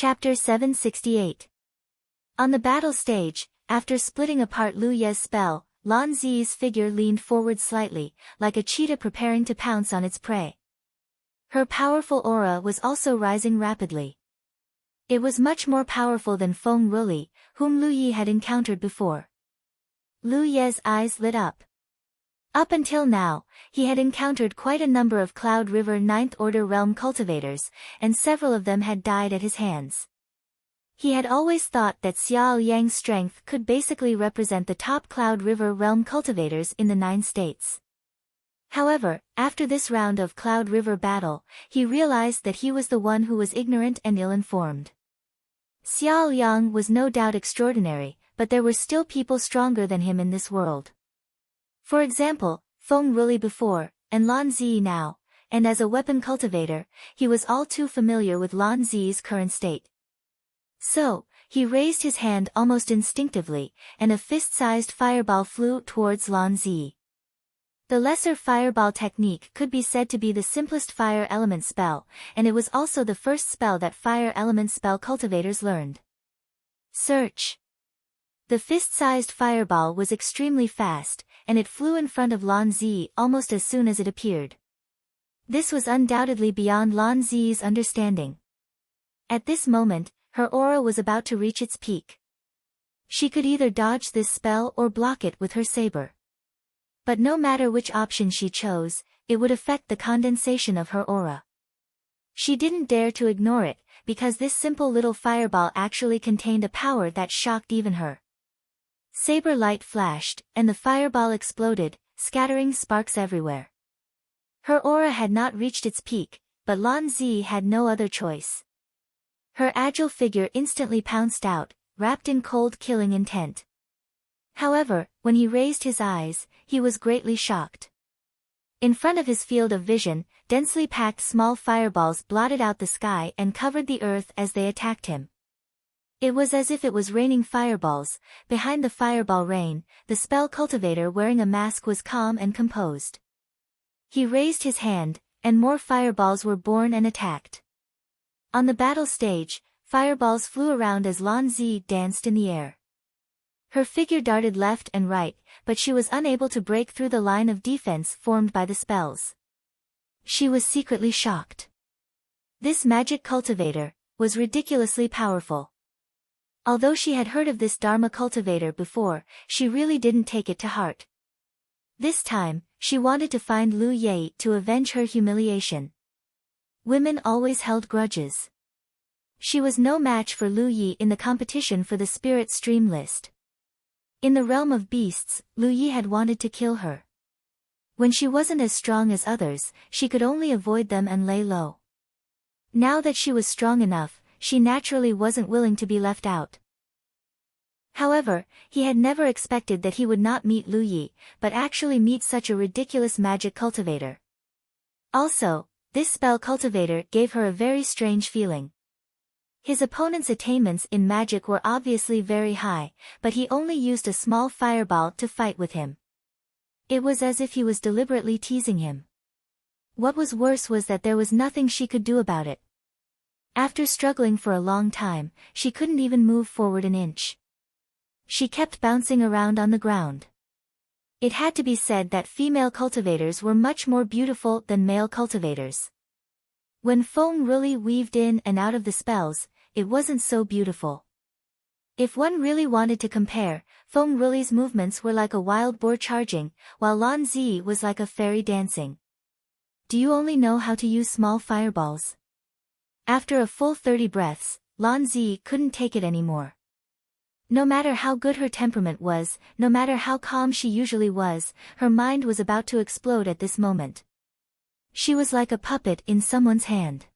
Chapter 768. On the battle stage, after splitting apart Lu Ye's spell, Lan Zi's figure leaned forward slightly, like a cheetah preparing to pounce on its prey. Her powerful aura was also rising rapidly. It was much more powerful than Feng Ruli, whom Lu Yi had encountered before. Lu Ye's eyes lit up. Up until now, he had encountered quite a number of Cloud River Ninth Order Realm cultivators, and several of them had died at his hands. He had always thought that Xiao Yang's strength could basically represent the top Cloud River Realm cultivators in the 9 states. However, after this round of Cloud River battle, he realized that he was the one who was ignorant and ill-informed. Xiao Yang was no doubt extraordinary, but there were still people stronger than him in this world. For example, Feng Ruli before, and Lan Zi now, and as a weapon cultivator, he was all too familiar with Lan Zi's current state. So, he raised his hand almost instinctively, and a fist-sized fireball flew towards Lan Zi. The lesser fireball technique could be said to be the simplest fire element spell, and it was also the first spell that fire element spell cultivators learned. Search. The fist-sized fireball was extremely fast, and it flew in front of Lan Zi almost as soon as it appeared. This was undoubtedly beyond Lan Zi's understanding. At this moment, her aura was about to reach its peak. She could either dodge this spell or block it with her saber. But no matter which option she chose, it would affect the condensation of her aura. She didn't dare to ignore it, because this simple little fireball actually contained a power that shocked even her. Saber light flashed, and the fireball exploded, scattering sparks everywhere. Her aura had not reached its peak, but Lan Zi had no other choice. Her agile figure instantly pounced out, wrapped in cold killing intent. However, when he raised his eyes, he was greatly shocked. In front of his field of vision, densely packed small fireballs blotted out the sky and covered the earth as they attacked him. It was as if it was raining fireballs. Behind the fireball rain, the spell cultivator wearing a mask was calm and composed. He raised his hand, and more fireballs were born and attacked. On the battle stage, fireballs flew around as Lan Zi danced in the air. Her figure darted left and right, but she was unable to break through the line of defense formed by the spells. She was secretly shocked. This magic cultivator was ridiculously powerful. Although she had heard of this Dharma cultivator before, she really didn't take it to heart. This time, she wanted to find Lu Yi to avenge her humiliation. Women always held grudges. She was no match for Lu Yi in the competition for the spirit stream list. In the realm of beasts, Lu Yi had wanted to kill her. When she wasn't as strong as others, she could only avoid them and lay low. Now that she was strong enough, she naturally wasn't willing to be left out. However, he had never expected that he would not meet Lu Yi, but actually meet such a ridiculous magic cultivator. Also, this spell cultivator gave her a very strange feeling. His opponent's attainments in magic were obviously very high, but he only used a small fireball to fight with him. It was as if he was deliberately teasing him. What was worse was that there was nothing she could do about it. After struggling for a long time, she couldn't even move forward an inch. She kept bouncing around on the ground. It had to be said that female cultivators were much more beautiful than male cultivators. When Feng Ruli weaved in and out of the spells, it wasn't so beautiful. If one really wanted to compare, Feng Ruli's movements were like a wild boar charging, while Lan Zi was like a fairy dancing. Do you only know how to use small fireballs? After a full 30 breaths, Lan Zi couldn't take it anymore. No matter how good her temperament was, no matter how calm she usually was, her mind was about to explode at this moment. She was like a puppet in someone's hand.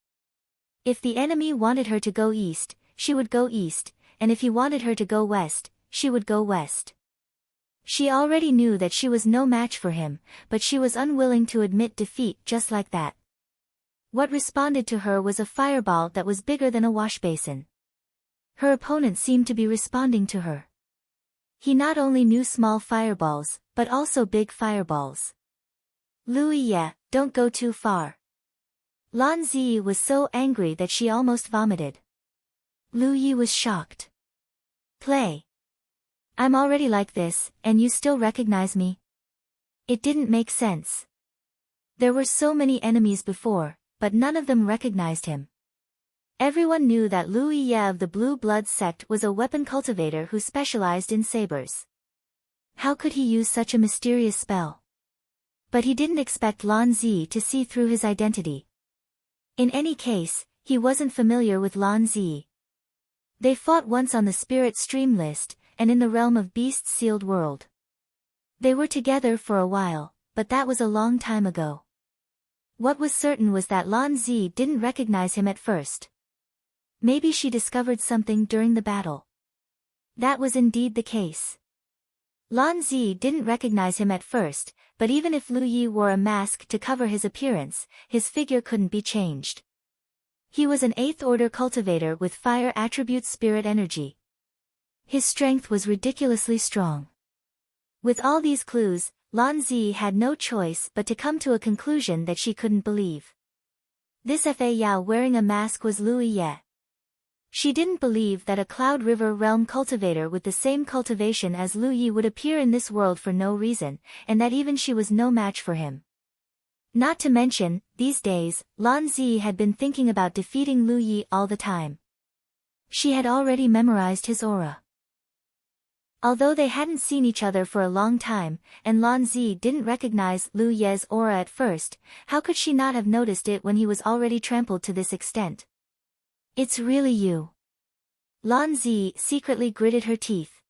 If the enemy wanted her to go east, she would go east, and if he wanted her to go west, she would go west. She already knew that she was no match for him, but she was unwilling to admit defeat just like that. What responded to her was a fireball that was bigger than a washbasin. Her opponent seemed to be responding to her. He not only knew small fireballs, but also big fireballs. Lu Yi, don't go too far. Lan Zi was so angry that she almost vomited. Lu Yi was shocked. Play. I'm already like this, and you still recognize me? It didn't make sense. There were so many enemies before, but none of them recognized him. Everyone knew that Lu Yi of the Blue Blood sect was a weapon cultivator who specialized in sabers. How could he use such a mysterious spell? But he didn't expect Lan Zi to see through his identity. In any case, he wasn't familiar with Lan Zi. They fought once on the Spirit Stream list, and in the realm of Beast's sealed world. They were together for a while, but that was a long time ago. What was certain was that Lan Zi didn't recognize him at first. Maybe she discovered something during the battle. That was indeed the case. Lan Zi didn't recognize him at first, but even if Lu Yi wore a mask to cover his appearance, his figure couldn't be changed. He was an 8th order cultivator with fire attribute spirit energy. His strength was ridiculously strong. With all these clues, Lan Zi had no choice but to come to a conclusion that she couldn't believe. This Fa Yao wearing a mask was Lu Yi. She didn't believe that a Cloud River realm cultivator with the same cultivation as Lu Yi would appear in this world for no reason, and that even she was no match for him. Not to mention, these days, Lan Zi had been thinking about defeating Lu Yi all the time. She had already memorized his aura. Although they hadn't seen each other for a long time, and Lan Zi didn't recognize Lu Yi's aura at first, how could she not have noticed it when he was already trampled to this extent? It's really you. Lan Zi secretly gritted her teeth.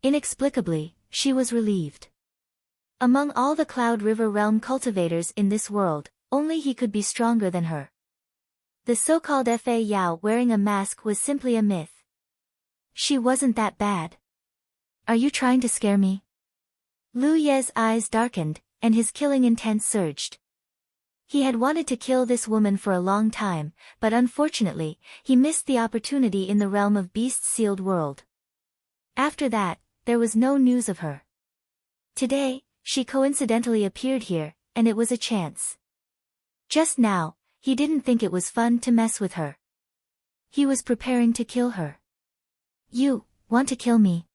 Inexplicably, she was relieved. Among all the Cloud River realm cultivators in this world, only he could be stronger than her. The so-called Fa Yao wearing a mask was simply a myth. She wasn't that bad. Are you trying to scare me? Lu Ye's eyes darkened, and his killing intent surged. He had wanted to kill this woman for a long time, but unfortunately, he missed the opportunity in the realm of Beast's sealed world. After that, there was no news of her. Today, she coincidentally appeared here, and it was a chance. Just now, he didn't think it was fun to mess with her. He was preparing to kill her. You want to kill me?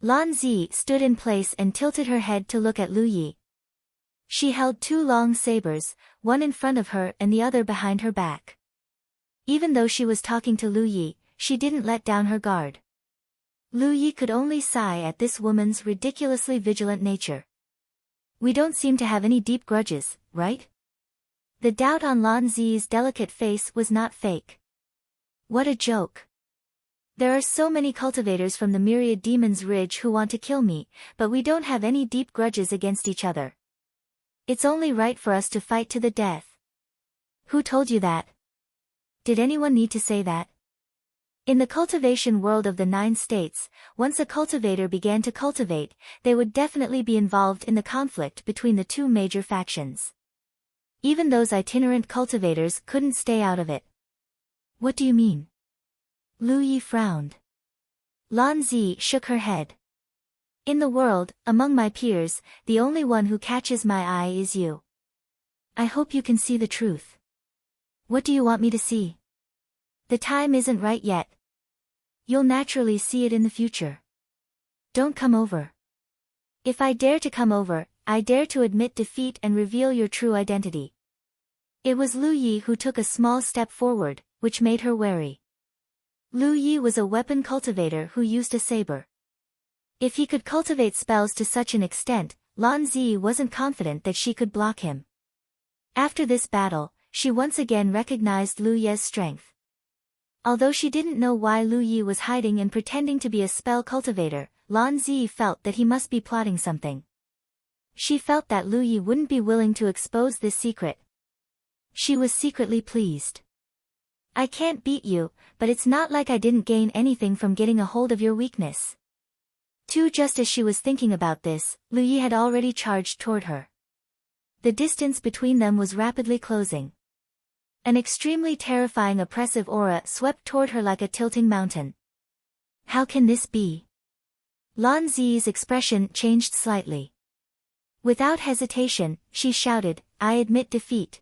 Lan Zi stood in place and tilted her head to look at Lu Yi. She held 2 long sabers, one in front of her and the other behind her back. Even though she was talking to Lu Yi, she didn't let down her guard. Lu Yi could only sigh at this woman's ridiculously vigilant nature. We don't seem to have any deep grudges, right? The doubt on Lan Zi's delicate face was not fake. What a joke. There are so many cultivators from the Myriad Demon's Ridge who want to kill me, but we don't have any deep grudges against each other. It's only right for us to fight to the death. Who told you that? Did anyone need to say that? In the cultivation world of the 9 states, once a cultivator began to cultivate, they would definitely be involved in the conflict between the 2 major factions. Even those itinerant cultivators couldn't stay out of it. What do you mean? Lu Yi frowned. Lan Zi shook her head. In the world, among my peers, the only one who catches my eye is you. I hope you can see the truth. What do you want me to see? The time isn't right yet. You'll naturally see it in the future. Don't come over. If I dare to come over, I dare to admit defeat and reveal your true identity. It was Lu Yi who took a small step forward, which made her wary. Lu Yi was a weapon cultivator who used a saber. If he could cultivate spells to such an extent, Lan Zi wasn't confident that she could block him. After this battle, she once again recognized Lu Yi's strength. Although she didn't know why Lu Yi was hiding and pretending to be a spell cultivator, Lan Zi felt that he must be plotting something. She felt that Lu Yi wouldn't be willing to expose this secret. She was secretly pleased. I can't beat you, but it's not like I didn't gain anything from getting a hold of your weakness. Just as she was thinking about this, Lu Yi had already charged toward her. The distance between them was rapidly closing. An extremely terrifying oppressive aura swept toward her like a tilting mountain. How can this be? Lan Zi's expression changed slightly. Without hesitation, she shouted, I admit defeat.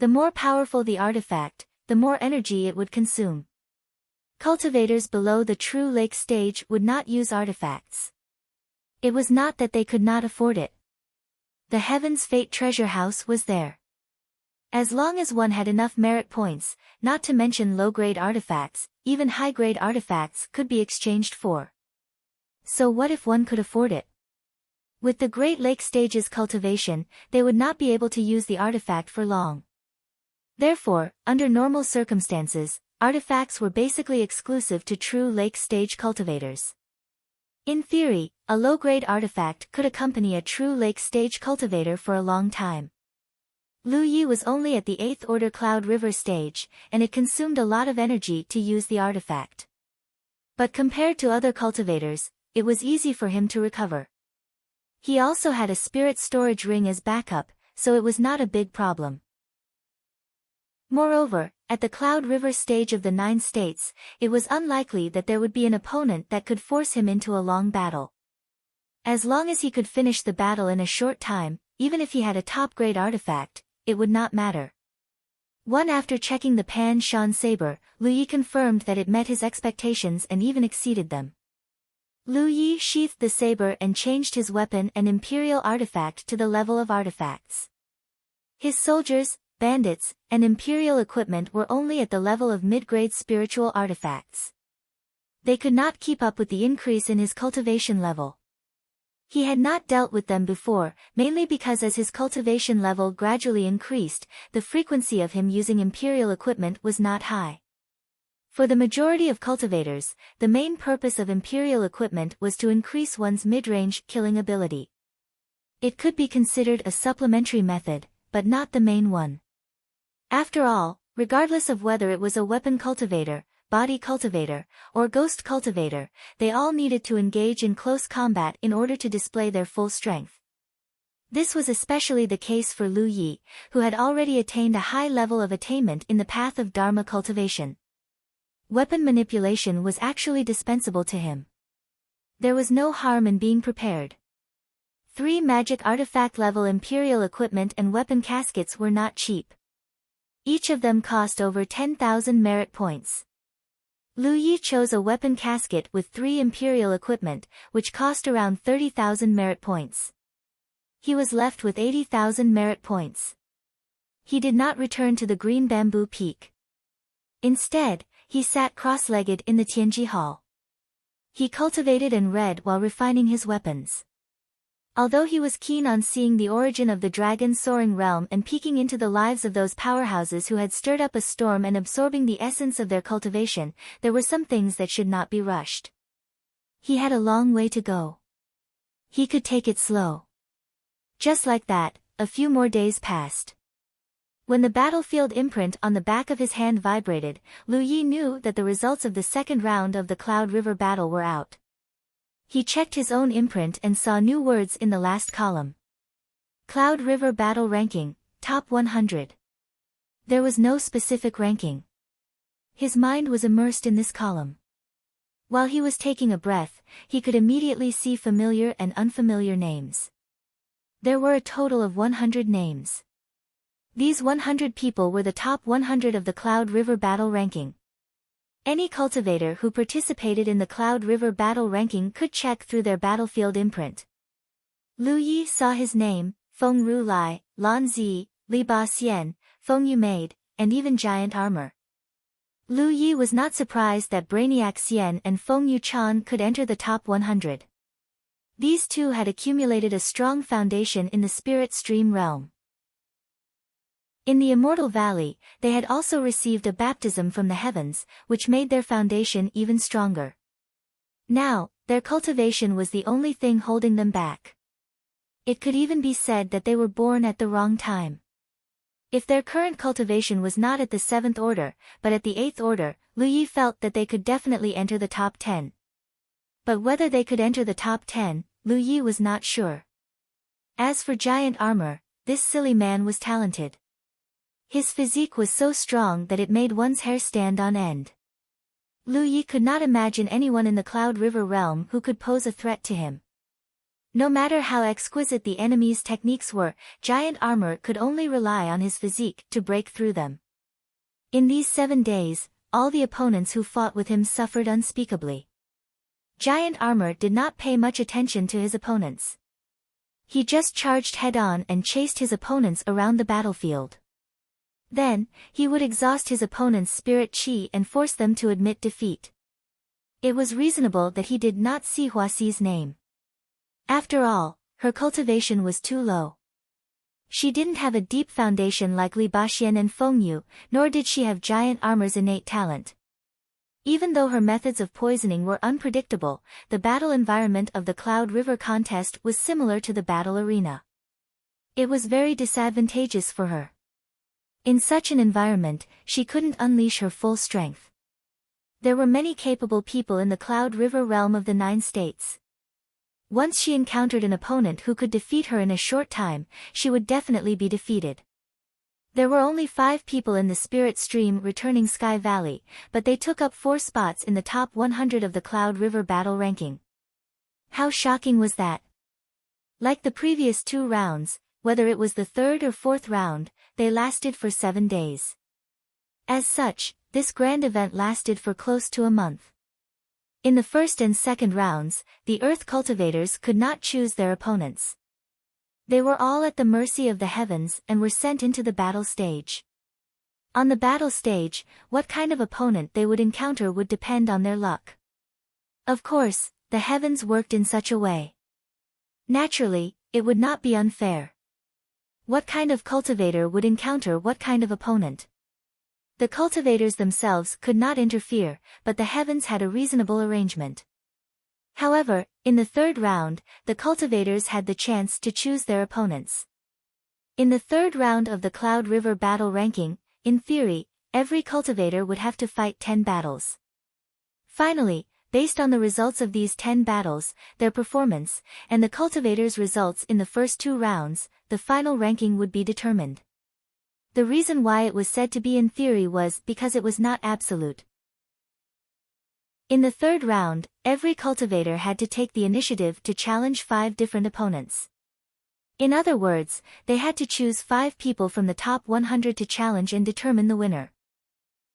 The more powerful the artifact, the more energy it would consume. Cultivators below the true lake stage would not use artifacts. It was not that they could not afford it. The Heaven's Fate treasure house was there. As long as one had enough merit points, not to mention low-grade artifacts, even high-grade artifacts could be exchanged for. So what if one could afford it? With the Great Lake Stage's cultivation, they would not be able to use the artifact for long. Therefore, under normal circumstances, artifacts were basically exclusive to true lake stage cultivators. In theory, a low-grade artifact could accompany a true lake stage cultivator for a long time. Lu Yi was only at the 8th order Cloud River stage, and it consumed a lot of energy to use the artifact. But compared to other cultivators, it was easy for him to recover. He also had a spirit storage ring as backup, so it was not a big problem. Moreover, at the Cloud River stage of the 9 states, it was unlikely that there would be an opponent that could force him into a long battle. As long as he could finish the battle in a short time, even if he had a top-grade artifact, it would not matter. After checking the Pan Shan saber, Lu Yi confirmed that it met his expectations and even exceeded them. Lu Yi sheathed the saber and changed his weapon and imperial artifact to the level of artifacts. His soldiers, bandits, and imperial equipment were only at the level of mid-grade spiritual artifacts. They could not keep up with the increase in his cultivation level. He had not dealt with them before, mainly because as his cultivation level gradually increased, the frequency of him using imperial equipment was not high. For the majority of cultivators, the main purpose of imperial equipment was to increase one's mid-range killing ability. It could be considered a supplementary method, but not the main one. After all, regardless of whether it was a weapon cultivator, body cultivator, or ghost cultivator, they all needed to engage in close combat in order to display their full strength. This was especially the case for Lu Yi, who had already attained a high level of attainment in the path of Dharma cultivation. Weapon manipulation was actually dispensable to him. There was no harm in being prepared. 3 magic artifact level imperial equipment and weapon caskets were not cheap. Each of them cost over 10,000 merit points. Lu Yi chose a weapon casket with 3 imperial equipment, which cost around 30,000 merit points. He was left with 80,000 merit points. He did not return to the Green Bamboo Peak. Instead, he sat cross-legged in the Tianji Hall. He cultivated and read while refining his weapons. Although he was keen on seeing the origin of the dragon soaring realm and peeking into the lives of those powerhouses who had stirred up a storm and absorbing the essence of their cultivation, there were some things that should not be rushed. He had a long way to go. He could take it slow. Just like that, a few more days passed. When the battlefield imprint on the back of his hand vibrated, Lu Yi knew that the results of the second round of the Cloud River battle were out. He checked his own imprint and saw new words in the last column. Cloud River Battle Ranking, Top 100. There was no specific ranking. His mind was immersed in this column. While he was taking a breath, he could immediately see familiar and unfamiliar names. There were a total of 100 names. These 100 people were the top 100 of the Cloud River Battle Ranking. Any cultivator who participated in the Cloud River Battle Ranking could check through their battlefield imprint. Lu Yi saw his name, Feng Ru Lai, Lan Zi, Li Ba Xian, Feng Yu Maid, and even Giant Armor. Lu Yi was not surprised that Brainiac Xian and Feng Yu Chan could enter the top 100. These two had accumulated a strong foundation in the Spirit Stream realm. In the Immortal Valley, they had also received a baptism from the heavens, which made their foundation even stronger. Now, their cultivation was the only thing holding them back. It could even be said that they were born at the wrong time. If their current cultivation was not at the 7th order, but at the 8th order, Lu Yi felt that they could definitely enter the top 10. But whether they could enter the top 10, Lu Yi was not sure. As for Giant Armor, this silly man was talented. His physique was so strong that it made one's hair stand on end. Lu Yi could not imagine anyone in the Cloud River realm who could pose a threat to him. No matter how exquisite the enemy's techniques were, giant armor could only rely on his physique to break through them. In these 7 days, all the opponents who fought with him suffered unspeakably. Giant armor did not pay much attention to his opponents. He just charged head-on and chased his opponents around the battlefield. Then, he would exhaust his opponent's spirit chi and force them to admit defeat. It was reasonable that he did not see Huaxi's name. After all, her cultivation was too low. She didn't have a deep foundation like Li Baxian and Feng Yu, nor did she have giant armor's innate talent. Even though her methods of poisoning were unpredictable, the battle environment of the Cloud River contest was similar to the battle arena. It was very disadvantageous for her. In such an environment, she couldn't unleash her full strength. There were many capable people in the Cloud River realm of the 9 states. Once she encountered an opponent who could defeat her in a short time, she would definitely be defeated. There were only 5 people in the Spirit Stream returning Sky Valley, but they took up 4 spots in the top 100 of the Cloud River battle ranking. How shocking was that? Like the previous 2 rounds, whether it was the 3rd or 4th round, they lasted for 7 days. As such, this grand event lasted for close to a month. In the 1st and 2nd rounds, the Earth cultivators could not choose their opponents. They were all at the mercy of the heavens and were sent into the battle stage. On the battle stage, what kind of opponent they would encounter would depend on their luck. Of course, the heavens worked in such a way. Naturally, it would not be unfair. What kind of cultivator would encounter what kind of opponent? The cultivators themselves could not interfere, but the heavens had a reasonable arrangement. However, in the 3rd round, the cultivators had the chance to choose their opponents. In the 3rd round of the Cloud River battle ranking, in theory, every cultivator would have to fight 10 battles. Finally, based on the results of these 10 battles, their performance, and the cultivators' results in the first 2 rounds, the final ranking would be determined. The reason why it was said to be in theory was because it was not absolute. In the 3rd round, every cultivator had to take the initiative to challenge 5 different opponents. In other words, they had to choose 5 people from the top 100 to challenge and determine the winner.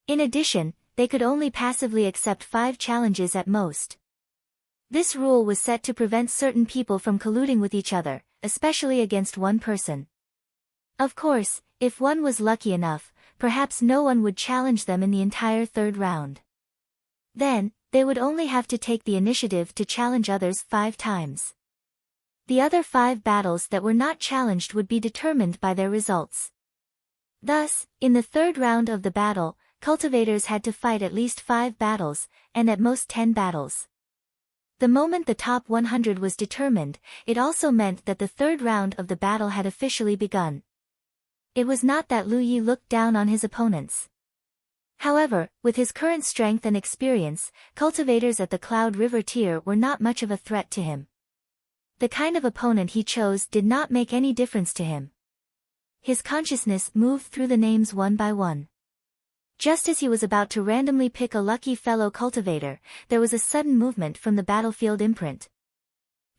In addition, they could only passively accept 5 challenges at most. This rule was set to prevent certain people from colluding with each other, especially against one person. Of course, if one was lucky enough, perhaps no one would challenge them in the entire 3rd round. Then, they would only have to take the initiative to challenge others 5 times. The other 5 battles that were not challenged would be determined by their results. Thus, in the 3rd round of the battle, cultivators had to fight at least 5 battles, and at most 10 battles. The moment the top 100 was determined, it also meant that the 3rd round of the battle had officially begun. It was not that Lu Yi looked down on his opponents. However, with his current strength and experience, cultivators at the Cloud River tier were not much of a threat to him. The kind of opponent he chose did not make any difference to him. His consciousness moved through the names one by one. Just as he was about to randomly pick a lucky fellow cultivator, there was a sudden movement from the battlefield imprint.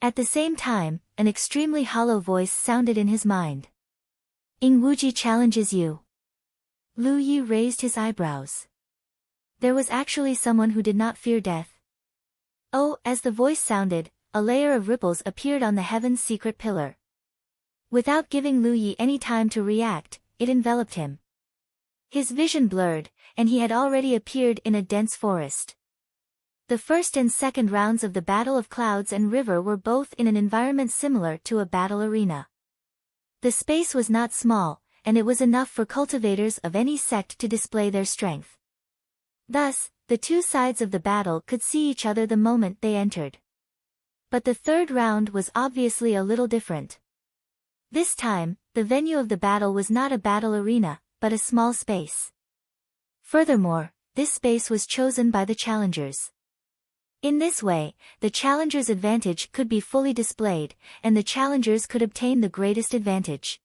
At the same time, an extremely hollow voice sounded in his mind. Ing Wuji challenges you. Lu Yi raised his eyebrows. There was actually someone who did not fear death. Oh, as the voice sounded, a layer of ripples appeared on the heaven's secret pillar. Without giving Lu Yi any time to react, it enveloped him. His vision blurred, and he had already appeared in a dense forest. The 1st and 2nd rounds of the Battle of Clouds and River were both in an environment similar to a battle arena. The space was not small, and it was enough for cultivators of any sect to display their strength. Thus, the 2 sides of the battle could see each other the moment they entered. But the 3rd round was obviously a little different. This time, the venue of the battle was not a battle arena, but a small space. Furthermore, this space was chosen by the challengers. In this way, the challengers' advantage could be fully displayed, and the challengers could obtain the greatest advantage.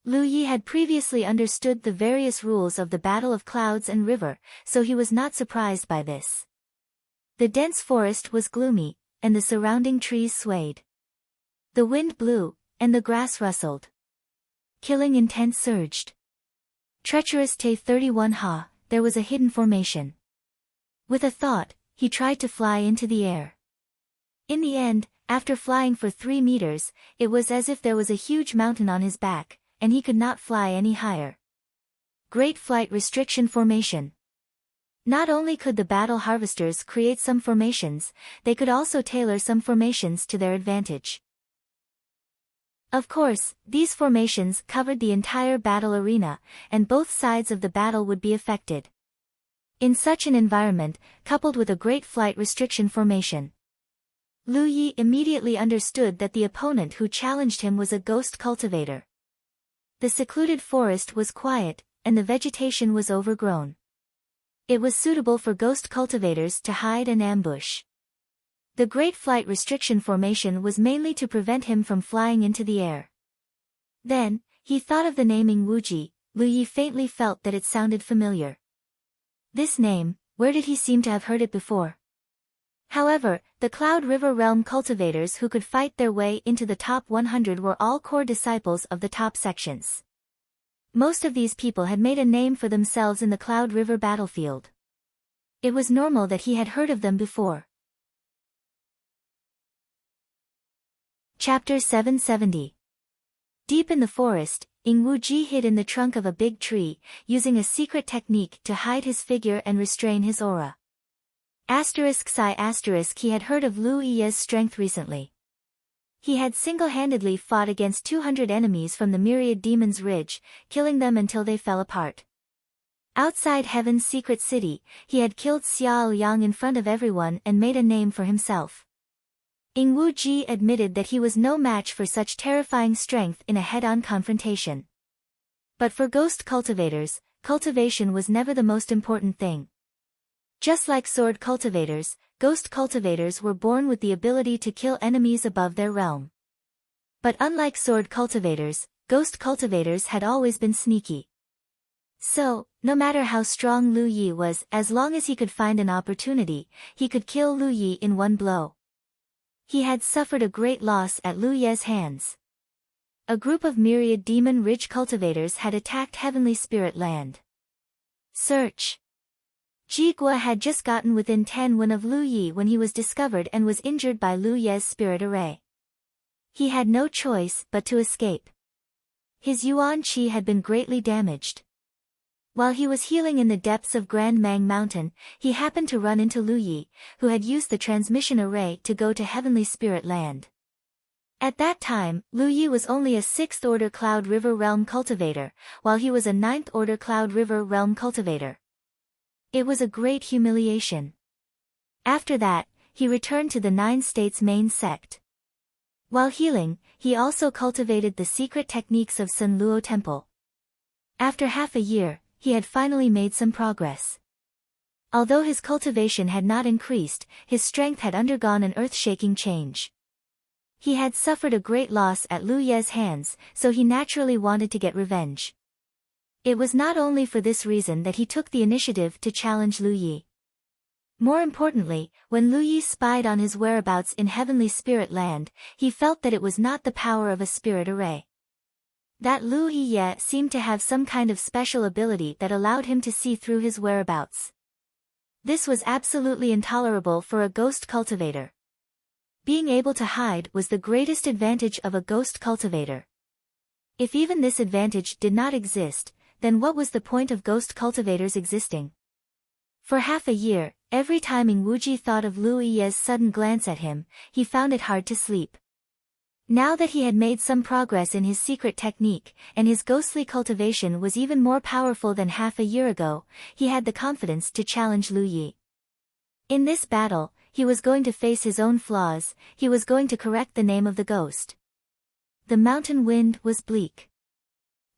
Lu Yi had previously understood the various rules of the Battle of Clouds and River, so he was not surprised by this. The dense forest was gloomy, and the surrounding trees swayed. The wind blew, and the grass rustled. Killing intent surged. Treacherous Te 31 Ha, there was a hidden formation. With a thought, he tried to fly into the air. In the end, after flying for 3 meters, it was as if there was a huge mountain on his back, and he could not fly any higher. Great Flight Restriction Formation. Not only could the battle harvesters create some formations, they could also tailor some formations to their advantage. Of course, these formations covered the entire battle arena, and both sides of the battle would be affected. In such an environment, coupled with a Great Flight Restriction Formation, Lu Yi immediately understood that the opponent who challenged him was a ghost cultivator. The secluded forest was quiet, and the vegetation was overgrown. It was suitable for ghost cultivators to hide and ambush. The Great Flight Restriction Formation was mainly to prevent him from flying into the air. Then, he thought of the naming Wuji. Lu Yi faintly felt that it sounded familiar. This name, where did he seem to have heard it before? However, the Cloud River Realm cultivators who could fight their way into the top 100 were all core disciples of the top sections. Most of these people had made a name for themselves in the Cloud River battlefield. It was normal that he had heard of them before. Chapter 770. Deep in the forest, Ing Wuji hid in the trunk of a big tree, using a secret technique to hide his figure and restrain his aura. He had heard of Lu Yi's strength recently. He had single-handedly fought against 200 enemies from the Myriad Demon's Ridge, killing them until they fell apart. Outside Heaven's secret city, he had killed Xiao Yang in front of everyone and made a name for himself. Ing Wuji admitted that he was no match for such terrifying strength in a head-on confrontation. But for ghost cultivators, cultivation was never the most important thing. Just like sword cultivators, ghost cultivators were born with the ability to kill enemies above their realm. But unlike sword cultivators, ghost cultivators had always been sneaky. So, no matter how strong Lu Yi was, as long as he could find an opportunity, he could kill Lu Yi in one blow. He had suffered a great loss at Lu Yi's hands. A group of Myriad Demon Ridge cultivators had attacked Heavenly Spirit Land. Search. Ji Gua had just gotten within 10 win of Lu Yi when he was discovered and was injured by Lu Yi's spirit array. He had no choice but to escape. His Yuan Qi had been greatly damaged. While he was healing in the depths of Grand Mang Mountain, he happened to run into Lu Yi, who had used the transmission array to go to Heavenly Spirit Land. At that time, Lu Yi was only a 6th Order Cloud River Realm cultivator, while he was a 9th Order Cloud River Realm cultivator. It was a great humiliation. After that, he returned to the 9 States main sect. While healing, he also cultivated the secret techniques of Sun Luo Temple. After half a year, he had finally made some progress. Although his cultivation had not increased, his strength had undergone an earth-shaking change. He had suffered a great loss at Lu Yi's hands, so he naturally wanted to get revenge. It was not only for this reason that he took the initiative to challenge Lu Yi. More importantly, when Lu Yi spied on his whereabouts in Heavenly Spirit Land, he felt that it was not the power of a spirit array. That Lu Yi seemed to have some kind of special ability that allowed him to see through his whereabouts. This was absolutely intolerable for a ghost cultivator. Being able to hide was the greatest advantage of a ghost cultivator. If even this advantage did not exist, then what was the point of ghost cultivators existing? For half a year, every time Ing Wuji thought of Lu Yi's sudden glance at him, he found it hard to sleep. Now that he had made some progress in his secret technique, and his ghostly cultivation was even more powerful than half a year ago, he had the confidence to challenge Lu Yi. In this battle, he was going to face his own flaws, he was going to correct the name of the ghost. The mountain wind was bleak.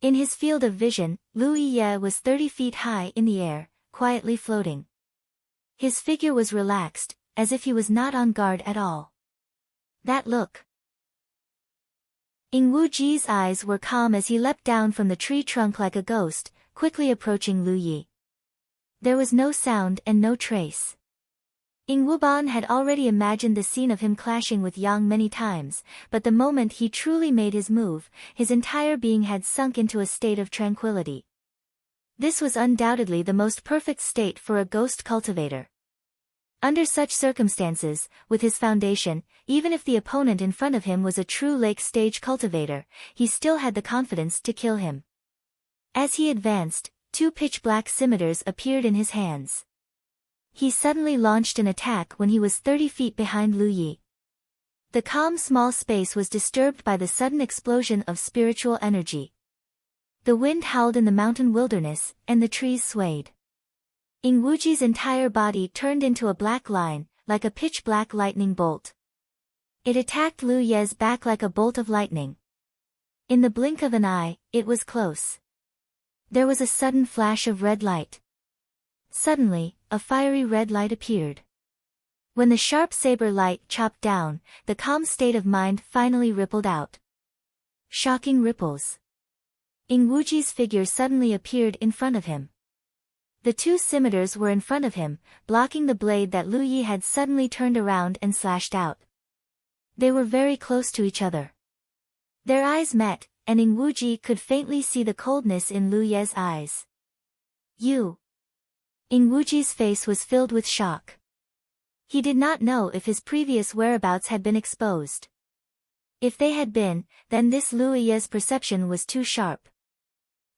In his field of vision, Lu Yi was 30 feet high in the air, quietly floating. His figure was relaxed, as if he was not on guard at all. That look. Ing Wuji's eyes were calm as he leapt down from the tree trunk like a ghost, quickly approaching Lu Yi. There was no sound and no trace. Ying Wuban had already imagined the scene of him clashing with Yang many times, but the moment he truly made his move, his entire being had sunk into a state of tranquility. This was undoubtedly the most perfect state for a ghost cultivator. Under such circumstances, with his foundation, even if the opponent in front of him was a true lake-stage cultivator, he still had the confidence to kill him. As he advanced, 2 pitch-black scimitars appeared in his hands. He suddenly launched an attack when he was 30 feet behind Lu Yi. The calm small space was disturbed by the sudden explosion of spiritual energy. The wind howled in the mountain wilderness, and the trees swayed. Ying Wuji's entire body turned into a black line, like a pitch-black lightning bolt. It attacked Lu Ye's back like a bolt of lightning. In the blink of an eye, it was close. There was a sudden flash of red light. Suddenly, a fiery red light appeared. When the sharp saber light chopped down, the calm state of mind finally rippled out. Shocking ripples. Ying Wuji's figure suddenly appeared in front of him. The 2 scimitars were in front of him, blocking the blade that Lu Yi had suddenly turned around and slashed out. They were very close to each other. Their eyes met, and Ying Wuji could faintly see the coldness in Lu Ye's eyes. You. Ying Wuji's face was filled with shock. He did not know if his previous whereabouts had been exposed. If they had been, then this Lu Ye's perception was too sharp.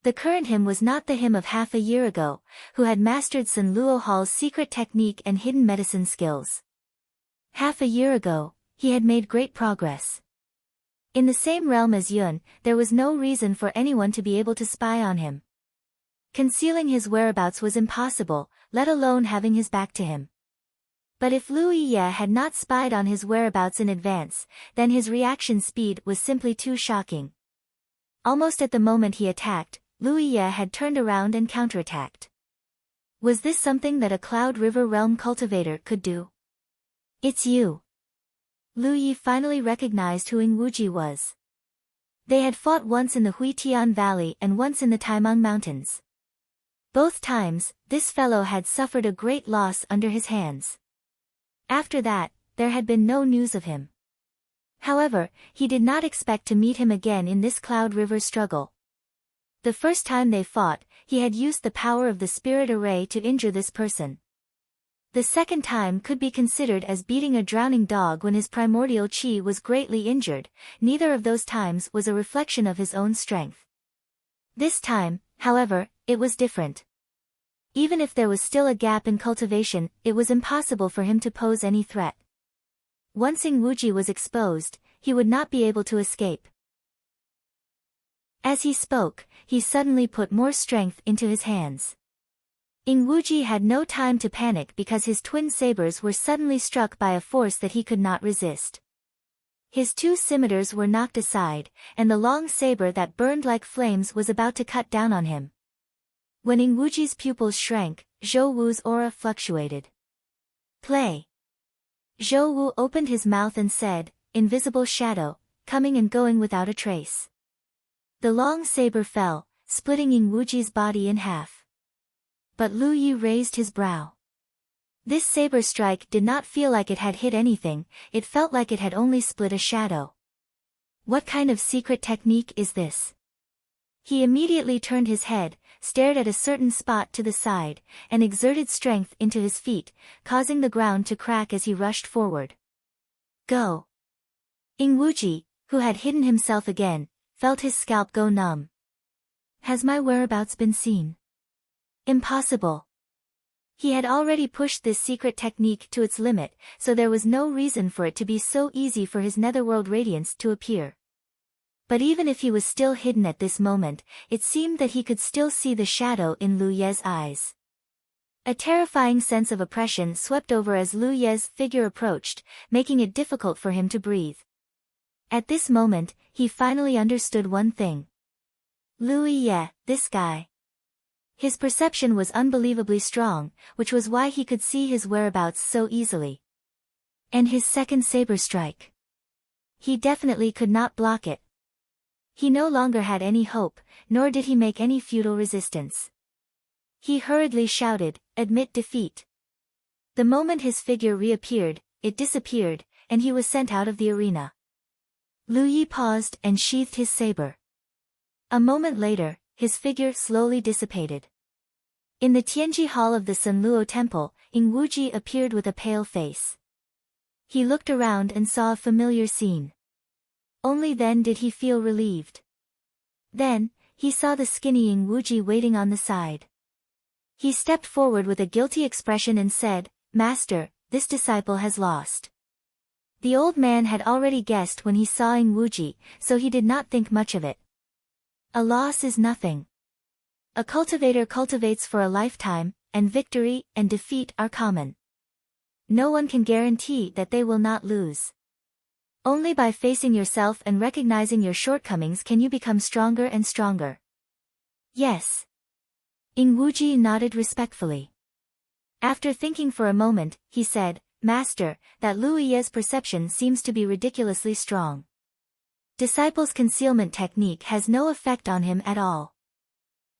The current him was not the him of half a year ago, who had mastered Sun Luo Hall's secret technique and hidden medicine skills. Half a year ago, he had made great progress. In the same realm as Yun, there was no reason for anyone to be able to spy on him. Concealing his whereabouts was impossible, let alone having his back to him. But if Lu Yi had not spied on his whereabouts in advance, then his reaction speed was simply too shocking. Almost at the moment he attacked, Lu Yi had turned around and counterattacked. Was this something that a Cloud River realm cultivator could do? It's you. Lu Yi finally recognized who Ying Wuji was. They had fought once in the Huitian Valley and once in the Taimang Mountains. Both times, this fellow had suffered a great loss under his hands. After that, there had been no news of him. However, he did not expect to meet him again in this Cloud River struggle. The first time they fought, he had used the power of the spirit array to injure this person. The second time could be considered as beating a drowning dog when his primordial chi was greatly injured. Neither of those times was a reflection of his own strength. This time, however, it was different. Even if there was still a gap in cultivation, it was impossible for him to pose any threat. Once Ying Wuji was exposed, he would not be able to escape. As he spoke, he suddenly put more strength into his hands. Ying Wuji had no time to panic because his twin sabers were suddenly struck by a force that he could not resist. His 2 scimitars were knocked aside, and the long saber that burned like flames was about to cut down on him. When Ying Wuji's pupils shrank, Zhou Wu's aura fluctuated. Play. Zhou Wu opened his mouth and said, "Invisible shadow, coming and going without a trace." The long saber fell, splitting Ying Wuji's body in half. But Lu Yi raised his brow. This saber strike did not feel like it had hit anything, it felt like it had only split a shadow. What kind of secret technique is this? He immediately turned his head, stared at a certain spot to the side, and exerted strength into his feet, causing the ground to crack as he rushed forward. Go! Ying Wuji, who had hidden himself again, felt his scalp go numb. Has my whereabouts been seen? Impossible. He had already pushed this secret technique to its limit, so there was no reason for it to be so easy for his netherworld radiance to appear. But even if he was still hidden at this moment, it seemed that he could still see the shadow in Lu Ye's eyes. A terrifying sense of oppression swept over as Lu Ye's figure approached, making it difficult for him to breathe. At this moment, he finally understood one thing. Lu Ye, this guy. His perception was unbelievably strong, which was why he could see his whereabouts so easily. And his second saber strike. He definitely could not block it. He no longer had any hope, nor did he make any futile resistance. He hurriedly shouted, "Admit defeat." The moment his figure reappeared, it disappeared, and he was sent out of the arena. Lu Yi paused and sheathed his saber. A moment later, his figure slowly dissipated. In the Tianji Hall of the Sunluo Temple, Ing Wuji appeared with a pale face. He looked around and saw a familiar scene. Only then did he feel relieved. Then, he saw the skinny Ing Wuji waiting on the side. He stepped forward with a guilty expression and said, "Master, this disciple has lost." The old man had already guessed when he saw Ing Wuji, so he did not think much of it. A loss is nothing. A cultivator cultivates for a lifetime, and victory and defeat are common. No one can guarantee that they will not lose. Only by facing yourself and recognizing your shortcomings can you become stronger and stronger. Yes. Ing Wuji nodded respectfully. After thinking for a moment, he said, "Master, that Lu Yi's perception seems to be ridiculously strong. Disciple's concealment technique has no effect on him at all.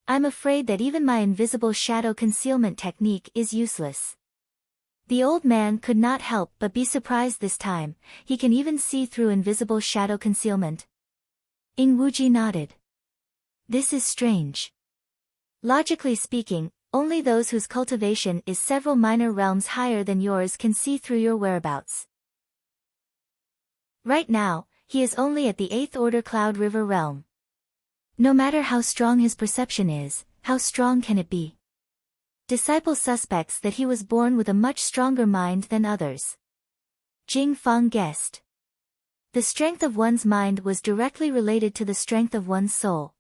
I'm afraid that even my invisible shadow concealment technique is useless." The old man could not help but be surprised this time. He can even see through invisible shadow concealment. Ing Wuji nodded. This is strange. Logically speaking, only those whose cultivation is several minor realms higher than yours can see through your whereabouts. Right now, he is only at the 8th order Cloud River realm. No matter how strong his perception is, how strong can it be? Disciple suspects that he was born with a much stronger mind than others. Jing Feng guessed. The strength of one's mind was directly related to the strength of one's soul.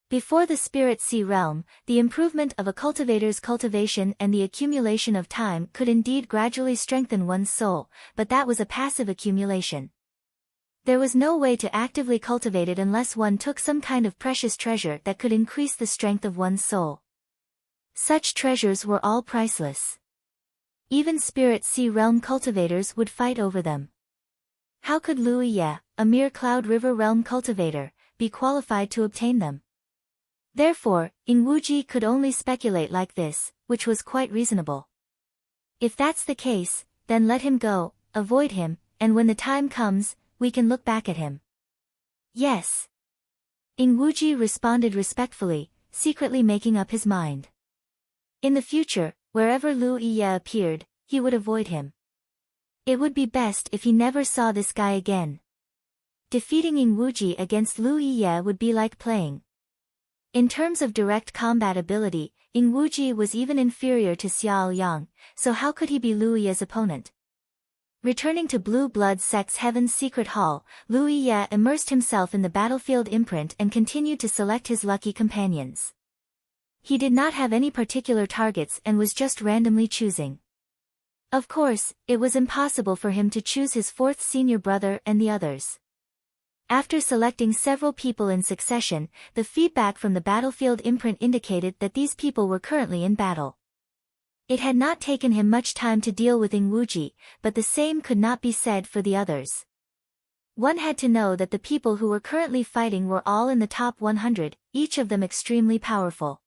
Before the Spirit Sea realm, the improvement of a cultivator's cultivation and the accumulation of time could indeed gradually strengthen one's soul, but that was a passive accumulation. There was no way to actively cultivate it unless one took some kind of precious treasure that could increase the strength of one's soul. Such treasures were all priceless. Even Spirit Sea realm cultivators would fight over them. How could Lu Yi, a mere Cloud River realm cultivator, be qualified to obtain them? Therefore, Ing Wuji could only speculate like this, which was quite reasonable. If that's the case, then let him go, avoid him, and when the time comes, we can look back at him. Yes. Ing Wuji responded respectfully, secretly making up his mind. In the future, wherever Lu Yi appeared, he would avoid him. It would be best if he never saw this guy again. Defeating Ing Wuji against Lu Yi would be like playing. In terms of direct combat ability, Ing Wuji was even inferior to Xiao Yang, so how could he be Lu Yi's opponent? Returning to Blue Blood Sect's Heaven's Secret Hall, Lu Yi immersed himself in the battlefield imprint and continued to select his lucky companions. He did not have any particular targets and was just randomly choosing. Of course, it was impossible for him to choose his fourth senior brother and the others. After selecting several people in succession, the feedback from the battlefield imprint indicated that these people were currently in battle. It had not taken him much time to deal with Ing Wuji, but the same could not be said for the others. One had to know that the people who were currently fighting were all in the top 100, each of them extremely powerful.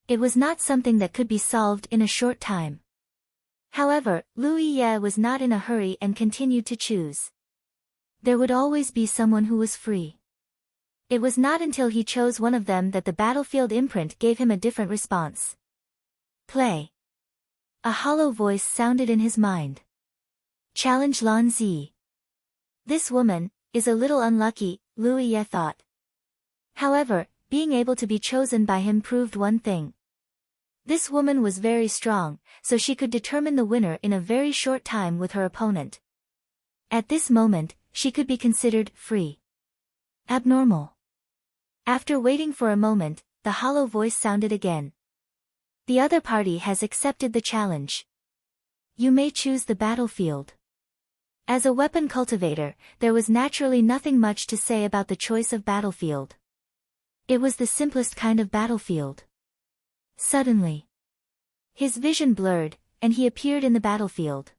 It was not something that could be solved in a short time. However, Lu Yi was not in a hurry and continued to choose. There would always be someone who was free. It was not until he chose one of them that the battlefield imprint gave him a different response. Play. A hollow voice sounded in his mind. Challenge Lan Zi. This woman is a little unlucky, Lu Yi thought. However, being able to be chosen by him proved one thing. This woman was very strong, so she could determine the winner in a very short time with her opponent. At this moment, she could be considered free. Abnormal. After waiting for a moment, the hollow voice sounded again. The other party has accepted the challenge. You may choose the battlefield. As a weapon cultivator, there was naturally nothing much to say about the choice of battlefield. It was the simplest kind of battlefield. Suddenly, his vision blurred, and he appeared in the battlefield.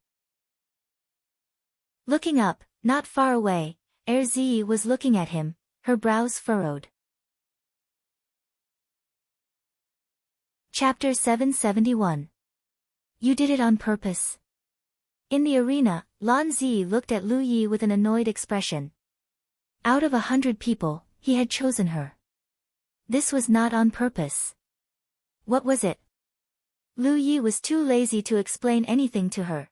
Looking up, not far away, Erzi was looking at him, her brows furrowed. Chapter 771. You did it on purpose. In the arena, Lan Zi looked at Lu Yi with an annoyed expression. Out of 100 people, he had chosen her. This was not on purpose. What was it? Lu Yi was too lazy to explain anything to her.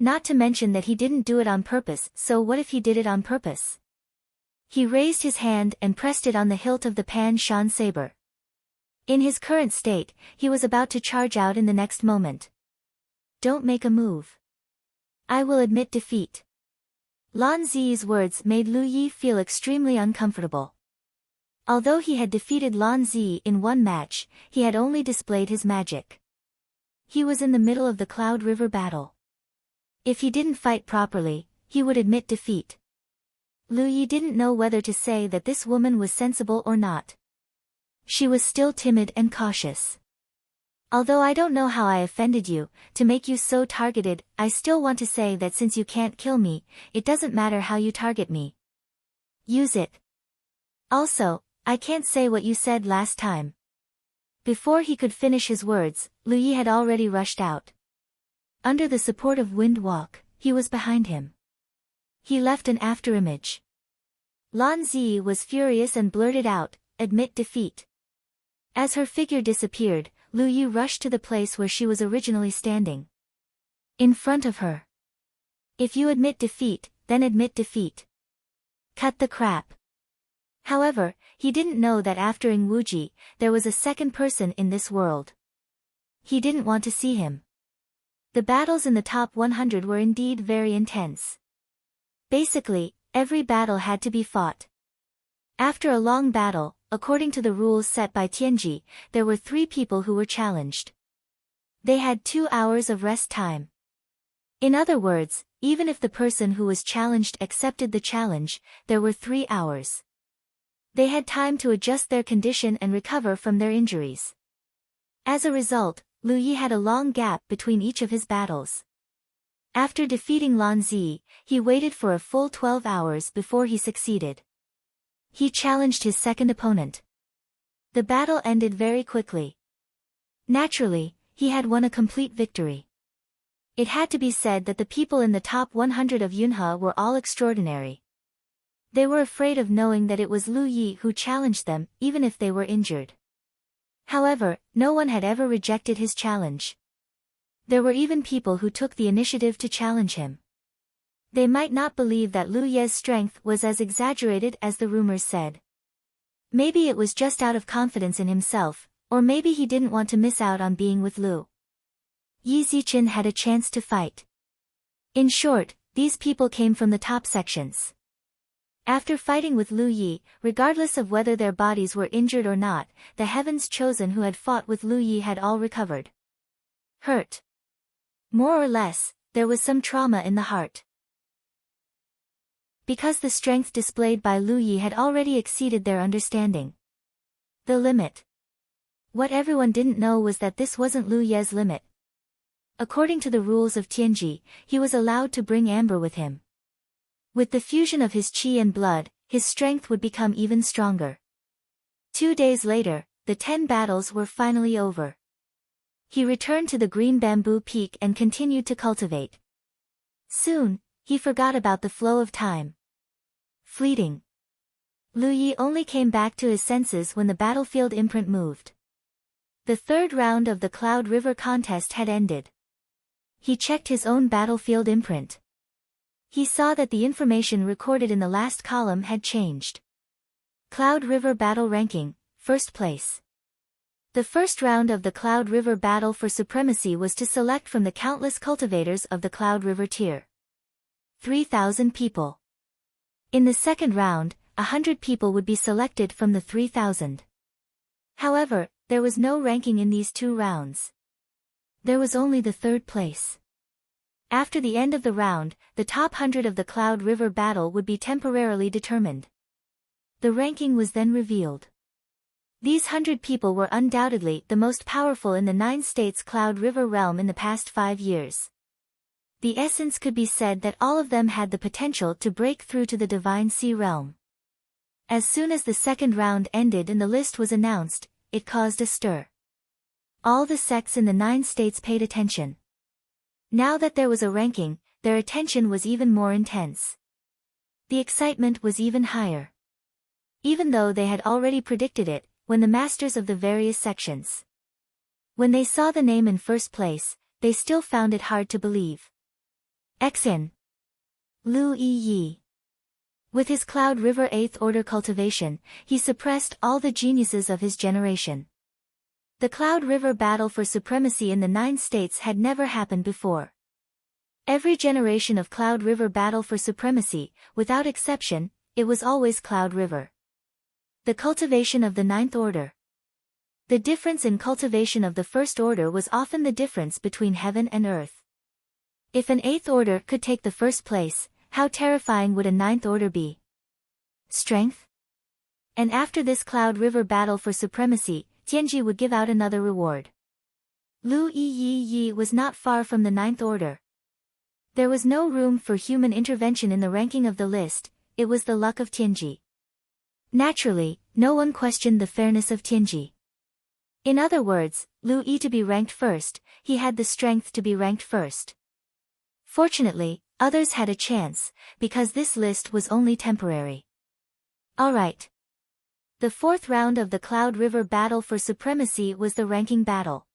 Not to mention that he didn't do it on purpose, so what if he did it on purpose? He raised his hand and pressed it on the hilt of the Pan Shan saber. In his current state, he was about to charge out in the next moment. Don't make a move. I will admit defeat. Lan Zi's words made Lu Yi feel extremely uncomfortable. Although he had defeated Lan Zi in one match, he had only displayed his magic. He was in the middle of the Cloud River battle. If he didn't fight properly, he would admit defeat. Lu Yi didn't know whether to say that this woman was sensible or not. She was still timid and cautious. Although I don't know how I offended you, to make you so targeted, I still want to say that since you can't kill me, it doesn't matter how you target me. Use it. Also, I can't say what you said last time. Before he could finish his words, Lu Yi had already rushed out. Under the support of Wind Walk, he was behind him. He left an afterimage. Lan Zi was furious and blurted out, admit defeat. As her figure disappeared, Lu Yi rushed to the place where she was originally standing. In front of her. If you admit defeat, then admit defeat. Cut the crap. However, he didn't know that after Ing Wuji, there was a second person in this world. He didn't want to see him. The battles in the top 100 were indeed very intense. Basically, every battle had to be fought. After a long battle, according to the rules set by Tianji, there were 3 people who were challenged. They had 2 hours of rest time. In other words, even if the person who was challenged accepted the challenge, there were 3 hours. They had time to adjust their condition and recover from their injuries. As a result, Lu Yi had a long gap between each of his battles. After defeating Lan Zi, he waited for a full 12 hours before he succeeded. He challenged his second opponent. The battle ended very quickly. Naturally, he had won a complete victory. It had to be said that the people in the top 100 of Yunhe were all extraordinary. They were afraid of knowing that it was Lu Yi who challenged them, even if they were injured. However, no one had ever rejected his challenge. There were even people who took the initiative to challenge him. They might not believe that Lu Ye's strength was as exaggerated as the rumors said. Maybe it was just out of confidence in himself, or maybe he didn't want to miss out on being with Lu. Yi Zichen had a chance to fight. In short, these people came from the top sections. After fighting with Lu Yi, regardless of whether their bodies were injured or not, the Heaven's Chosen who had fought with Lu Yi had all recovered. Hurt. More or less, there was some trauma in the heart. Because the strength displayed by Lu Yi had already exceeded their understanding. The limit. What everyone didn't know was that this wasn't Lu Ye's limit. According to the rules of Tianji, he was allowed to bring amber with him. With the fusion of his qi and blood, his strength would become even stronger. 2 days later, the 10 battles were finally over. He returned to the green bamboo peak and continued to cultivate. Soon, he forgot about the flow of time. Fleeting. Lu Yi only came back to his senses when the battlefield imprint moved. The 3rd round of the Cloud River contest had ended. He checked his own battlefield imprint. He saw that the information recorded in the last column had changed. Cloud River Battle Ranking, 1st place. The 1st round of the Cloud River battle for supremacy was to select from the countless cultivators of the Cloud River tier. 3,000 people. In the 2nd round, 100 people would be selected from the 3,000. However, there was no ranking in these 2 rounds. There was only the 3rd place. After the end of the round, the top 100 of the Cloud River battle would be temporarily determined. The ranking was then revealed. These 100 people were undoubtedly the most powerful in the 9 states Cloud River realm in the past 5 years. The essence could be said that all of them had the potential to break through to the Divine Sea realm. As soon as the 2nd round ended and the list was announced, it caused a stir. All the sects in the 9 states paid attention. Now that there was a ranking, their attention was even more intense. The excitement was even higher. Even though they had already predicted it, when the masters of the various sections, when they saw the name in first place, they still found it hard to believe. Xin Lu Yi. With his Cloud River 8th Order cultivation, he suppressed all the geniuses of his generation. The Cloud River battle for supremacy in the 9 states had never happened before. Every generation of Cloud River battle for supremacy, without exception, it was always Cloud River. The cultivation of the 9th Order. The difference in cultivation of the First Order was often the difference between heaven and earth. If an 8th Order could take the first place, how terrifying would a 9th Order be? Strength? And after this Cloud River battle for supremacy, Tianji would give out another reward. Lu Yi was not far from the 9th Order. There was no room for human intervention in the ranking of the list, it was the luck of Tianji. Naturally, no one questioned the fairness of Tianji. In other words, Lu Yi to be ranked first, he had the strength to be ranked first. Fortunately, others had a chance, because this list was only temporary. Alright. The 4th round of the Cloud River battle for supremacy was the ranking battle.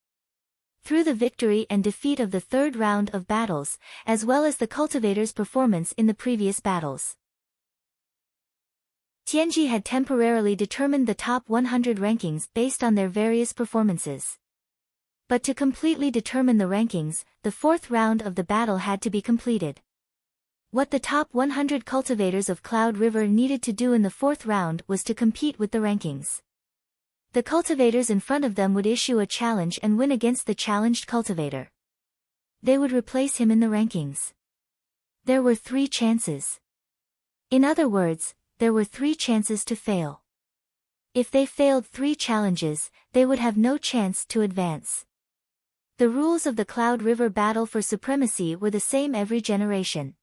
Through the victory and defeat of the 3rd round of battles, as well as the cultivator's performance in the previous battles, Tianji had temporarily determined the top 100 rankings based on their various performances. But to completely determine the rankings, the 4th round of the battle had to be completed. What the top 100 cultivators of Cloud River needed to do in the 4th round was to compete with the rankings. The cultivators in front of them would issue a challenge and win against the challenged cultivator. They would replace him in the rankings. There were 3 chances. In other words, there were 3 chances to fail. If they failed 3 challenges, they would have no chance to advance. The rules of the Cloud River battle for supremacy were the same every generation.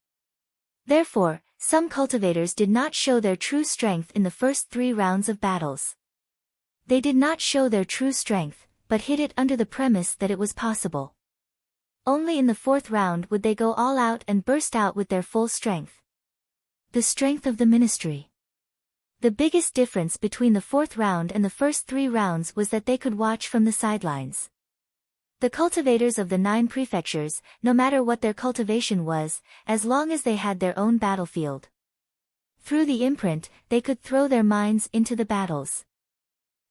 Therefore, some cultivators did not show their true strength in the first 3 rounds of battles. They did not show their true strength, but hid it under the premise that it was possible. Only in the 4th round would they go all out and burst out with their full strength. The strength of the ministry. The biggest difference between the 4th round and the first 3 rounds was that they could watch from the sidelines. The cultivators of the 9 prefectures, no matter what their cultivation was, as long as they had their own battlefield. Through the imprint, they could throw their minds into the battles.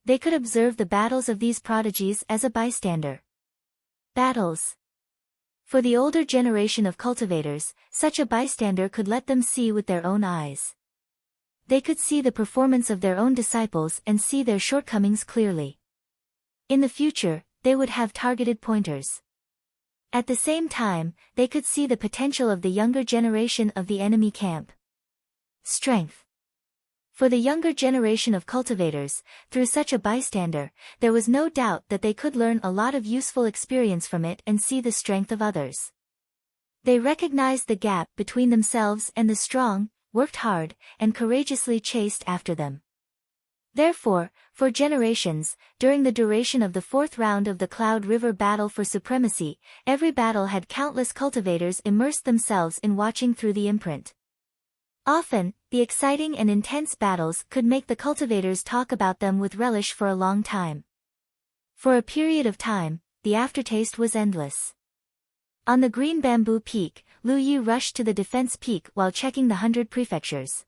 They could observe the battles of these prodigies as a bystander. Battles. For the older generation of cultivators, such a bystander could let them see with their own eyes. They could see the performance of their own disciples and see their shortcomings clearly. In the future, they would have targeted pointers. At the same time, they could see the potential of the younger generation of the enemy camp. Strength. For the younger generation of cultivators, through such a bystander, there was no doubt that they could learn a lot of useful experience from it and see the strength of others. They recognized the gap between themselves and the strong, worked hard, and courageously chased after them. Therefore, for generations, during the duration of the 4th round of the Cloud River battle for supremacy, every battle had countless cultivators immersed themselves in watching through the imprint. Often, the exciting and intense battles could make the cultivators talk about them with relish for a long time. For a period of time, the aftertaste was endless. On the green bamboo peak, Lu Yi rushed to the defense peak while checking the 100 prefectures.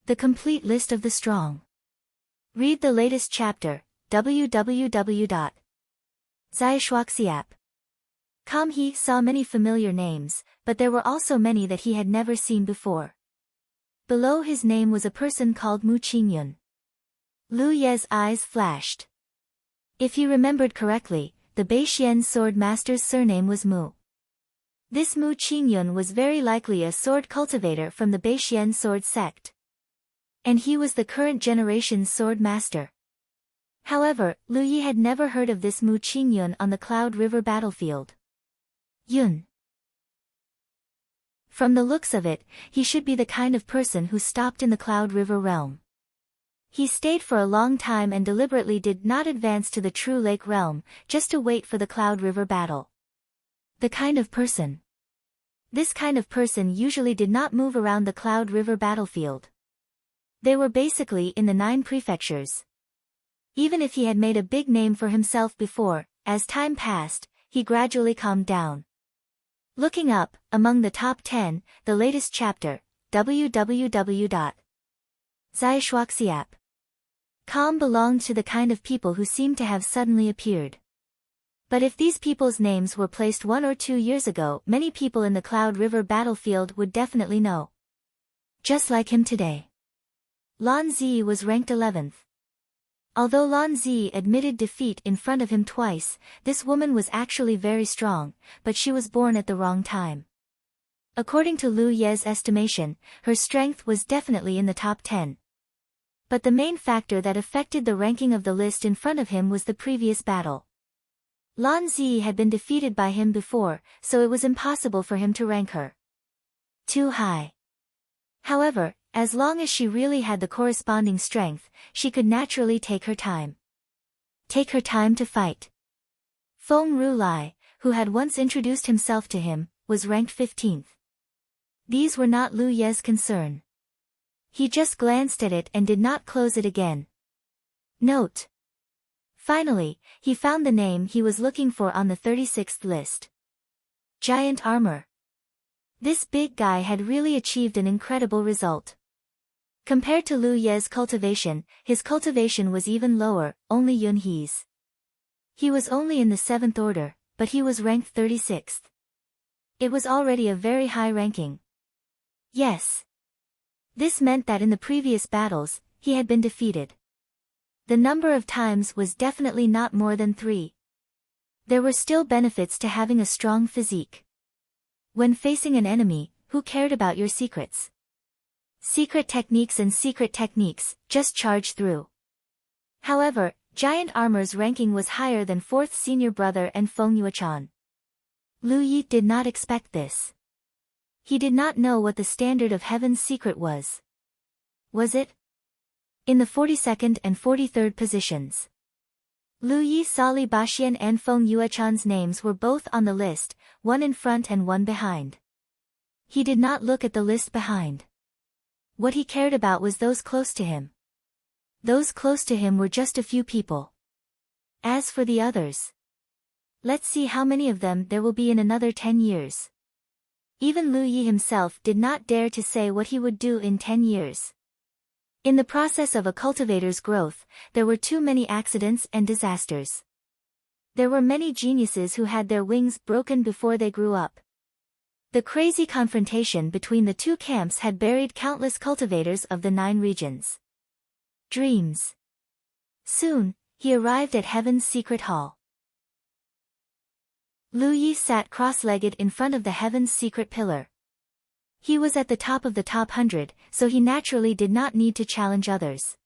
The complete list of the strong. Read the latest chapter, www.zaichuaxiap.com. He saw many familiar names, but there were also many that he had never seen before. Below his name was a person called Mu Qingyun. Lu Ye's eyes flashed. If he remembered correctly, the Beixian sword master's surname was Mu. This Mu Qingyun was very likely a sword cultivator from the Beixian sword sect. And he was the current generation's sword master. However, Lu Yi had never heard of this Mu Qingyun on the Cloud River battlefield. Yun. From the looks of it, he should be the kind of person who stopped in the Cloud River realm. He stayed for a long time and deliberately did not advance to the true lake realm, just to wait for the Cloud River battle. The kind of person. This kind of person usually did not move around the Cloud River battlefield. They were basically in the 9 prefectures. Even if he had made a big name for himself before, as time passed, he gradually calmed down. Looking up, among the top 10, the latest chapter, www.zai.calm belonged to the kind of people who seemed to have suddenly appeared. But if these people's names were placed 1 or 2 years ago, many people in the Cloud River battlefield would definitely know. Just like him today. Lan Zi was ranked 11th. Although Lan Zi admitted defeat in front of him twice, this woman was actually very strong, but she was born at the wrong time. According to Lu Ye's estimation, her strength was definitely in the top 10. But the main factor that affected the ranking of the list in front of him was the previous battle. Lan Zi had been defeated by him before, so it was impossible for him to rank her too high. However, as long as she really had the corresponding strength, she could naturally take her time. Take her time to fight. Feng Rulai, who had once introduced himself to him, was ranked 15th. These were not Lu Ye's concern. He just glanced at it and did not close it again. Note. Finally, he found the name he was looking for on the 36th list. Giant Armor. This big guy had really achieved an incredible result. Compared to Lu Ye's cultivation, his cultivation was even lower, only Yun He's. He was only in the 7th order, but he was ranked 36th. It was already a very high ranking. Yes. This meant that in the previous battles, he had been defeated. The number of times was definitely not more than 3. There were still benefits to having a strong physique. When facing an enemy, who cared about your secrets? Secret techniques, just charge through. However, Giant Armor's ranking was higher than 4th senior brother and Feng Yuechan. Lu Yi did not expect this. He did not know what the standard of Heaven's secret was. Was it? In the 42nd and 43rd positions. Lu Yi, Sali Baxian and Feng Yuechan's names were both on the list, one in front and one behind. He did not look at the list behind. What he cared about was those close to him. Those close to him were just a few people. As for the others, let's see how many of them there will be in another 10 years. Even Lu Yi himself did not dare to say what he would do in 10 years. In the process of a cultivator's growth, there were too many accidents and disasters. There were many geniuses who had their wings broken before they grew up. The crazy confrontation between the two camps had buried countless cultivators of the 9 regions. Dreams. Soon, he arrived at Heaven's secret hall. Lu Yi sat cross-legged in front of the Heaven's secret pillar. He was at the top of the top 100, so he naturally did not need to challenge others.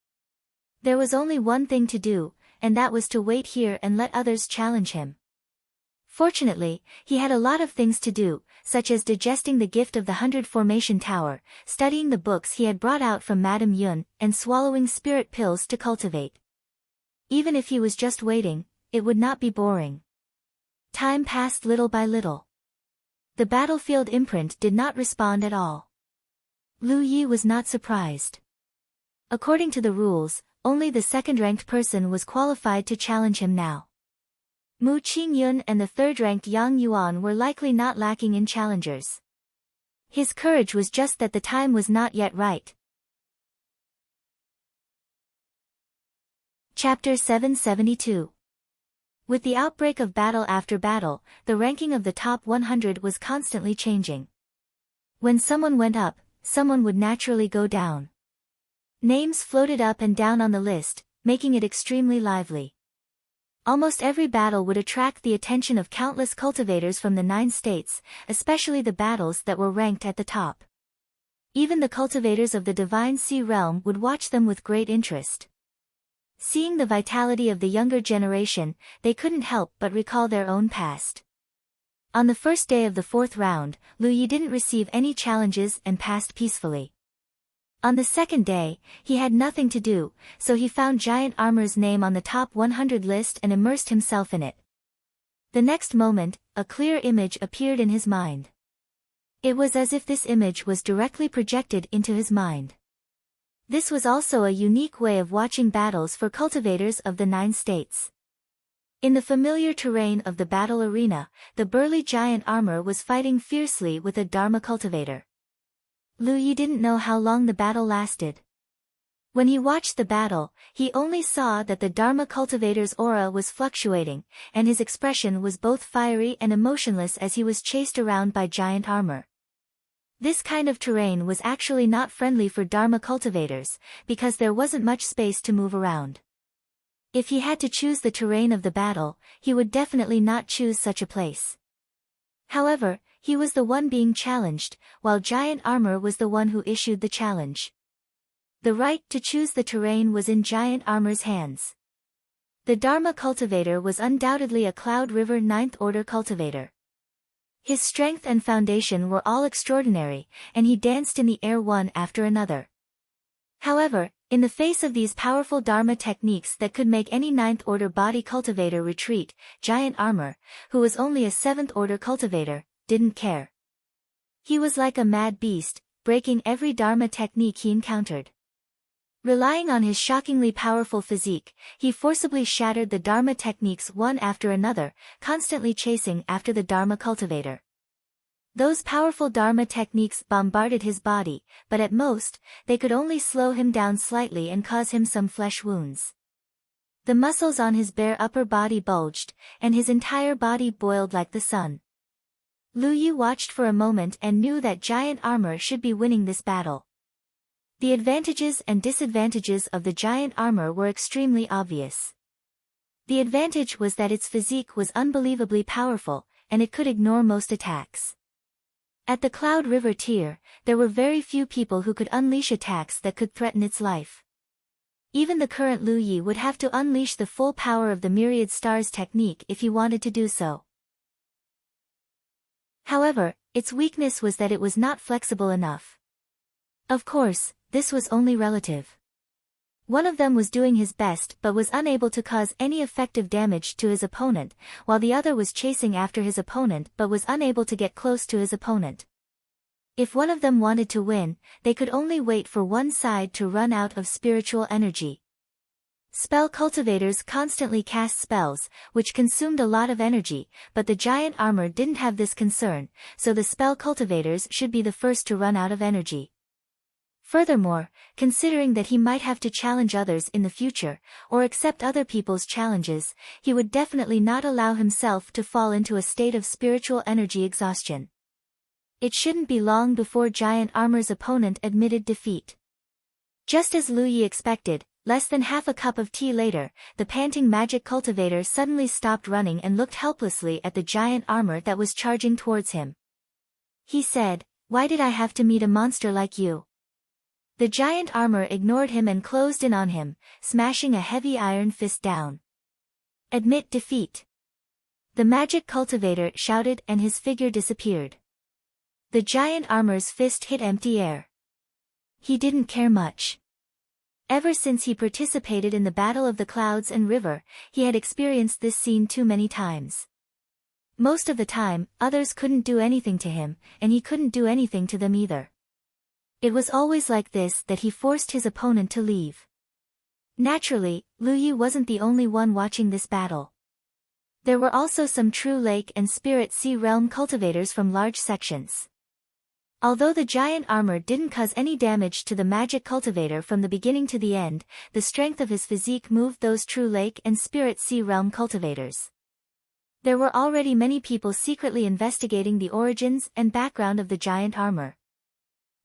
There was only one thing to do, and that was to wait here and let others challenge him. Fortunately, he had a lot of things to do, such as digesting the gift of the 100 Formation Tower, studying the books he had brought out from Madame Yun, and swallowing spirit pills to cultivate. Even if he was just waiting, it would not be boring. Time passed little by little. The battlefield imprint did not respond at all. Lu Yi was not surprised. According to the rules, only the second-ranked person was qualified to challenge him now. Mu Qingyun and the third-ranked Yang Yuan were likely not lacking in challengers. His courage was just that the time was not yet right. Chapter 772. With the outbreak of battle after battle, the ranking of the top 100 was constantly changing. When someone went up, someone would naturally go down. Names floated up and down on the list, making it extremely lively. Almost every battle would attract the attention of countless cultivators from the 9 states, especially the battles that were ranked at the top. Even the cultivators of the Divine Sea realm would watch them with great interest. Seeing the vitality of the younger generation, they couldn't help but recall their own past. On the first day of the 4th round, Lu Yi didn't receive any challenges and passed peacefully. On the second day, he had nothing to do, so he found Giant Armor's name on the top 100 list and immersed himself in it. The next moment, a clear image appeared in his mind. It was as if this image was directly projected into his mind. This was also a unique way of watching battles for cultivators of the 9 states. In the familiar terrain of the battle arena, the burly Giant Armor was fighting fiercely with a Dharma cultivator. Lu Yi didn't know how long the battle lasted. When he watched the battle, he only saw that the Dharma cultivator's aura was fluctuating, and his expression was both fiery and emotionless as he was chased around by Giant Armor. This kind of terrain was actually not friendly for Dharma cultivators, because there wasn't much space to move around. If he had to choose the terrain of the battle, he would definitely not choose such a place. However, he was the one being challenged, while Giant Armor was the one who issued the challenge. The right to choose the terrain was in Giant Armor's hands. The Dharma cultivator was undoubtedly a Cloud River 9th Order cultivator. His strength and foundation were all extraordinary, and he danced in the air one after another. However, in the face of these powerful Dharma techniques that could make any 9th Order body cultivator retreat, Giant Armor, who was only a 7th Order cultivator, didn't care. He was like a mad beast, breaking every Dharma technique he encountered. Relying on his shockingly powerful physique, he forcibly shattered the Dharma techniques one after another, constantly chasing after the Dharma cultivator. Those powerful Dharma techniques bombarded his body, but at most, they could only slow him down slightly and cause him some flesh wounds. The muscles on his bare upper body bulged, and his entire body boiled like the sun. Lu Yi watched for a moment and knew that Giant Armor should be winning this battle. The advantages and disadvantages of the Giant Armor were extremely obvious. The advantage was that its physique was unbelievably powerful, and it could ignore most attacks. At the Cloud River tier, there were very few people who could unleash attacks that could threaten its life. Even the current Lu Yi would have to unleash the full power of the Myriad Stars technique if he wanted to do so. However, its weakness was that it was not flexible enough. Of course, this was only relative. One of them was doing his best but was unable to cause any effective damage to his opponent, while the other was chasing after his opponent but was unable to get close to his opponent. If one of them wanted to win, they could only wait for one side to run out of spiritual energy. Spell cultivators constantly cast spells, which consumed a lot of energy, but the Giant Armor didn't have this concern, so the spell cultivators should be the first to run out of energy. Furthermore, considering that he might have to challenge others in the future, or accept other people's challenges, he would definitely not allow himself to fall into a state of spiritual energy exhaustion. It shouldn't be long before Giant Armor's opponent admitted defeat. Just as Lu Yi expected, less than half a cup of tea later, the panting magic cultivator suddenly stopped running and looked helplessly at the Giant Armor that was charging towards him. He said, "Why did I have to meet a monster like you?" The Giant Armor ignored him and closed in on him, smashing a heavy iron fist down. "Admit defeat." The magic cultivator shouted and his figure disappeared. The Giant Armor's fist hit empty air. He didn't care much. Ever since he participated in the Battle of the Clouds and River, he had experienced this scene too many times. Most of the time, others couldn't do anything to him, and he couldn't do anything to them either. It was always like this that he forced his opponent to leave. Naturally, Lu Yi wasn't the only one watching this battle. There were also some true lake and spirit sea realm cultivators from large sections. Although the Giant Armor didn't cause any damage to the magic cultivator from the beginning to the end, the strength of his physique moved those true lake and spirit sea realm cultivators. There were already many people secretly investigating the origins and background of the Giant Armor.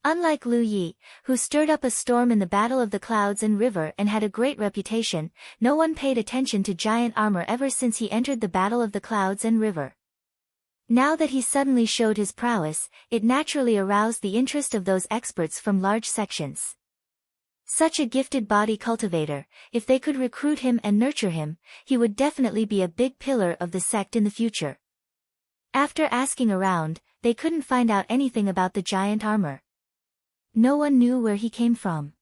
Unlike Lu Yi, who stirred up a storm in the Battle of the Clouds and River and had a great reputation, no one paid attention to Giant Armor ever since he entered the Battle of the Clouds and River. Now that he suddenly showed his prowess, it naturally aroused the interest of those experts from large sections. Such a gifted body cultivator, if they could recruit him and nurture him, he would definitely be a big pillar of the sect in the future. After asking around, they couldn't find out anything about the Giant Armor. no one knew where he came from.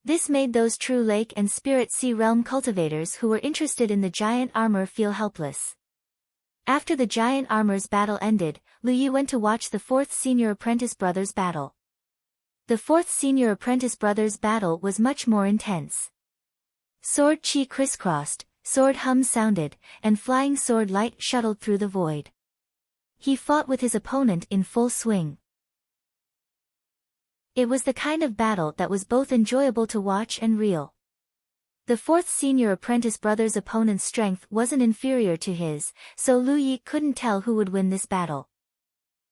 This made those true lake and spirit sea realm cultivators who were interested in the giant armor feel helpless. After the giant armor's battle ended, Lu Yi went to watch the fourth senior apprentice brothers battle. The fourth senior apprentice brothers battle was much more intense. Sword chi crisscrossed, sword hums sounded, and flying sword light shuttled through the void. He fought with his opponent in full swing. It was the kind of battle that was both enjoyable to watch and real. The fourth senior apprentice brother's opponent's strength wasn't inferior to his, so Lu Yi couldn't tell who would win this battle.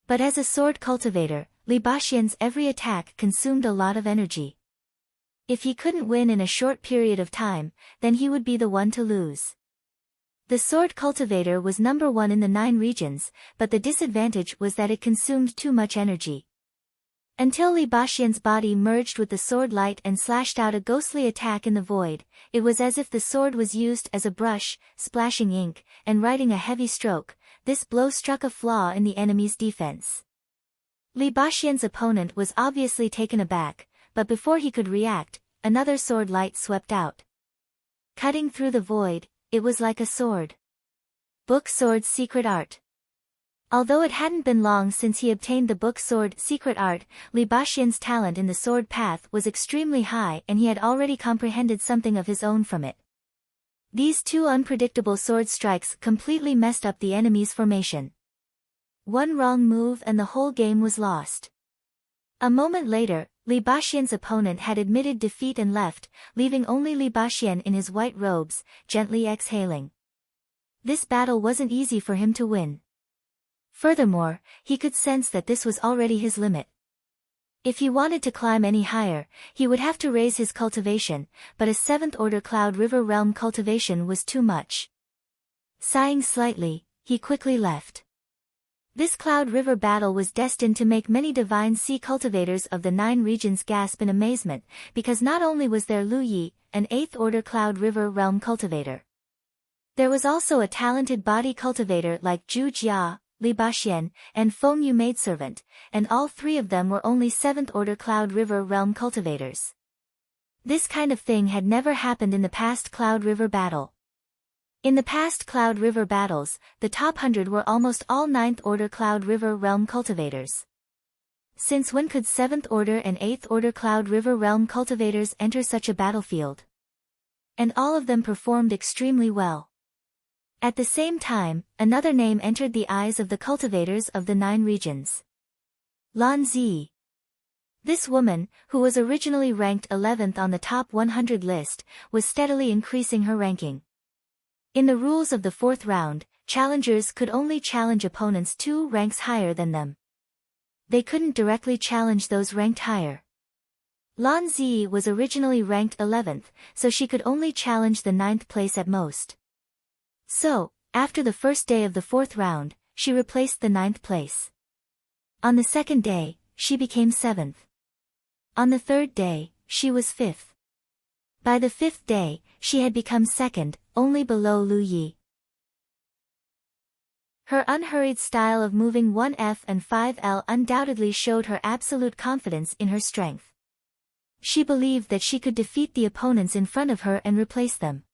But as a sword cultivator, Li Baxian's every attack consumed a lot of energy. If he couldn't win in a short period of time, then he would be the one to lose. The sword cultivator was number 1 in the 9 regions, but the disadvantage was that it consumed too much energy. Until Li Baxian's body merged with the sword light and slashed out a ghostly attack in the void, it was as if the sword was used as a brush, splashing ink, and writing a heavy stroke. This blow struck a flaw in the enemy's defense. Li Baxian's opponent was obviously taken aback, but before he could react, another sword light swept out. Cutting through the void, it was like a sword. Book Sword's Secret Art. Although it hadn't been long since he obtained the book Sword Secret Art, Li Baxian's talent in the sword path was extremely high and he had already comprehended something of his own from it. These 2 unpredictable sword strikes completely messed up the enemy's formation. One wrong move and the whole game was lost. A moment later, Li Baxian's opponent had admitted defeat and left, leaving only Li Baxian in his white robes, gently exhaling. This battle wasn't easy for him to win. Furthermore, he could sense that this was already his limit. If he wanted to climb any higher, he would have to raise his cultivation, but a 7th order Cloud River realm cultivation was too much. Sighing slightly, he quickly left. This Cloud River battle was destined to make many divine sea cultivators of the 9 regions gasp in amazement, because not only was there Lu Yi, an 8th order Cloud River realm cultivator. There was also a talented body cultivator like Zhu Jia, Li Baxian, and Feng Yu maidservant, and all 3 of them were only 7th order Cloud River realm cultivators. This kind of thing had never happened in the past Cloud River battle. In the past Cloud River battles, the top 100 were almost all 9th order Cloud River realm cultivators. Since when could 7th order and 8th order Cloud River realm cultivators enter such a battlefield? And all of them performed extremely well. At the same time, another name entered the eyes of the cultivators of the 9 regions. Lan Zi. This woman, who was originally ranked 11th on the top 100 list, was steadily increasing her ranking. In the rules of the 4th round, challengers could only challenge opponents 2 ranks higher than them. They couldn't directly challenge those ranked higher. Lan Zi was originally ranked 11th, so she could only challenge the 9th place at most. So, after the first day of the 4th round, she replaced the 9th place. On the 2nd day, she became 7th. On the 3rd day, she was 5th. By the 5th day, she had become 2nd, only below Lu Yi. Her unhurried style of moving 1F and 5L undoubtedly showed her absolute confidence in her strength. She believed that she could defeat the opponents in front of her and replace them.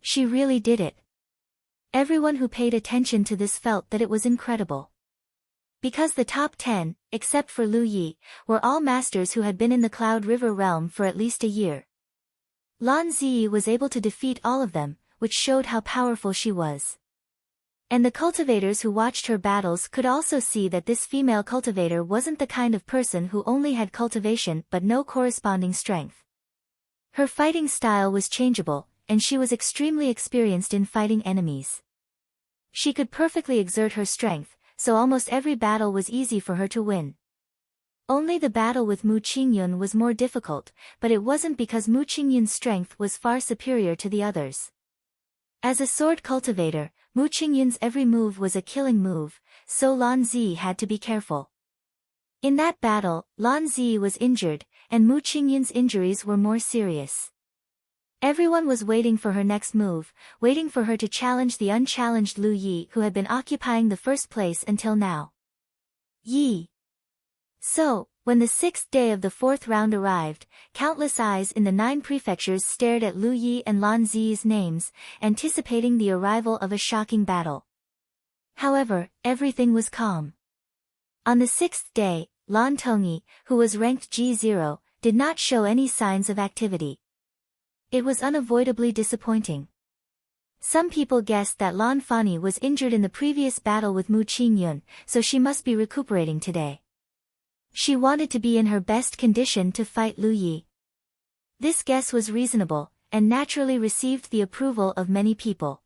She really did it. Everyone who paid attention to this felt that it was incredible. Because the top 10, except for Lu Yi, were all masters who had been in the Cloud River realm for at least a year. Lan Zi was able to defeat all of them, which showed how powerful she was. And the cultivators who watched her battles could also see that this female cultivator wasn't the kind of person who only had cultivation but no corresponding strength. Her fighting style was changeable, and she was extremely experienced in fighting enemies. She could perfectly exert her strength, so almost every battle was easy for her to win. Only the battle with Mu Qingyun was more difficult, but it wasn't because Mu Qingyun's strength was far superior to the others. As a sword cultivator, Mu Qingyun's every move was a killing move, so Lan Zi had to be careful. In that battle, Lan Zi was injured, and Mu Qingyun's injuries were more serious. Everyone was waiting for her next move, waiting for her to challenge the unchallenged Lu Yi who had been occupying the first place until now. Yi. So, When the 6th day of the 4th round arrived, countless eyes in the 9 prefectures stared at Lu Yi and Lan Zi's names, anticipating the arrival of a shocking battle. However, everything was calm. On the 6th day, Lan Tongyi, who was ranked G0, did not show any signs of activity. It was unavoidably disappointing. Some people guessed that Lan Fani was injured in the previous battle with Mu Qingyun, so she must be recuperating today. She wanted to be in her best condition to fight Lu Yi. This guess was reasonable, and naturally received the approval of many people.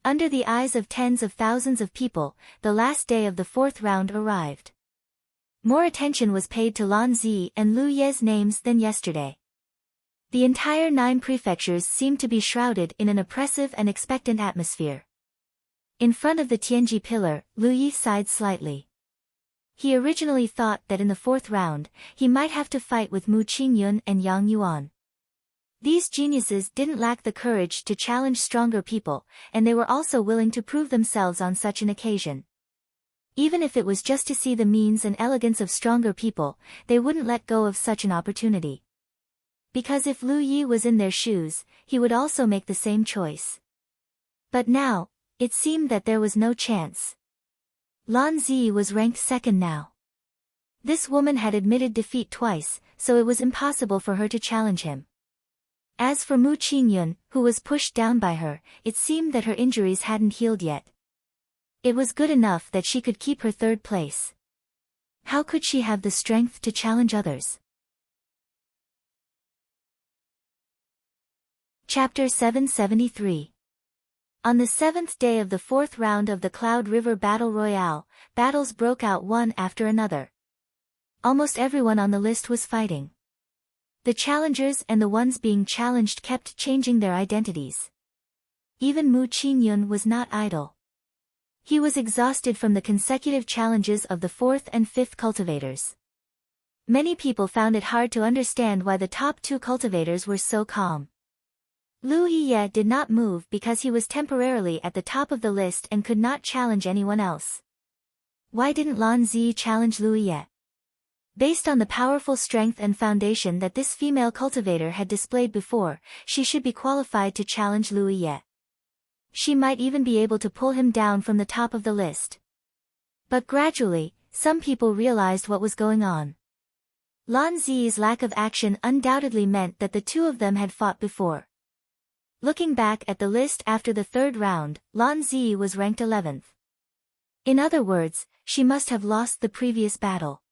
Under the eyes of tens of thousands of people, the last day of the 4th round arrived. More attention was paid to Lan Zi and Lu Ye's names than yesterday. The entire 9 prefectures seemed to be shrouded in an oppressive and expectant atmosphere. In front of the Tianji pillar, Lu Yi sighed slightly. He originally thought that in the 4th round, he might have to fight with Mu Qingyun and Yang Yuan. These geniuses didn't lack the courage to challenge stronger people, and they were also willing to prove themselves on such an occasion. Even if it was just to see the means and elegance of stronger people, they wouldn't let go of such an opportunity. Because if Lu Yi was in their shoes, he would also make the same choice. But now, it seemed that there was no chance. Lan Zi was ranked 2nd now. This woman had admitted defeat twice, so it was impossible for her to challenge him. As for Mu Qingyun, who was pushed down by her, it seemed that her injuries hadn't healed yet. It was good enough that she could keep her 3rd place. How could she have the strength to challenge others? Chapter 773. On the 7th day of the 4th round of the Cloud River Battle Royale, battles broke out one after another. Almost everyone on the list was fighting. The challengers and the ones being challenged kept changing their identities. Even Mu Qingyun was not idle. He was exhausted from the consecutive challenges of the 4th and 5th cultivators. Many people found it hard to understand why the top 2 cultivators were so calm. Lu Yi did not move because he was temporarily at the top of the list and could not challenge anyone else. Why didn't Lan Zi challenge Lu Yi? Based on the powerful strength and foundation that this female cultivator had displayed before, she should be qualified to challenge Lu Yi. She might even be able to pull him down from the top of the list. But gradually, some people realized what was going on. Lan Zi's lack of action undoubtedly meant that the 2 of them had fought before. Looking back at the list after the 3rd round, Lan Zi was ranked 11th. In other words, she must have lost the previous battle.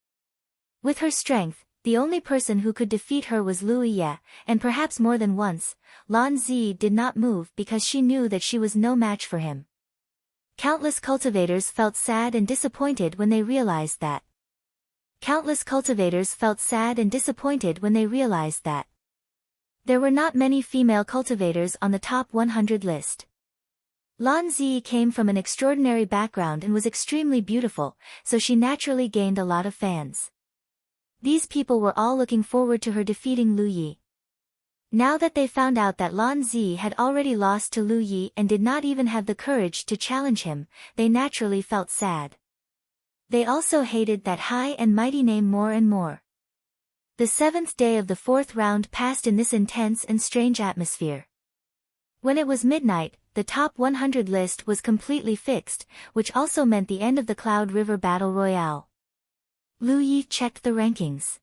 With her strength, the only person who could defeat her was Lu Yi, and perhaps more than once, Lan Zi did not move because she knew that she was no match for him. Countless cultivators felt sad and disappointed when they realized that. There were not many female cultivators on the top 100 list. Lan Zi came from an extraordinary background and was extremely beautiful, so she naturally gained a lot of fans. These people were all looking forward to her defeating Lu Yi. Now that they found out that Lan Zi had already lost to Lu Yi and did not even have the courage to challenge him, they naturally felt sad. They also hated that high and mighty name more and more. The 7th day of the 4th round passed in this intense and strange atmosphere. When it was midnight, the top 100 list was completely fixed, which also meant the end of the Cloud River Battle Royale. Lu Yi checked the rankings.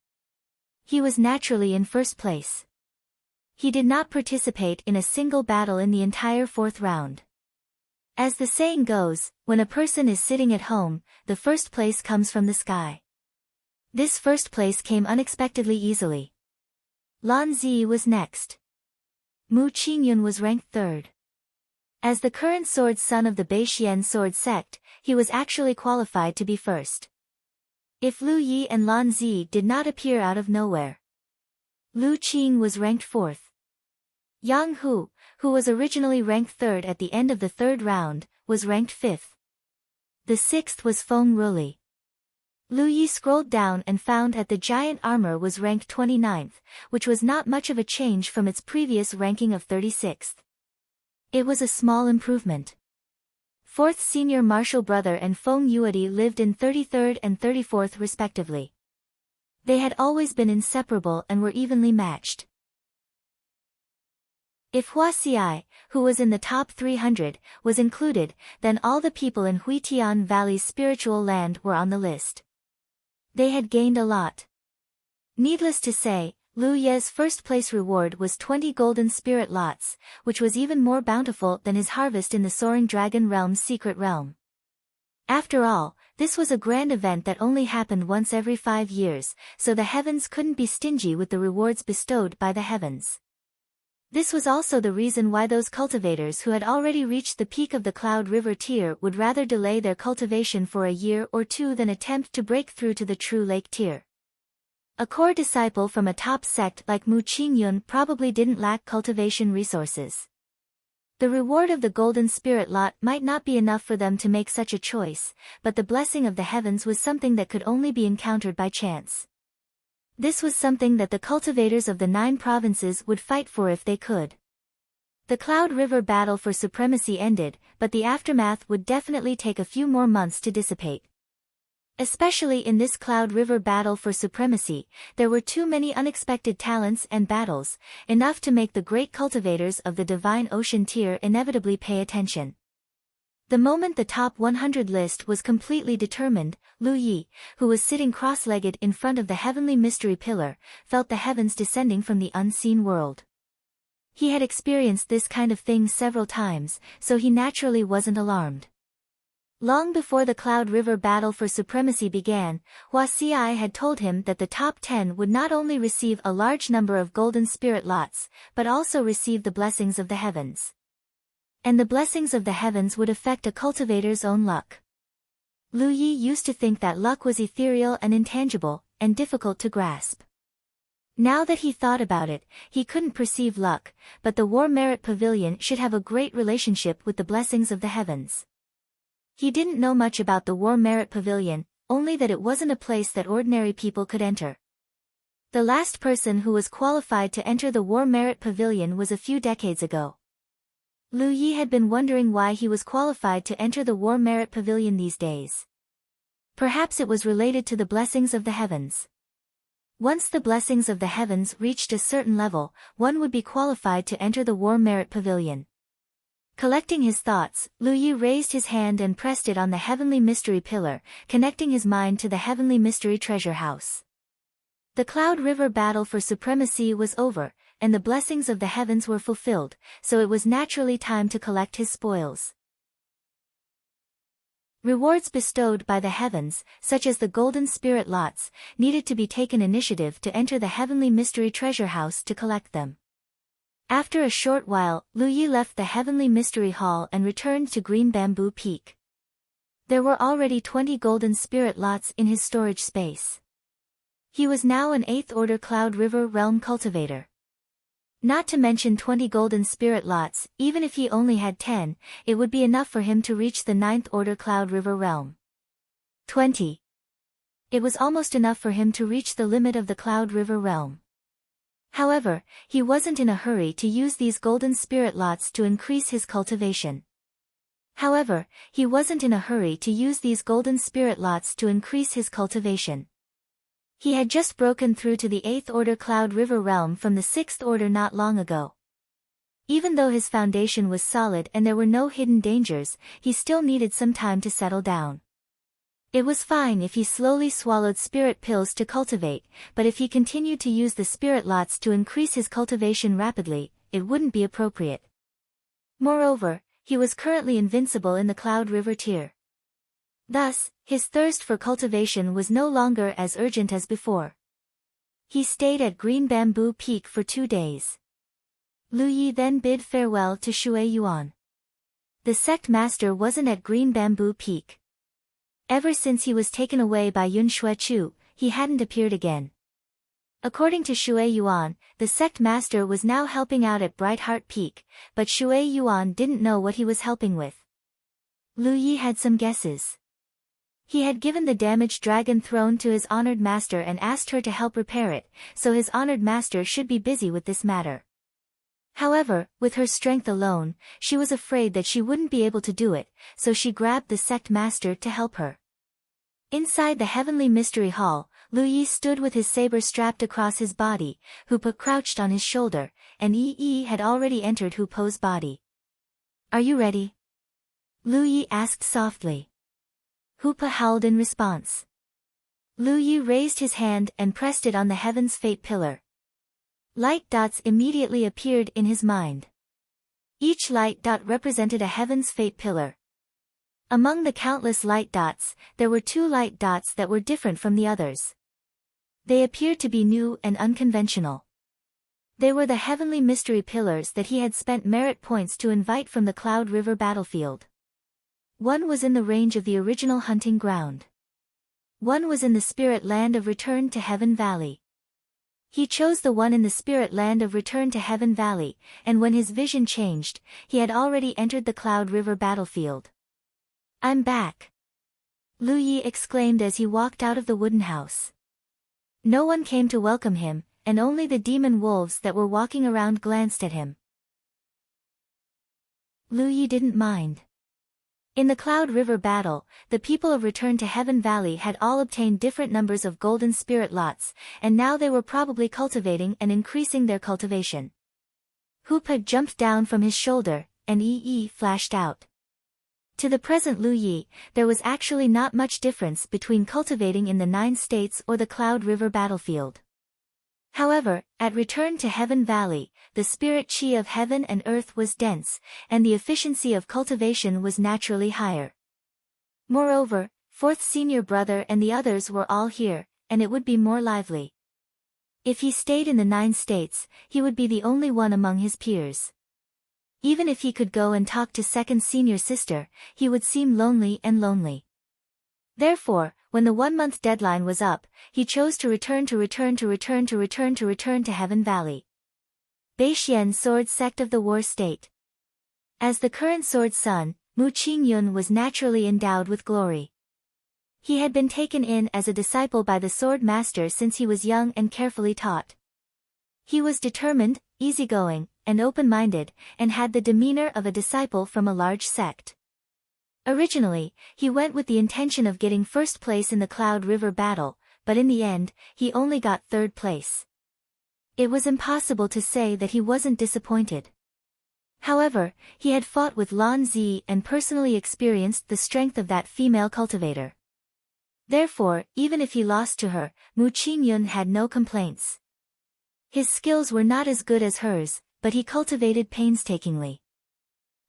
He was naturally in 1st place. He did not participate in a single battle in the entire 4th round. As the saying goes, when a person is sitting at home, the 1st place comes from the sky. This 1st place came unexpectedly easily. Lan Zi was next. Mu Qingyun was ranked 3rd. As the current sword son of the Beixian sword sect, he was actually qualified to be 1st. If Lu Yi and Lan Zi did not appear out of nowhere. Lu Qing was ranked 4th. Yang Hu, who was originally ranked 3rd at the end of the 3rd round, was ranked 5th. The 6th was Feng Ruli. Lu Yi scrolled down and found that the giant armor was ranked 29th, which was not much of a change from its previous ranking of 36th. It was a small improvement. 4th senior martial brother and Feng Yuadi lived in 33rd and 34th respectively. They had always been inseparable and were evenly matched. If Hua Xiai, who was in the top 300, was included, then all the people in Huitian Valley's spiritual land were on the list. They had gained a lot. Needless to say, Lu Ye's first-place reward was 20 golden spirit lots, which was even more bountiful than his harvest in the Soaring Dragon Realm's secret realm. After all, this was a grand event that only happened once every 5 years, so the heavens couldn't be stingy with the rewards bestowed by the heavens. This was also the reason why those cultivators who had already reached the peak of the Cloud River tier would rather delay their cultivation for a year or two than attempt to break through to the true lake tier. A core disciple from a top sect like Mu Qingyun probably didn't lack cultivation resources. The reward of the golden spirit lot might not be enough for them to make such a choice, but the blessing of the heavens was something that could only be encountered by chance. This was something that the cultivators of the 9 provinces would fight for if they could. The Cloud River battle for supremacy ended, but the aftermath would definitely take a few more months to dissipate. Especially in this Cloud River battle for supremacy, there were too many unexpected talents and battles, enough to make the great cultivators of the Divine Ocean tier inevitably pay attention. The moment the top 100 list was completely determined, Lu Yi, who was sitting cross-legged in front of the heavenly mystery pillar, felt the heavens descending from the unseen world. He had experienced this kind of thing several times, so he naturally wasn't alarmed. Long before the Cloud River battle for supremacy began, Hua Xiai had told him that the top 10 would not only receive a large number of golden spirit lots, but also receive the blessings of the heavens. And the blessings of the heavens would affect a cultivator's own luck. Lu Yi used to think that luck was ethereal and intangible, and difficult to grasp. Now that he thought about it, he couldn't perceive luck, but the War Merit Pavilion should have a great relationship with the blessings of the heavens. He didn't know much about the War Merit Pavilion, only that it wasn't a place that ordinary people could enter. The last person who was qualified to enter the War Merit Pavilion was a few decades ago. Lu Yi had been wondering why he was qualified to enter the War Merit Pavilion these days. Perhaps it was related to the blessings of the heavens. Once the blessings of the heavens reached a certain level, one would be qualified to enter the War Merit Pavilion. Collecting his thoughts, Lu Yi raised his hand and pressed it on the heavenly mystery pillar, connecting his mind to the heavenly mystery treasure house. The Cloud River battle for supremacy was over, and the blessings of the heavens were fulfilled, so it was naturally time to collect his spoils. Rewards bestowed by the heavens, such as the golden spirit lots, needed to be taken initiative to enter the heavenly mystery treasure house to collect them. After a short while, Lu Yi left the heavenly mystery hall and returned to Green Bamboo Peak. There were already 20 golden spirit lots in his storage space. He was now an 8th order Cloud River realm cultivator. Not to mention 20 golden spirit lots, even if he only had 10, it would be enough for him to reach the 9th order Cloud River realm. 20. It was almost enough for him to reach the limit of the Cloud River realm. However, he wasn't in a hurry to use these golden spirit lots to increase his cultivation. He had just broken through to the 8th order Cloud River realm from the 6th order not long ago. Even though his foundation was solid and there were no hidden dangers, he still needed some time to settle down. It was fine if he slowly swallowed spirit pills to cultivate, but if he continued to use the spirit lots to increase his cultivation rapidly, it wouldn't be appropriate. Moreover, he was currently invincible in the Cloud River tier. Thus, his thirst for cultivation was no longer as urgent as before. He stayed at Green Bamboo Peak for 2 days. Lu Yi then bid farewell to Shui Yuan. The sect master wasn't at Green Bamboo Peak. Ever since he was taken away by Yun Xuechu, he hadn't appeared again. According to Shui Yuan, the sect master was now helping out at Bright Heart Peak, but Shui Yuan didn't know what he was helping with. Lu Yi had some guesses. He had given the damaged dragon throne to his honored master and asked her to help repair it, so his honored master should be busy with this matter. However, with her strength alone, she was afraid that she wouldn't be able to do it, so she grabbed the sect master to help her. Inside the heavenly mystery hall, Lu Yi stood with his saber strapped across his body, Hoopa crouched on his shoulder, and Yi had already entered Hoopo's body. "Are you ready?" Lu Yi asked softly. Hoopa howled in response. Lu Yi raised his hand and pressed it on the Heaven's Fate pillar. Light dots immediately appeared in his mind. Each light dot represented a Heaven's Fate pillar. Among the countless light dots, there were 2 light dots that were different from the others. They appeared to be new and unconventional. They were the heavenly mystery pillars that he had spent merit points to invite from the Cloud River battlefield. One was in the range of the original hunting ground. One was in the spirit land of Return to Heaven Valley. He chose the one in the spirit land of Return to Heaven Valley, and when his vision changed, he had already entered the Cloud River battlefield. "I'm back!" Lu Yi exclaimed as he walked out of the wooden house. No one came to welcome him, and only the demon wolves that were walking around glanced at him. Lu Yi didn't mind. In the Cloud River battle, the people of Return to Heaven Valley had all obtained different numbers of golden spirit lots, and now they were probably cultivating and increasing their cultivation. Hoopa jumped down from his shoulder, and Yi flashed out. To the present Lu Yi, there was actually not much difference between cultivating in the 9 states or the Cloud River battlefield. However, at Return to Heaven Valley, the spirit chi of heaven and earth was dense, and the efficiency of cultivation was naturally higher. Moreover, 4th senior brother and the others were all here, and it would be more lively. If he stayed in the 9 states, he would be the only one among his peers. Even if he could go and talk to 2nd senior sister, he would seem lonely. Therefore, when the 1-month deadline was up, he chose to return to Heaven Valley. Beixian Sword Sect of the War State. As the current sword son, Mu Qingyun was naturally endowed with glory. He had been taken in as a disciple by the sword master since he was young and carefully taught. He was determined, easygoing, and open-minded, and had the demeanor of a disciple from a large sect. Originally, he went with the intention of getting 1st place in the Cloud River battle, but in the end, he only got 3rd place. It was impossible to say that he wasn't disappointed. However, he had fought with Lan Zi and personally experienced the strength of that female cultivator. Therefore, even if he lost to her, Mu Qingyun had no complaints. His skills were not as good as hers, but he cultivated painstakingly.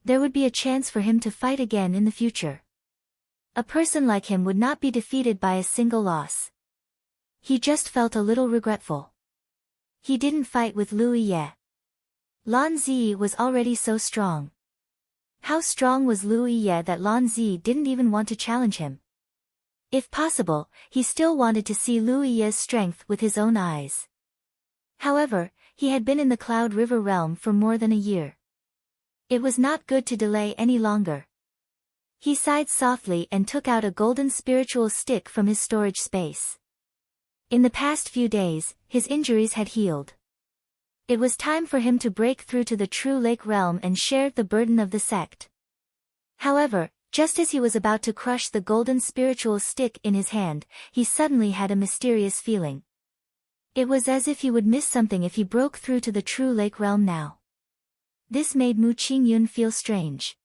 There would be a chance for him to fight again in the future. A person like him would not be defeated by a single loss. He just felt a little regretful. He didn't fight with Lu Yi. Lan Zi was already so strong. How strong was Lu Yi that Lan Zi didn't even want to challenge him? If possible, he still wanted to see Lu Yi's strength with his own eyes. However, he had been in the Cloud River realm for more than a year. It was not good to delay any longer. He sighed softly and took out a golden spiritual stick from his storage space. In the past few days, his injuries had healed. It was time for him to break through to the true lake realm and share the burden of the sect. However, just as he was about to crush the golden spiritual stick in his hand, he suddenly had a mysterious feeling. It was as if he would miss something if he broke through to the true lake realm now. This made Mu Qingyun feel strange.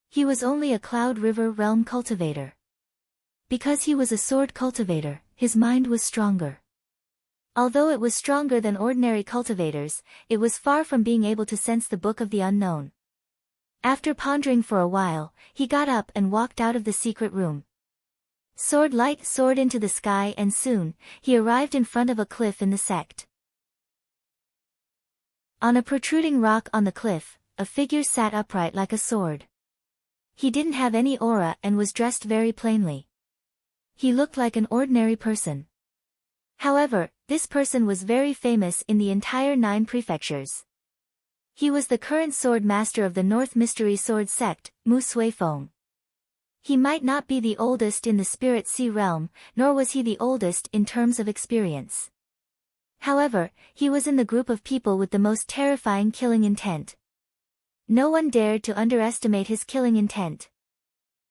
He was only a Cloud River realm cultivator. Because he was a sword cultivator, his mind was stronger. Although it was stronger than ordinary cultivators, it was far from being able to sense the Book of the Unknown. After pondering for a while, he got up and walked out of the secret room. Sword light soared into the sky and soon, he arrived in front of a cliff in the sect. On a protruding rock on the cliff, a figure sat upright like a sword. He didn't have any aura and was dressed very plainly. He looked like an ordinary person. However, this person was very famous in the entire 9 prefectures. He was the current sword master of the North Mystery Sword Sect, Mu Suifeng. He might not be the oldest in the Spirit Sea realm, nor was he the oldest in terms of experience. However, he was in the group of people with the most terrifying killing intent. No one dared to underestimate his killing intent.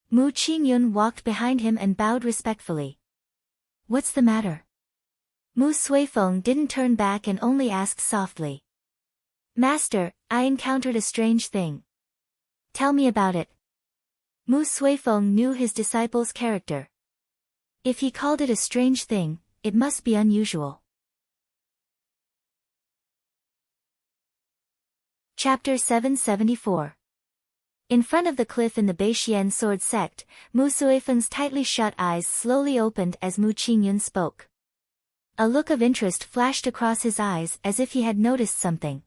Mu Qingyun walked behind him and bowed respectfully. "What's the matter?" Mu Suifeng didn't turn back and only asked softly. Master, I encountered a strange thing. Tell me about it. Mu Suifeng knew his disciple's character. If he called it a strange thing, it must be unusual. Chapter 774. In front of the cliff in the Beixian sword sect, Mu Suifeng's tightly shut eyes slowly opened as Mu Qingyun spoke. A look of interest flashed across his eyes as if he had noticed something.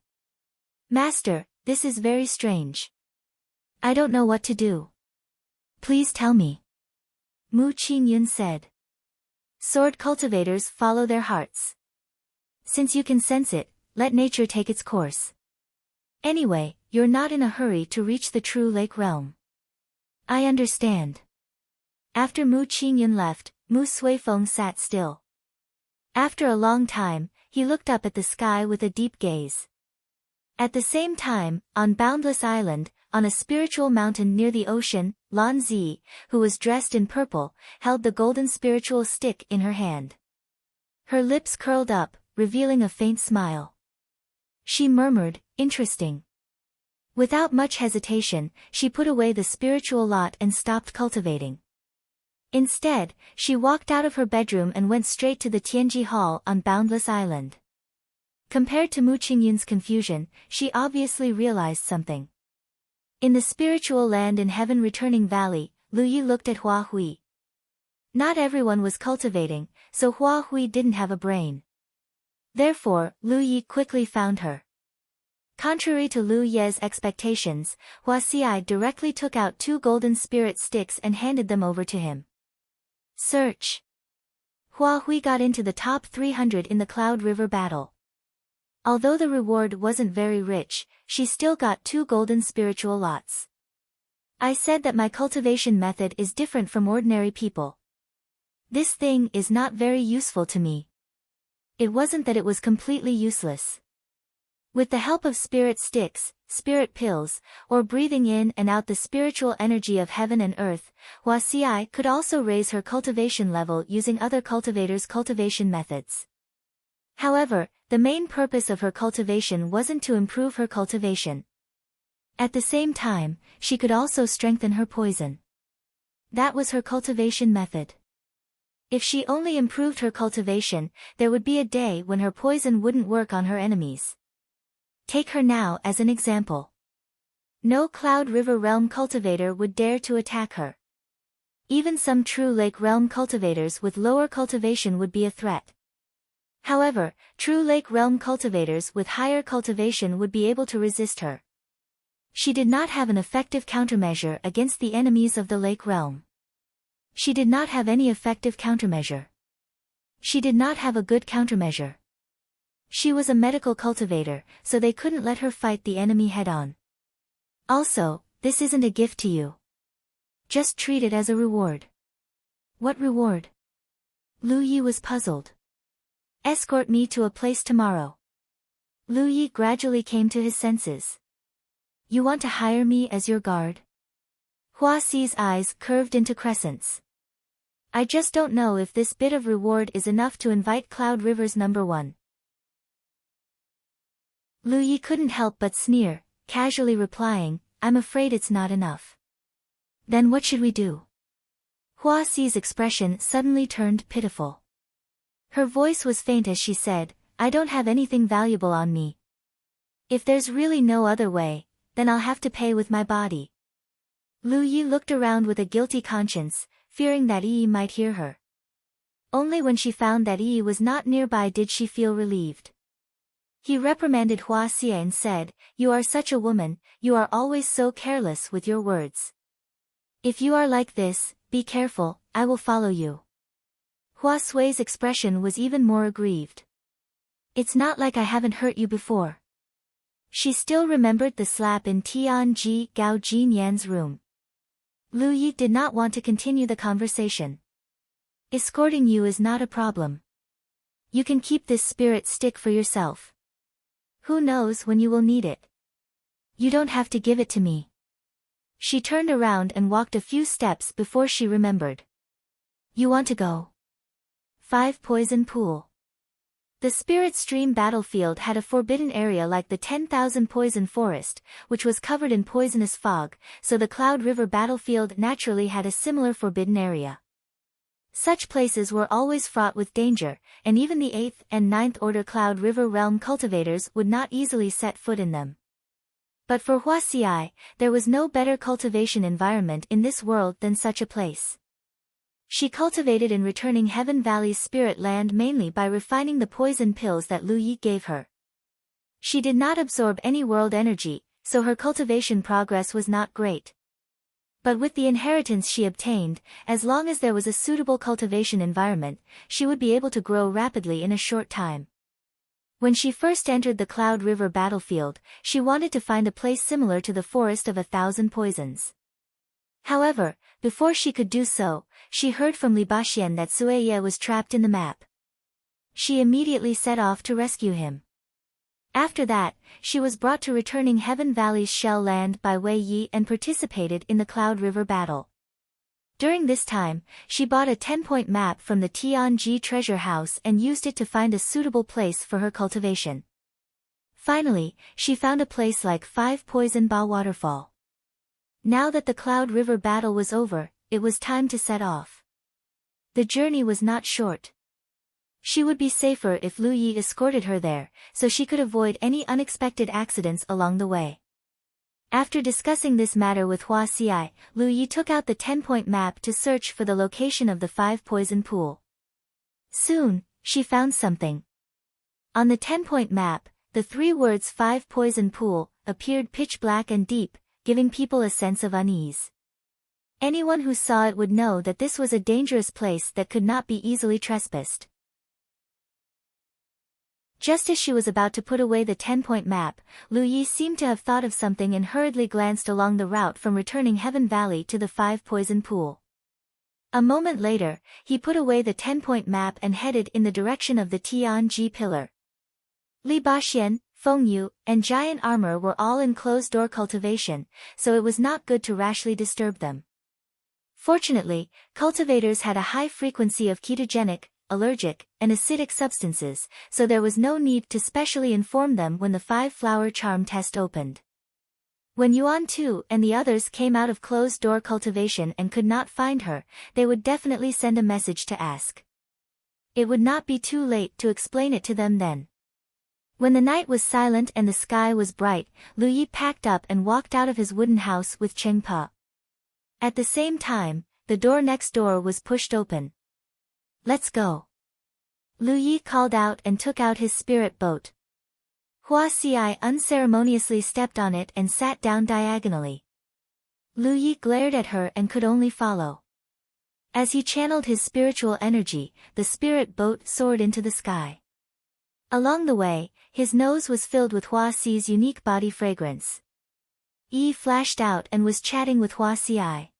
Master, this is very strange. I don't know what to do. Please tell me. Mu Qingyun said. Sword cultivators follow their hearts. Since you can sense it, let nature take its course. Anyway, you're not in a hurry to reach the true lake realm. I understand. After Mu Qingyun left, Mu Suifeng sat still. After a long time, he looked up at the sky with a deep gaze. At the same time, on Boundless Island, on a spiritual mountain near the ocean, Lan Zi, who was dressed in purple, held the golden spiritual stick in her hand. Her lips curled up, revealing a faint smile. She murmured, interesting. Without much hesitation, she put away the spiritual lot and stopped cultivating. Instead, she walked out of her bedroom and went straight to the Tianji Hall on Boundless Island. Compared to Mu Qingyun's confusion, she obviously realized something. In the spiritual land in Heaven Returning Valley, Lu Yi looked at Hua Hui. Not everyone was cultivating, so Hua Hui didn't have a brain. Therefore, Lu Yi quickly found her. Contrary to Lu Ye's expectations, Hua Xi directly took out 2 golden spirit sticks and handed them over to him. Search. Hua Hui got into the top 300 in the Cloud River battle. Although the reward wasn't very rich, she still got 2 golden spiritual lots. I said that my cultivation method is different from ordinary people. This thing is not very useful to me. It wasn't that it was completely useless. With the help of spirit sticks, spirit pills, or breathing in and out the spiritual energy of heaven and earth, Hua Xi could also raise her cultivation level using other cultivators' cultivation methods. However, the main purpose of her cultivation wasn't to improve her cultivation. At the same time, she could also strengthen her poison. That was her cultivation method. If she only improved her cultivation, there would be a day when her poison wouldn't work on her enemies. Take her now as an example. No Cloud River Realm cultivator would dare to attack her. Even some true Lake Realm cultivators with lower cultivation would be a threat. However, true Lake Realm cultivators with higher cultivation would be able to resist her. She did not have an effective countermeasure against the enemies of the Lake Realm. She did not have any effective countermeasure. She did not have a good countermeasure. She was a medical cultivator, so they couldn't let her fight the enemy head-on. Also, this isn't a gift to you. Just treat it as a reward. What reward? Lu Yi was puzzled. Escort me to a place tomorrow. Lu Yi gradually came to his senses. You want to hire me as your guard? Hua Xi's eyes curved into crescents. I just don't know if this bit of reward is enough to invite Cloud River's number 1. Lu Yi couldn't help but sneer, casually replying, I'm afraid it's not enough. Then what should we do? Hua Xi's expression suddenly turned pitiful. Her voice was faint as she said, I don't have anything valuable on me. If there's really no other way, then I'll have to pay with my body. Lu Yi looked around with a guilty conscience, fearing that Yi might hear her. Only when she found that Yi was not nearby did she feel relieved. He reprimanded Hua Xi and said, You are such a woman, you are always so careless with your words. If you are like this, be careful, I will follow you. Hua Sui's expression was even more aggrieved. It's not like I haven't hurt you before. She still remembered the slap in Tianji Gao Jinyan's room. Lu Yi did not want to continue the conversation. Escorting you is not a problem. You can keep this spirit stick for yourself. Who knows when you will need it? You don't have to give it to me. She turned around and walked a few steps before she remembered. You want to go? 5 Poison Pool. The Spirit Stream battlefield had a forbidden area like the 10,000 Poison Forest, which was covered in poisonous fog, so the Cloud River battlefield naturally had a similar forbidden area. Such places were always fraught with danger, and even the 8th and 9th Order Cloud River realm cultivators would not easily set foot in them. But for Hua Xiai, there was no better cultivation environment in this world than such a place. She cultivated in returning Heaven Valley's spirit land mainly by refining the poison pills that Lu Yi gave her. She did not absorb any world energy, so her cultivation progress was not great. But with the inheritance she obtained, as long as there was a suitable cultivation environment, she would be able to grow rapidly in a short time. When she first entered the Cloud River battlefield, she wanted to find a place similar to the Forest of 1,000 Poisons. However, before she could do so, she heard from Li Baxuan that Sui Ye was trapped in the map. She immediately set off to rescue him. After that, she was brought to returning Heaven Valley's shell land by Wei Yi and participated in the Cloud River battle. During this time, she bought a 10-point map from the Tianji treasure house and used it to find a suitable place for her cultivation. Finally, she found a place like 5 Poison Ba Waterfall. Now that the Cloud River battle was over, it was time to set off. The journey was not short. She would be safer if Lu Yi escorted her there, so she could avoid any unexpected accidents along the way. After discussing this matter with Hua Xiai, Lu Yi took out the 10-point map to search for the location of the 5 poison pool. Soon, she found something. On the 10-point map, the 3 words 5 poison pool appeared pitch black and deep, giving people a sense of unease. Anyone who saw it would know that this was a dangerous place that could not be easily trespassed. Just as she was about to put away the 10-point map, Lu Yi seemed to have thought of something and hurriedly glanced along the route from returning Heaven Valley to the 5 poison pool. A moment later, he put away the 10-point map and headed in the direction of the Tianji pillar. Li Baxuan, Feng Yu, and Giant Armor were all in closed-door cultivation, so it was not good to rashly disturb them. Fortunately, cultivators had a high frequency of ketogenic, allergic, and acidic substances, so there was no need to specially inform them when the 5-flower charm test opened. When Yuan Tu and the others came out of closed-door cultivation and could not find her, they would definitely send a message to ask. It would not be too late to explain it to them then. When the night was silent and the sky was bright, Lu Yi packed up and walked out of his wooden house with Cheng Pa. At the same time, the door next door was pushed open. "Let's go." Lu Yi called out and took out his spirit boat. Hua Xiai unceremoniously stepped on it and sat down diagonally. Lu Yi glared at her and could only follow. As he channeled his spiritual energy, the spirit boat soared into the sky. Along the way, his nose was filled with Hua Xi's unique body fragrance. Yi flashed out and was chatting with Hua Xiai.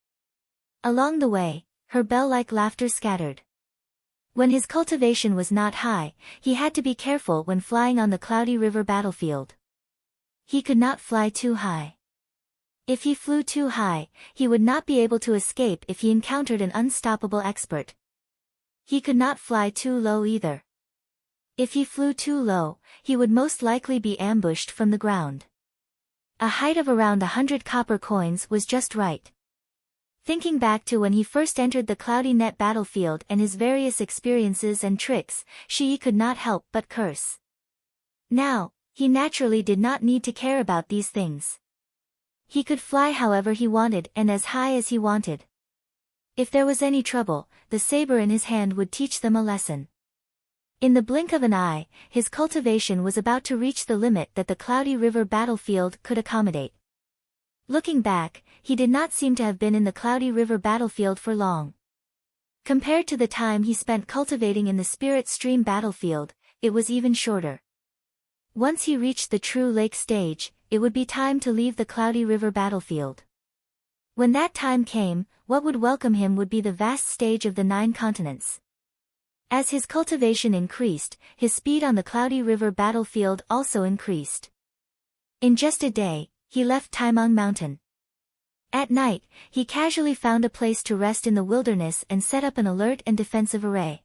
Along the way, her bell-like laughter scattered. When his cultivation was not high, he had to be careful when flying on the Cloudy River battlefield. He could not fly too high. If he flew too high, he would not be able to escape if he encountered an unstoppable expert. He could not fly too low either. If he flew too low, he would most likely be ambushed from the ground. A height of around 100 copper coins was just right. Thinking back to when he first entered the Cloudy Net battlefield and his various experiences and tricks, Shi could not help but curse. Now, he naturally did not need to care about these things. He could fly however he wanted and as high as he wanted. If there was any trouble, the saber in his hand would teach them a lesson. In the blink of an eye, his cultivation was about to reach the limit that the Cloudy River battlefield could accommodate. Looking back, he did not seem to have been in the Cloudy River battlefield for long. Compared to the time he spent cultivating in the Spirit Stream battlefield, it was even shorter. Once he reached the true lake stage, it would be time to leave the Cloudy River battlefield. When that time came, what would welcome him would be the vast stage of the 9 continents. As his cultivation increased, his speed on the Cloudy River battlefield also increased. In just a day, he left Taimang Mountain. At night, he casually found a place to rest in the wilderness and set up an alert and defensive array.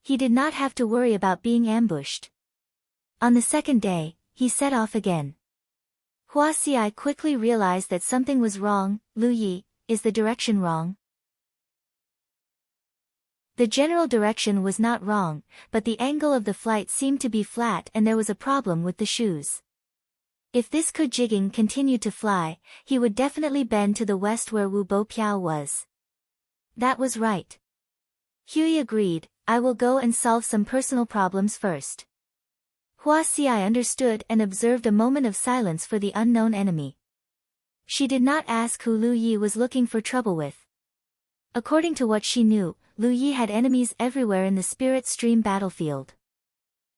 He did not have to worry about being ambushed. On the second day, he set off again. Hua Xiai quickly realized that something was wrong. Lu Yi, is the direction wrong? The general direction was not wrong, but the angle of the flight seemed to be flat and there was a problem with the shoes. If this Ke Jiging continued to fly, he would definitely bend to the west where Wu Bo Piao was. That was right. Hui agreed, I will go and solve some personal problems first. Hua Xiai understood and observed a moment of silence for the unknown enemy. She did not ask who Lu Yi was looking for trouble with. According to what she knew, Lu Yi had enemies everywhere in the Spirit Stream battlefield.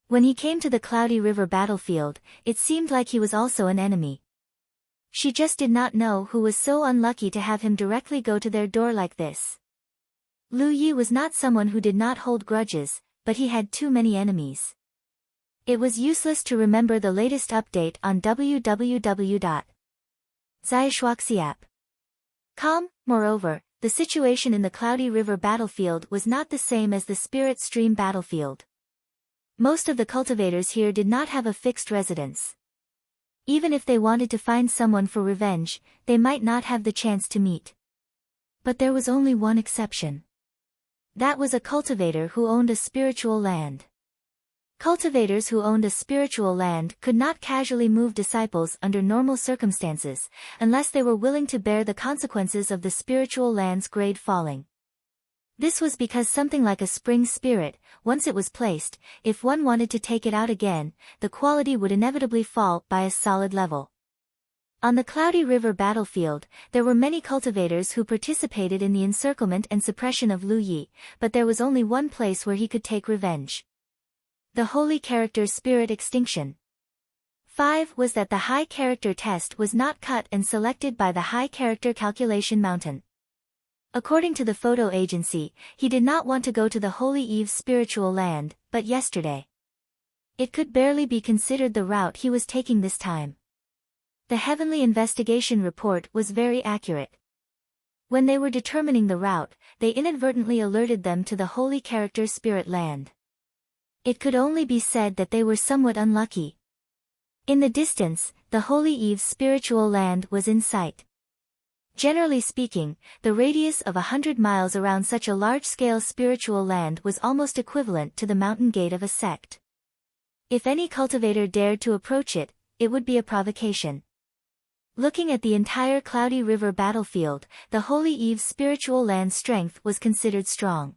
When he came to the Cloudy River battlefield, it seemed like he was also an enemy. She just did not know who was so unlucky to have him directly go to their door like this. Lu Yi was not someone who did not hold grudges, but he had too many enemies. It was useless to remember the latest update on www.zaichuaxiap.com. Moreover, the situation in the Cloudy River battlefield was not the same as the Spirit Stream battlefield. Most of the cultivators here did not have a fixed residence. Even if they wanted to find someone for revenge, they might not have the chance to meet. But there was only one exception. That was a cultivator who owned a spiritual land. Cultivators who owned a spiritual land could not casually move disciples under normal circumstances, unless they were willing to bear the consequences of the spiritual land's grade falling. This was because something like a spring spirit, once it was placed, if one wanted to take it out again, the quality would inevitably fall by a solid level. On the Cloudy River battlefield, there were many cultivators who participated in the encirclement and suppression of Lu Yi, but there was only one place where he could take revenge. The Holy Character Spirit Extinction. 5 was that the High Character test was not cut and selected by the High Character Calculation Mountain. According to the photo agency, he did not want to go to the Holy Eve's spiritual land, but yesterday. It could barely be considered the route he was taking this time. The Heavenly Investigation Report was very accurate. When they were determining the route, they inadvertently alerted them to the Holy Character Spirit Land. It could only be said that they were somewhat unlucky. In the distance, the Holy Eve's spiritual land was in sight. Generally speaking, the radius of 100 miles around such a large-scale spiritual land was almost equivalent to the mountain gate of a sect. If any cultivator dared to approach it, it would be a provocation. Looking at the entire Cloudy River battlefield, the Holy Eve's spiritual land strength was considered strong.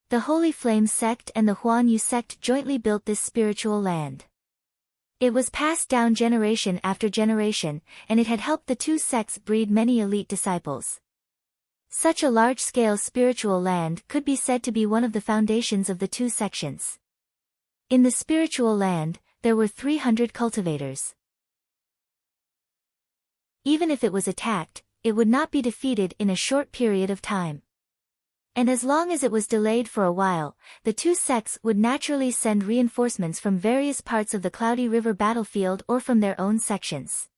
The Holy Flame sect and the Huan Yu sect jointly built this spiritual land. It was passed down generation after generation, and it had helped the two sects breed many elite disciples. Such a large-scale spiritual land could be said to be one of the foundations of the two sections. In the spiritual land, there were 300 cultivators. Even if it was attacked, it would not be defeated in a short period of time. And as long as it was delayed for a while, the two sects would naturally send reinforcements from various parts of the Cloudy River battlefield or from their own sections.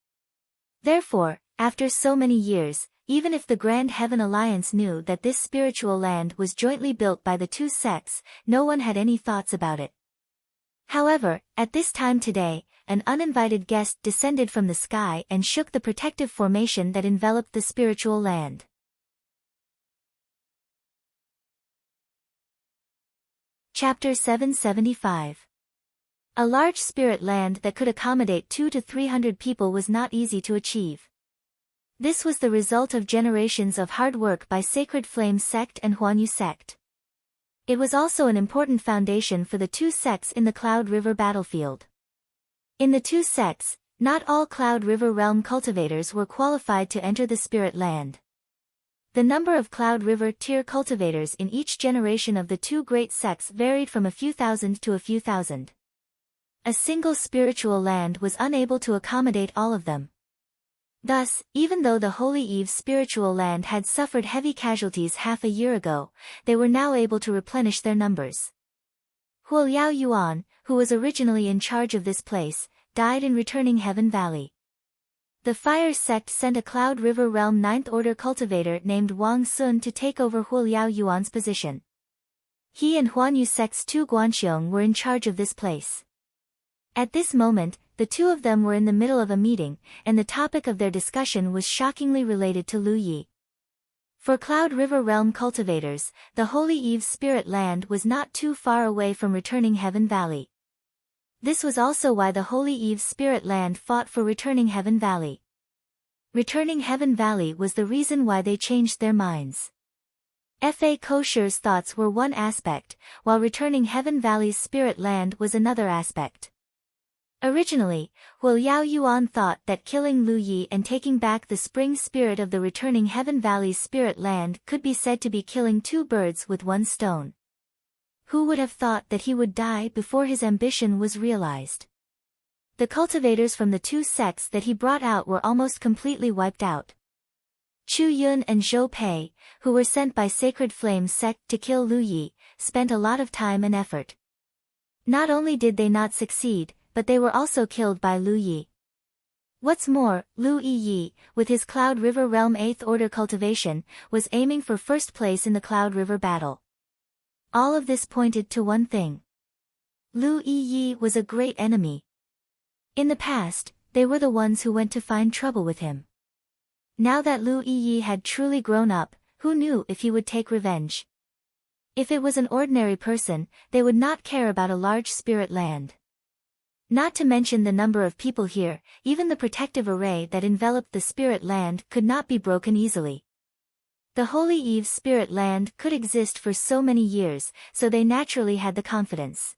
Therefore, after so many years, even if the Grand Heaven Alliance knew that this spiritual land was jointly built by the two sects, no one had any thoughts about it. However, at this time today, an uninvited guest descended from the sky and shook the protective formation that enveloped the spiritual land. Chapter 775. A large spirit land that could accommodate 200 to 300 people was not easy to achieve. This was the result of generations of hard work by Sacred Flame sect and Huan Yu sect. It was also an important foundation for the two sects in the Cloud River battlefield. In the two sects, not all Cloud River realm cultivators were qualified to enter the spirit land. The number of Cloud River tier cultivators in each generation of the two great sects varied from a few thousand to a few thousand. A single spiritual land was unable to accommodate all of them. Thus, even though the Holy Eve's spiritual land had suffered heavy casualties half a year ago, they were now able to replenish their numbers. Huoliao Yuan, who was originally in charge of this place, died in returning Heaven Valley. The Fire sect sent a Cloud River Realm 9th Order cultivator named Wang Sun to take over Huoliao Yuan's position. He and Huan Yu sect's Tu Guanxiong were in charge of this place. At this moment, the two of them were in the middle of a meeting, and the topic of their discussion was shockingly related to Lu Yi. For Cloud River Realm cultivators, the Holy Eve's spirit land was not too far away from Returning Heaven Valley. This was also why the Holy Eve's spirit land fought for Returning Heaven Valley. Returning Heaven Valley was the reason why they changed their minds. Fa Kosher's thoughts were one aspect, while Returning Heaven Valley's spirit land was another aspect. Originally, Yao Yuan thought that killing Lu Yi and taking back the spring spirit of the Returning Heaven Valley's spirit land could be said to be killing two birds with one stone. Who would have thought that he would die before his ambition was realized? The cultivators from the two sects that he brought out were almost completely wiped out. Chu Yun and Zhou Pei, who were sent by Sacred Flame sect to kill Lu Yi, spent a lot of time and effort. Not only did they not succeed, but they were also killed by Lu Yi. What's more, Lu Yi, with his Cloud River Realm 8th Order cultivation, was aiming for first place in the Cloud River battle. All of this pointed to one thing. Lu Yi was a great enemy. In the past, they were the ones who went to find trouble with him. Now that Lu Yi had truly grown up, who knew if he would take revenge? If it was an ordinary person, they would not care about a large spirit land. Not to mention the number of people here, even the protective array that enveloped the spirit land could not be broken easily. The Holy Eve's spirit land could exist for so many years, so they naturally had the confidence.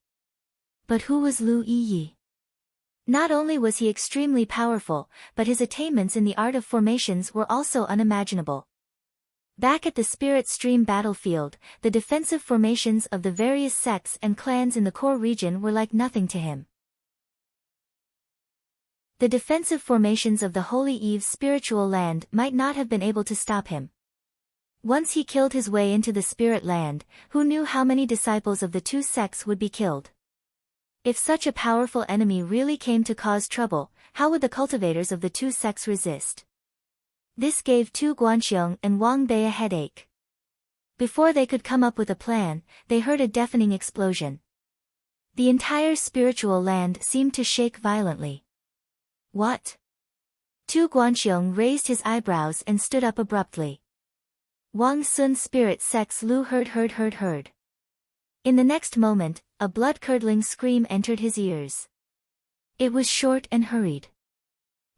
But who was Lu Yi? Not only was he extremely powerful, but his attainments in the art of formations were also unimaginable. Back at the Spirit Stream battlefield, the defensive formations of the various sects and clans in the core region were like nothing to him. The defensive formations of the Holy Eve's spiritual land might not have been able to stop him. Once he killed his way into the spirit land, who knew how many disciples of the two sects would be killed? If such a powerful enemy really came to cause trouble, how would the cultivators of the two sects resist? This gave Tu Guanxiong and Wang Bei a headache. Before they could come up with a plan, they heard a deafening explosion. The entire spiritual land seemed to shake violently. What? Tu Guanxiong raised his eyebrows and stood up abruptly. Wang Sun's spirit sects Lu heard. In the next moment, a blood-curdling scream entered his ears. It was short and hurried.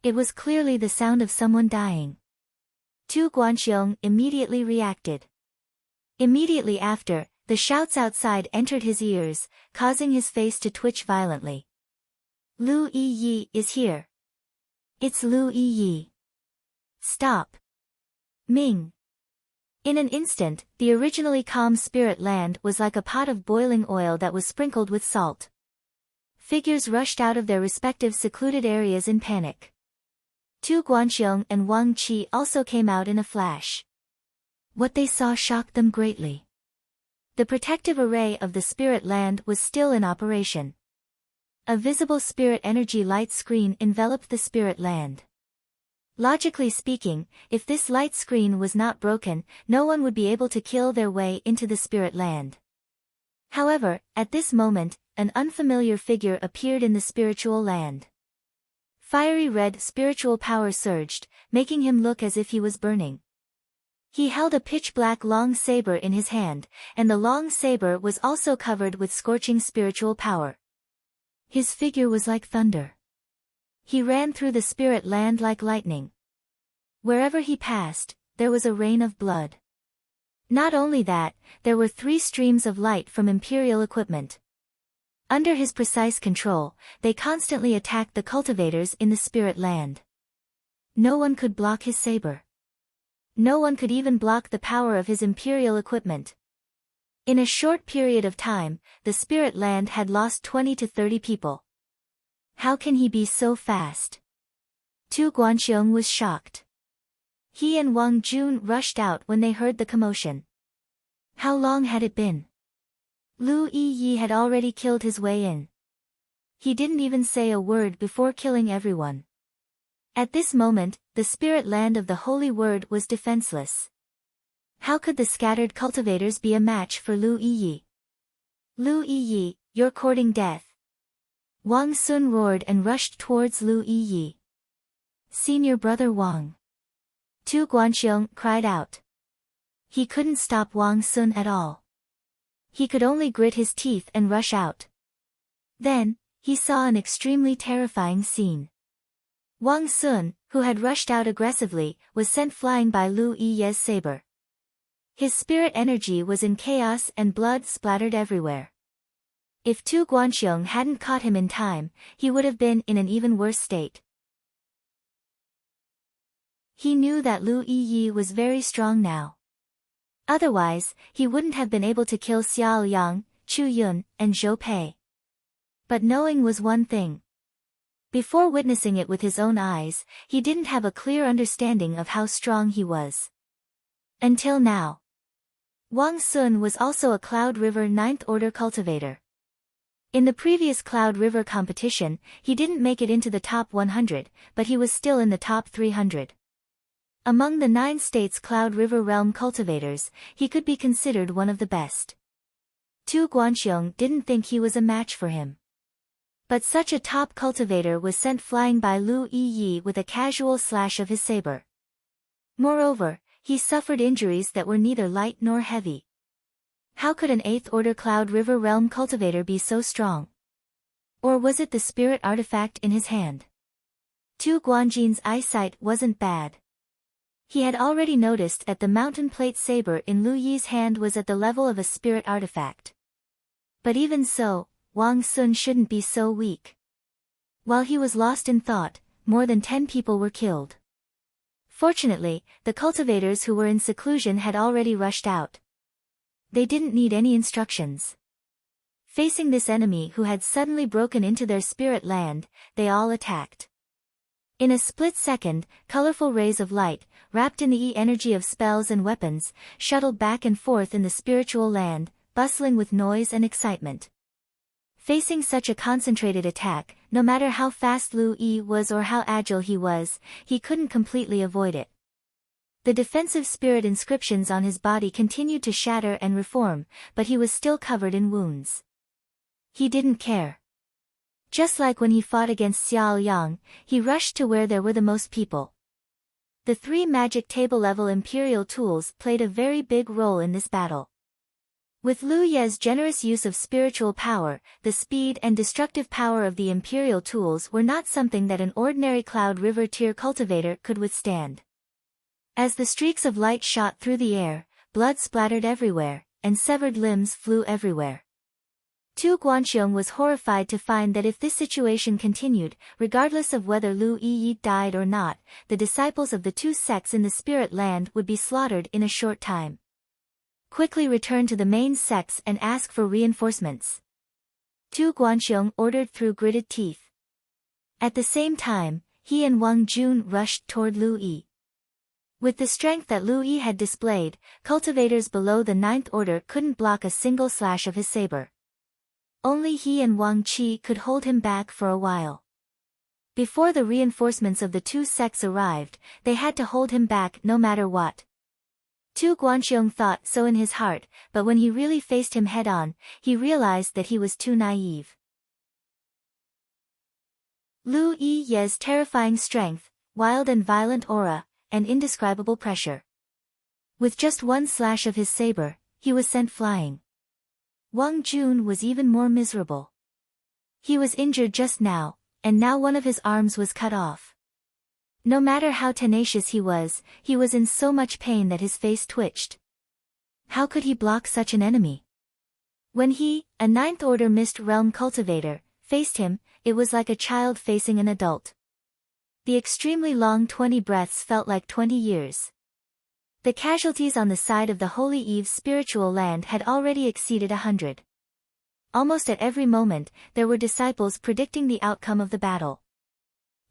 It was clearly the sound of someone dying. Tu Guanxiong immediately reacted. Immediately after, the shouts outside entered his ears, causing his face to twitch violently. Lu Yi is here. It's Lu Yi. Stop. Ming. In an instant, the originally calm spirit land was like a pot of boiling oil that was sprinkled with salt. Figures rushed out of their respective secluded areas in panic. Tu Guanxiong and Wang Qi also came out in a flash. What they saw shocked them greatly. The protective array of the spirit land was still in operation. A visible spirit energy light screen enveloped the spirit land. Logically speaking, if this light screen was not broken, no one would be able to kill their way into the spirit land. However, at this moment, an unfamiliar figure appeared in the spiritual land. Fiery red spiritual power surged, making him look as if he was burning. He held a pitch-black long saber in his hand, and the long saber was also covered with scorching spiritual power. His figure was like thunder. He ran through the spirit land like lightning. Wherever he passed, there was a rain of blood. Not only that, there were 3 streams of light from Imperial equipment. Under his precise control, they constantly attacked the cultivators in the spirit land. No one could block his saber. No one could even block the power of his Imperial equipment. In a short period of time, the spirit land had lost 20 to 30 people. How can he be so fast? Tu Guanxiong was shocked. He and Wang Jun rushed out when they heard the commotion. How long had it been? Lu Yi had already killed his way in. He didn't even say a word before killing everyone. At this moment, the spirit land of the Holy Word was defenseless. How could the scattered cultivators be a match for Lu Yi? Lu Yi, you're courting death. Wang Sun roared and rushed towards Lu Yi. Senior brother Wang. Tu Guanxiong cried out. He couldn't stop Wang Sun at all. He could only grit his teeth and rush out. Then, he saw an extremely terrifying scene. Wang Sun, who had rushed out aggressively, was sent flying by Lu Yi's saber. His spirit energy was in chaos and blood splattered everywhere. If Tu Guanxiong hadn't caught him in time, he would have been in an even worse state. He knew that Lu Yi was very strong now. Otherwise, he wouldn't have been able to kill Xiao Yang, Chu Yun, and Zhou Pei. But knowing was one thing. Before witnessing it with his own eyes, he didn't have a clear understanding of how strong he was. Until now. Wang Sun was also a Cloud River 9th Order cultivator. In the previous Cloud River competition, he didn't make it into the top 100, but he was still in the top 300. Among the 9 states Cloud River realm cultivators, he could be considered one of the best. Tu Guanxiong didn't think he was a match for him. But such a top cultivator was sent flying by Lu Yi with a casual slash of his saber. Moreover, he suffered injuries that were neither light nor heavy. How could an 8th Order Cloud River realm cultivator be so strong? Or was it the spirit artifact in his hand? Tu Guanjin's eyesight wasn't bad. He had already noticed that the mountain plate saber in Lu Yi's hand was at the level of a spirit artifact. But even so, Wang Sun shouldn't be so weak. While he was lost in thought, more than 10 people were killed. Fortunately, the cultivators who were in seclusion had already rushed out. They didn't need any instructions. Facing this enemy who had suddenly broken into their spirit land, they all attacked. In a split second, colorful rays of light, wrapped in the E-energy of spells and weapons, shuttled back and forth in the spiritual land, bustling with noise and excitement. Facing such a concentrated attack, no matter how fast Lu Yi was or how agile he was, he couldn't completely avoid it. The defensive spirit inscriptions on his body continued to shatter and reform, but he was still covered in wounds. He didn't care. Just like when he fought against Xiao Yang, he rushed to where there were the most people. The 3 magic table-level imperial tools played a very big role in this battle. With Lu Ye's generous use of spiritual power, the speed and destructive power of the imperial tools were not something that an ordinary Cloud River tier cultivator could withstand. As the streaks of light shot through the air, blood splattered everywhere, and severed limbs flew everywhere. Tu Guanxiong was horrified to find that if this situation continued, regardless of whether Lu Yi died or not, the disciples of the 2 sects in the spirit land would be slaughtered in a short time. Quickly return to the main sects and ask for reinforcements. Tu Guanxiong ordered through gritted teeth. At the same time, he and Wang Jun rushed toward Lu Yi. With the strength that Lu Yi had displayed, cultivators below the 9th Order couldn't block a single slash of his saber. Only he and Wang Qi could hold him back for a while. Before the reinforcements of the 2 sects arrived, they had to hold him back no matter what. Tu Guanxiong thought so in his heart, but when he really faced him head-on, he realized that he was too naive. Lu Yi's terrifying strength, wild and violent aura, and indescribable pressure. With just 1 slash of his saber, he was sent flying. Wang Jun was even more miserable. He was injured just now, and now one of his arms was cut off. No matter how tenacious he was in so much pain that his face twitched. How could he block such an enemy? When he, a 9th Order Mist Realm cultivator, faced him, it was like a child facing an adult. The extremely long 20 breaths felt like 20 years. The casualties on the side of the Holy Eve's spiritual land had already exceeded 100. Almost at every moment, there were disciples predicting the outcome of the battle.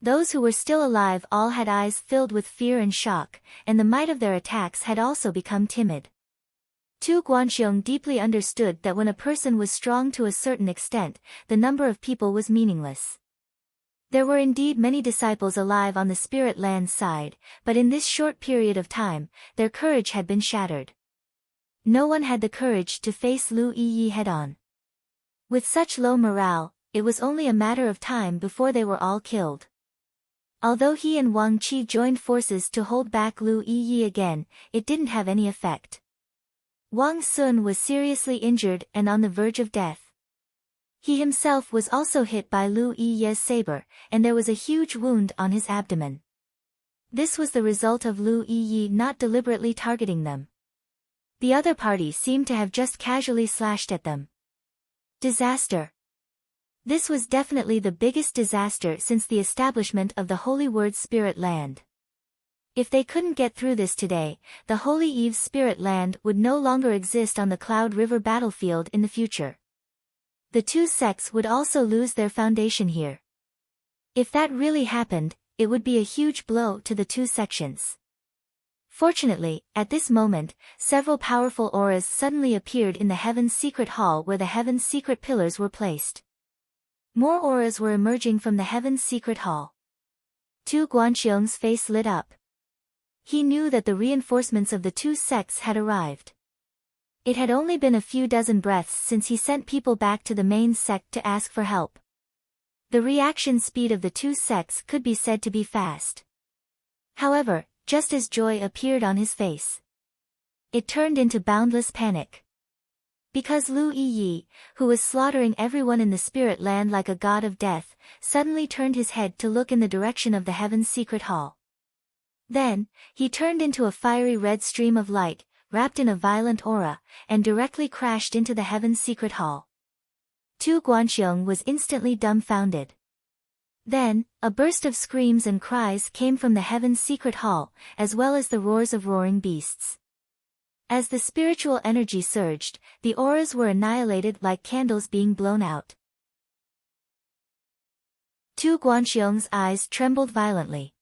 Those who were still alive all had eyes filled with fear and shock, and the might of their attacks had also become timid. Tu Guanxiong deeply understood that when a person was strong to a certain extent, the number of people was meaningless. There were indeed many disciples alive on the spirit land side, but in this short period of time, their courage had been shattered. No one had the courage to face Lu Yi head-on. With such low morale, it was only a matter of time before they were all killed. Although he and Wang Qi joined forces to hold back Lu Yiyi again, it didn't have any effect. Wang Sun was seriously injured and on the verge of death. He himself was also hit by Lu Yiyi's saber, and there was a huge wound on his abdomen. This was the result of Lu Yiyi not deliberately targeting them. The other party seemed to have just casually slashed at them. Disaster. This was definitely the biggest disaster since the establishment of the Holy Word Spirit Land. If they couldn't get through this today, the Holy Eve's Spirit Land would no longer exist on the Cloud River battlefield in the future. The two sects would also lose their foundation here. If that really happened, it would be a huge blow to the two sections. Fortunately, at this moment, several powerful auras suddenly appeared in the Heaven's Secret Hall where the Heaven's Secret Pillars were placed. More auras were emerging from the Heaven's Secret Hall. Tu Guanxiong's face lit up. He knew that the reinforcements of the two sects had arrived. It had only been a few dozen breaths since he sent people back to the main sect to ask for help. The reaction speed of the two sects could be said to be fast. However, just as joy appeared on his face, it turned into boundless panic. Because Lu Yiyi, who was slaughtering everyone in the spirit land like a god of death, suddenly turned his head to look in the direction of the Heaven's Secret Hall. Then, he turned into a fiery red stream of light, wrapped in a violent aura, and directly crashed into the Heaven's Secret Hall. Tu Guanxiong was instantly dumbfounded. Then, a burst of screams and cries came from the Heaven's Secret Hall, as well as the roars of roaring beasts. As the spiritual energy surged, the auras were annihilated like candles being blown out. Tu Guanxiong's eyes trembled violently.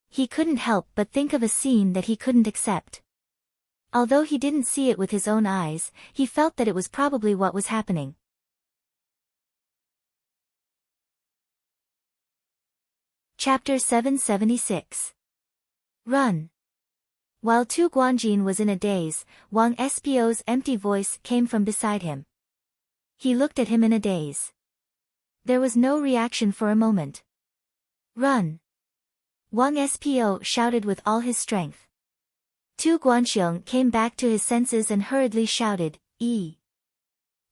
He couldn't help but think of a scene that he couldn't accept. Although he didn't see it with his own eyes, he felt that it was probably what was happening. Chapter 776. Run. While Tu Guanjin was in a daze, Wang Spo's empty voice came from beside him. He looked at him in a daze. There was no reaction for a moment. Run. Wang Spo shouted with all his strength. Tu Guanxiong came back to his senses and hurriedly shouted, "E."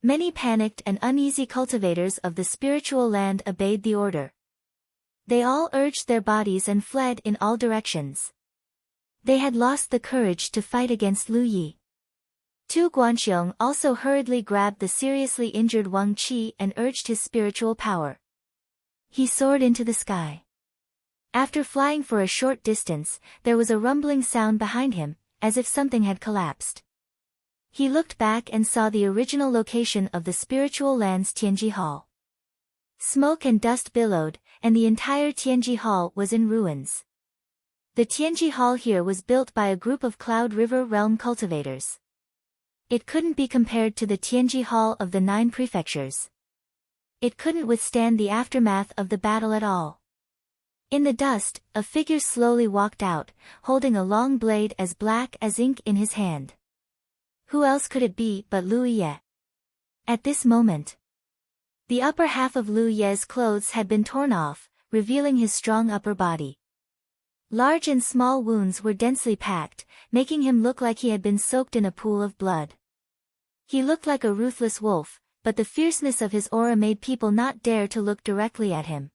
Many panicked and uneasy cultivators of the spiritual land obeyed the order. They all urged their bodies and fled in all directions. They had lost the courage to fight against Lu Yi. Tu Guanxiong also hurriedly grabbed the seriously injured Wang Qi and urged his spiritual power. He soared into the sky. After flying for a short distance, there was a rumbling sound behind him, as if something had collapsed. He looked back and saw the original location of the spiritual land's Tianji Hall. Smoke and dust billowed, and the entire Tianji Hall was in ruins. The Tianji Hall here was built by a group of Cloud River realm cultivators. It couldn't be compared to the Tianji Hall of the 9 prefectures. It couldn't withstand the aftermath of the battle at all. In the dust, a figure slowly walked out, holding a long blade as black as ink in his hand. Who else could it be but Lu Ye? At this moment, the upper half of Lu Ye's clothes had been torn off, revealing his strong upper body. Large and small wounds were densely packed, making him look like he had been soaked in a pool of blood. He looked like a ruthless wolf, but the fierceness of his aura made people not dare to look directly at him.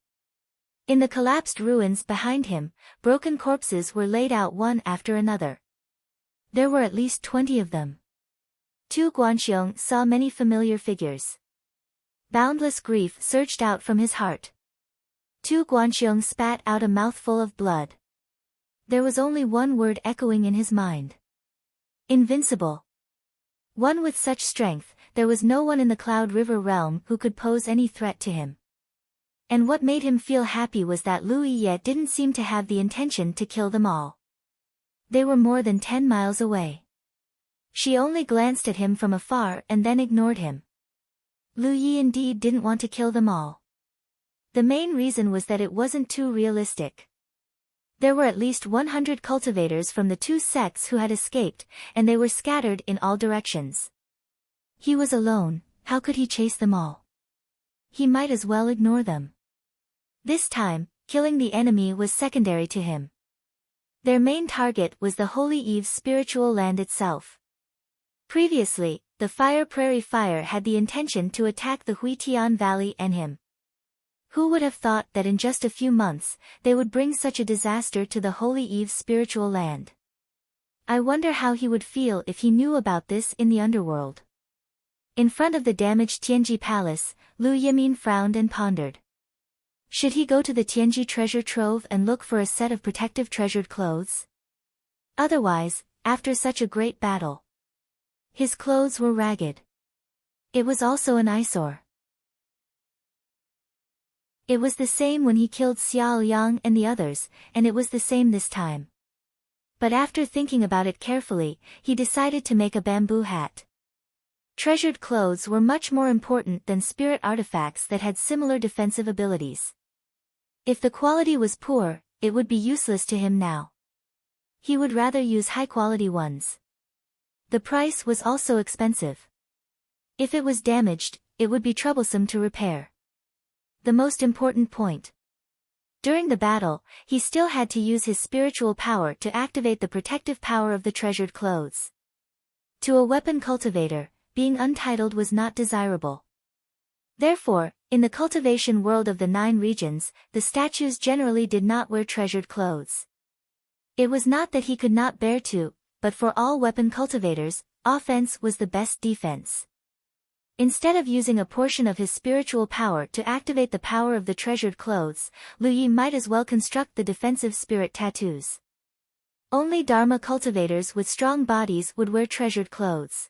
In the collapsed ruins behind him, broken corpses were laid out one after another. There were at least 20 of them. Tu Guanxiong saw many familiar figures. Boundless grief surged out from his heart. Tu Guanxiong spat out a mouthful of blood. There was only one word echoing in his mind. Invincible. One with such strength, there was no one in the Cloud River realm who could pose any threat to him. And what made him feel happy was that Lu Yi didn't seem to have the intention to kill them all. They were more than 10 miles away. She only glanced at him from afar and then ignored him. Lu Yi indeed didn't want to kill them all. The main reason was that it wasn't too realistic. There were at least 100 cultivators from the two sects who had escaped, and they were scattered in all directions. He was alone, how could he chase them all? he might as well ignore them. This time, killing the enemy was secondary to him. Their main target was the Holy Eve's spiritual land itself. Previously, the Fire Prairie Fire had the intention to attack the Huitian Valley and him. Who would have thought that in just a few months, they would bring such a disaster to the Holy Eve's spiritual land? I wonder how he would feel if he knew about this in the underworld. In front of the damaged Tianji Palace, Lu Yimin frowned and pondered. Should he go to the Tianji treasure trove and look for a set of protective treasured clothes? Otherwise, after such a great battle, his clothes were ragged. It was also an eyesore. It was the same when he killed Xiao Yang and the others, and it was the same this time. But after thinking about it carefully, he decided to make a bamboo hat. Treasured clothes were much more important than spirit artifacts that had similar defensive abilities. If the quality was poor, it would be useless to him now. He would rather use high-quality ones. The price was also expensive. If it was damaged, it would be troublesome to repair. The most important point. During the battle, he still had to use his spiritual power to activate the protective power of the treasured clothes. To a weapon cultivator, being untitled was not desirable. Therefore, in the cultivation world of the 9 regions, the statues generally did not wear treasured clothes. It was not that he could not bear to, but for all weapon cultivators, offense was the best defense. Instead of using a portion of his spiritual power to activate the power of the treasured clothes, Lu Yi might as well construct the defensive spirit tattoos. Only Dharma cultivators with strong bodies would wear treasured clothes.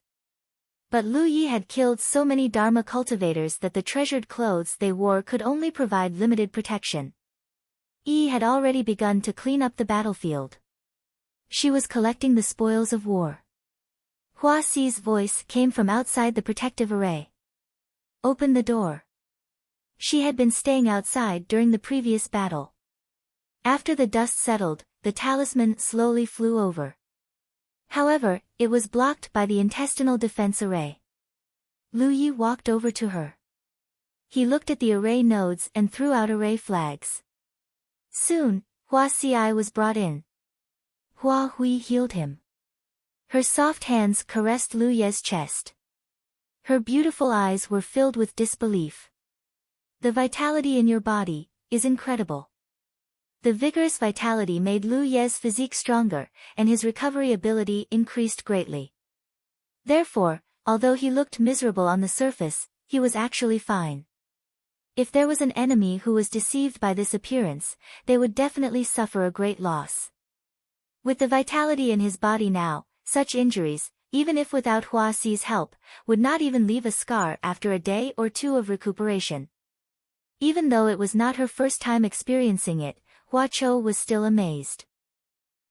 But Lu Yi had killed so many Dharma cultivators that the treasured clothes they wore could only provide limited protection. Yi had already begun to clean up the battlefield. She was collecting the spoils of war. Hua Xi's voice came from outside the protective array. Open the door. She had been staying outside during the previous battle. After the dust settled, the talisman slowly flew over. However, it was blocked by the intestinal defense array. Lu Yi walked over to her. He looked at the array nodes and threw out array flags. Soon, Hua Xi was brought in. Hua Hui healed him. Her soft hands caressed Lu Ye's chest. Her beautiful eyes were filled with disbelief. The vitality in your body is incredible. The vigorous vitality made Lu Ye's physique stronger, and his recovery ability increased greatly. Therefore, although he looked miserable on the surface, he was actually fine. If there was an enemy who was deceived by this appearance, they would definitely suffer a great loss. With the vitality in his body now, such injuries, even if without Hua Xi's help, would not even leave a scar after a day or two of recuperation. Even though it was not her first time experiencing it, Hua Chou was still amazed.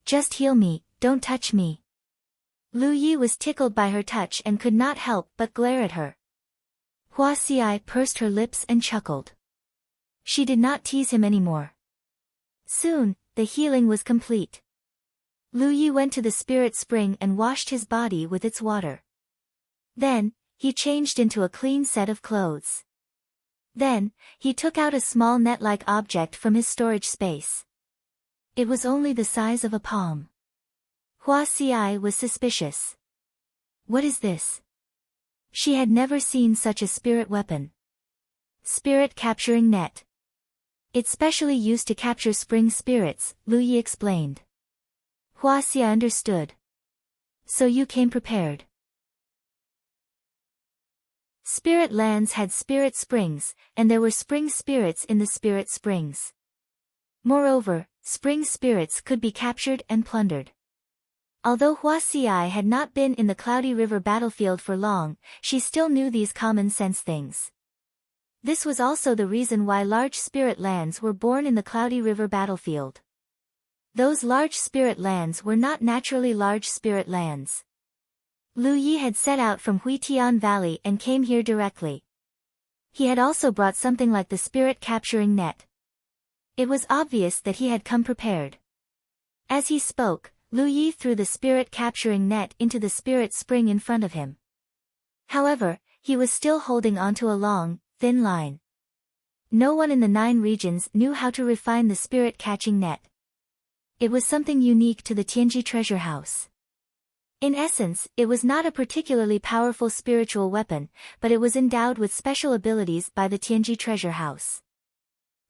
Just heal me, don't touch me. Lu Yi was tickled by her touch and could not help but glare at her. Hua Xi pursed her lips and chuckled. She did not tease him anymore. Soon, the healing was complete. Lu Yi went to the spirit spring and washed his body with its water. Then, he changed into a clean set of clothes. Then, he took out a small net-like object from his storage space. It was only the size of a palm. Hua Xi was suspicious. What is this? She had never seen such a spirit weapon. Spirit capturing net. It's specially used to capture spring spirits, Lu Yi explained. Hua Xi understood. So you came prepared. Spirit lands had spirit springs, and there were spring spirits in the spirit springs. Moreover, spring spirits could be captured and plundered. Although Hua Xi had not been in the Cloudy River battlefield for long, she still knew these common-sense things. This was also the reason why large spirit lands were born in the Cloudy River battlefield. Those large spirit lands were not naturally large spirit lands. Lu Yi had set out from Huitian Valley and came here directly. He had also brought something like the spirit capturing net. It was obvious that he had come prepared. As he spoke, Lu Yi threw the spirit capturing net into the spirit spring in front of him. However, he was still holding onto a long, thin line. No one in the 9 regions knew how to refine the spirit-catching net. It was something unique to the Tianji treasure house. In essence, it was not a particularly powerful spiritual weapon, but it was endowed with special abilities by the Tianji treasure house.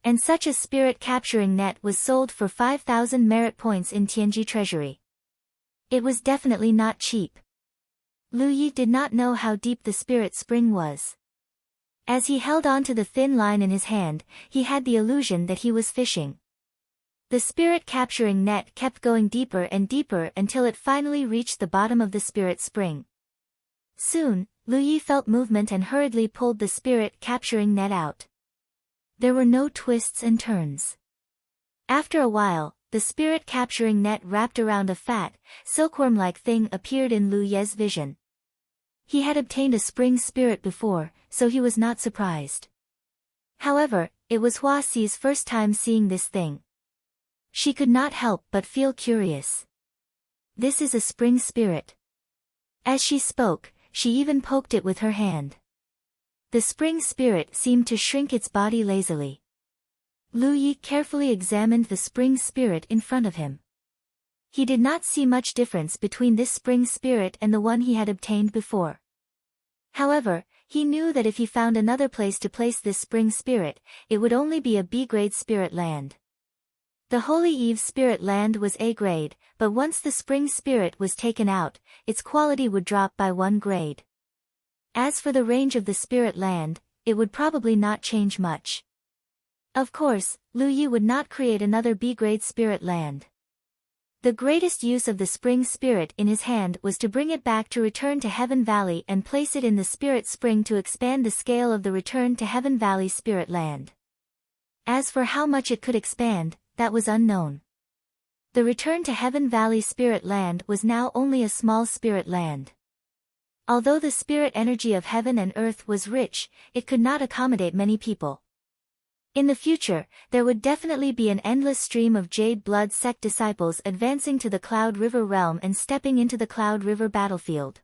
And such a spirit-capturing net was sold for 5,000 merit points in Tianji treasury. It was definitely not cheap. Lu Yi did not know how deep the spirit spring was. As he held on to the thin line in his hand, he had the illusion that he was fishing. The spirit-capturing net kept going deeper and deeper until it finally reached the bottom of the spirit spring. Soon, Lu Yi felt movement and hurriedly pulled the spirit-capturing net out. There were no twists and turns. After a while, the spirit-capturing net wrapped around a fat, silkworm-like thing appeared in Lu Ye's vision. He had obtained a spring spirit before, so he was not surprised. However, it was Hua Xi's first time seeing this thing. She could not help but feel curious. This is a spring spirit. As she spoke, she even poked it with her hand. The spring spirit seemed to shrink its body lazily. Lu Yi carefully examined the spring spirit in front of him. He did not see much difference between this spring spirit and the one he had obtained before. However, he knew that if he found another place to place this spring spirit, it would only be a B-grade spirit land. The Holy Eve spirit land was A-grade, but once the spring spirit was taken out, its quality would drop by 1 grade. As for the range of the spirit land, it would probably not change much. Of course, Lu Yi would not create another B-grade spirit land. The greatest use of the spring spirit in his hand was to bring it back to Return to Heaven Valley and place it in the spirit spring to expand the scale of the Return to Heaven Valley spirit land. As for how much it could expand, that was unknown. The Return to Heaven Valley spirit land was now only a small spirit land. Although the spirit energy of heaven and earth was rich, it could not accommodate many people. In the future, there would definitely be an endless stream of Jade Blood sect disciples advancing to the Cloud River realm and stepping into the Cloud River battlefield.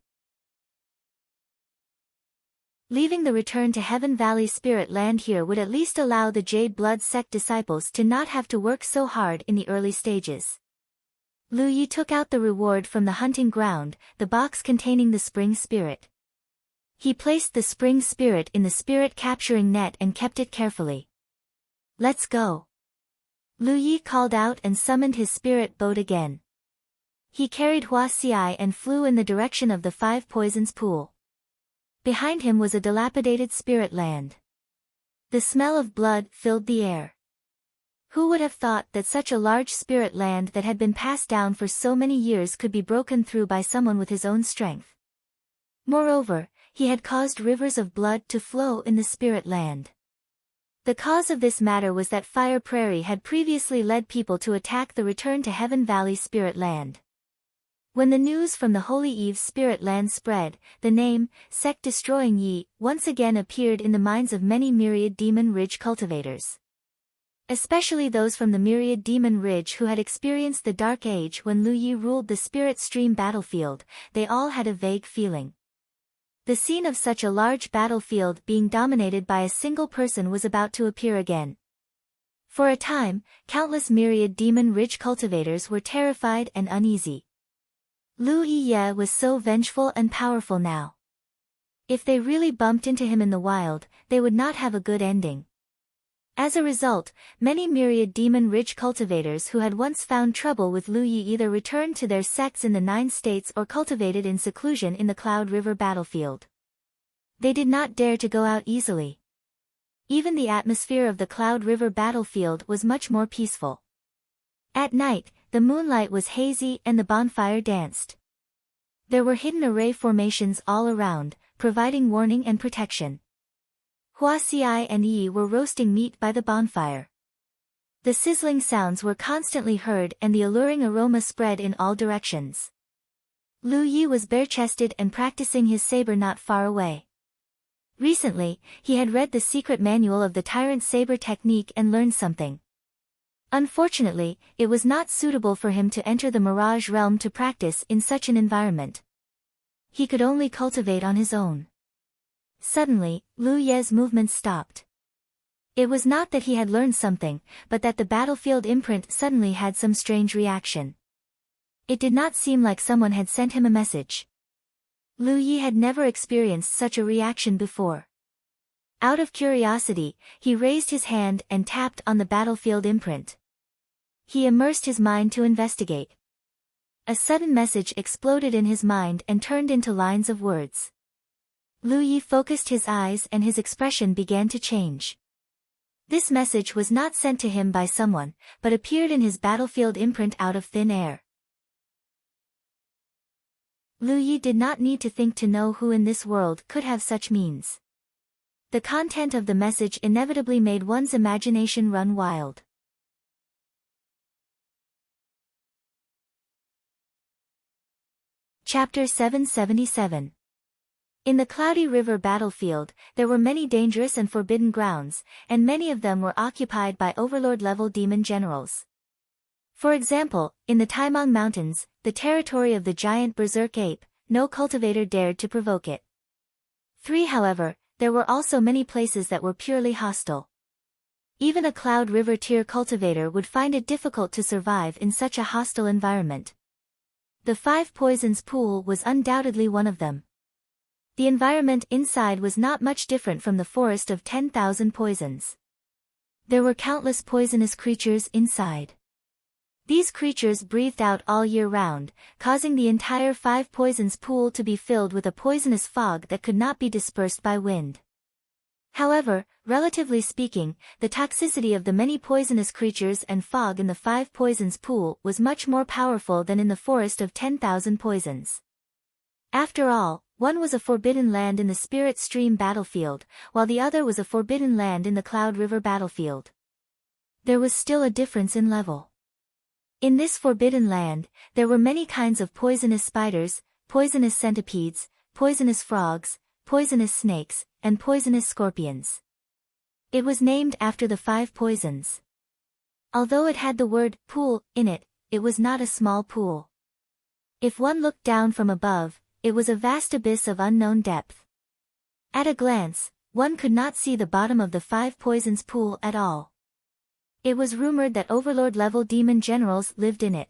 Leaving the Return to Heaven Valley spirit land here would at least allow the Jade Blood sect disciples to not have to work so hard in the early stages. Lu Yi took out the reward from the hunting ground, the box containing the spring spirit. He placed the spring spirit in the spirit capturing net and kept it carefully. Let's go. Lu Yi called out and summoned his spirit boat again. He carried Hua Xi and flew in the direction of the 5 poisons pool. Behind him was a dilapidated spirit land. The smell of blood filled the air. Who would have thought that such a large spirit land that had been passed down for so many years could be broken through by someone with his own strength? Moreover, he had caused rivers of blood to flow in the spirit land. The cause of this matter was that Fire Prairie had previously led people to attack the Return to Heaven Valley spirit land. When the news from the Holy Eve spirit land spread, the name, Sect Destroying Yi, once again appeared in the minds of many Myriad Demon Ridge cultivators. Especially those from the Myriad Demon Ridge who had experienced the Dark Age when Lu Yi ruled the Spirit Stream battlefield, they all had a vague feeling. The scene of such a large battlefield being dominated by a single person was about to appear again. For a time, countless Myriad Demon Ridge cultivators were terrified and uneasy. Lu Yi was so vengeful and powerful now. If they really bumped into him in the wild, they would not have a good ending. As a result, many Myriad Demon Ridge cultivators who had once found trouble with Lu Yi either returned to their sects in the 9 states or cultivated in seclusion in the Cloud River battlefield. They did not dare to go out easily. Even the atmosphere of the Cloud River battlefield was much more peaceful. At night, the moonlight was hazy and the bonfire danced. There were hidden array formations all around, providing warning and protection. Hua Xi and Yi were roasting meat by the bonfire. The sizzling sounds were constantly heard and the alluring aroma spread in all directions. Lu Yi was bare-chested and practicing his saber not far away. Recently, he had read the secret manual of the Tyrant Saber technique and learned something. Unfortunately, it was not suitable for him to enter the Mirage realm to practice in such an environment. He could only cultivate on his own. Suddenly, Lu Ye's movement stopped. It was not that he had learned something, but that the battlefield imprint suddenly had some strange reaction. It did not seem like someone had sent him a message. Lu Yi had never experienced such a reaction before. Out of curiosity, he raised his hand and tapped on the battlefield imprint. He immersed his mind to investigate. A sudden message exploded in his mind and turned into lines of words. Lu Yi focused his eyes and his expression began to change. This message was not sent to him by someone, but appeared in his battlefield imprint out of thin air. Lu Yi did not need to think to know who in this world could have such means. The content of the message inevitably made one's imagination run wild. Chapter 777. In the Cloudy River battlefield, there were many dangerous and forbidden grounds, and many of them were occupied by Overlord-level demon generals. For example, in the Taimang Mountains, the territory of the giant berserk ape, no cultivator dared to provoke it. 3. However, there were also many places that were purely hostile. Even a Cloud River tier cultivator would find it difficult to survive in such a hostile environment. The 5 Poisons pool was undoubtedly one of them. The environment inside was not much different from the forest of 10,000 poisons. There were countless poisonous creatures inside. These creatures breathed out all year round, causing the entire 5 Poisons pool to be filled with a poisonous fog that could not be dispersed by wind. However, relatively speaking, the toxicity of the many poisonous creatures and fog in the 5 Poisons pool was much more powerful than in the forest of 10,000 poisons. After all, one was a forbidden land in the Spirit Stream battlefield, while the other was a forbidden land in the Cloud River battlefield. There was still a difference in level. In this forbidden land, there were many kinds of poisonous spiders, poisonous centipedes, poisonous frogs, poisonous snakes, and poisonous scorpions. It was named after the 5 poisons. Although it had the word pool in it, it was not a small pool. If one looked down from above, it was a vast abyss of unknown depth. At a glance, one could not see the bottom of the 5 Poisons pool at all. It was rumored that Overlord-level demon generals lived in it.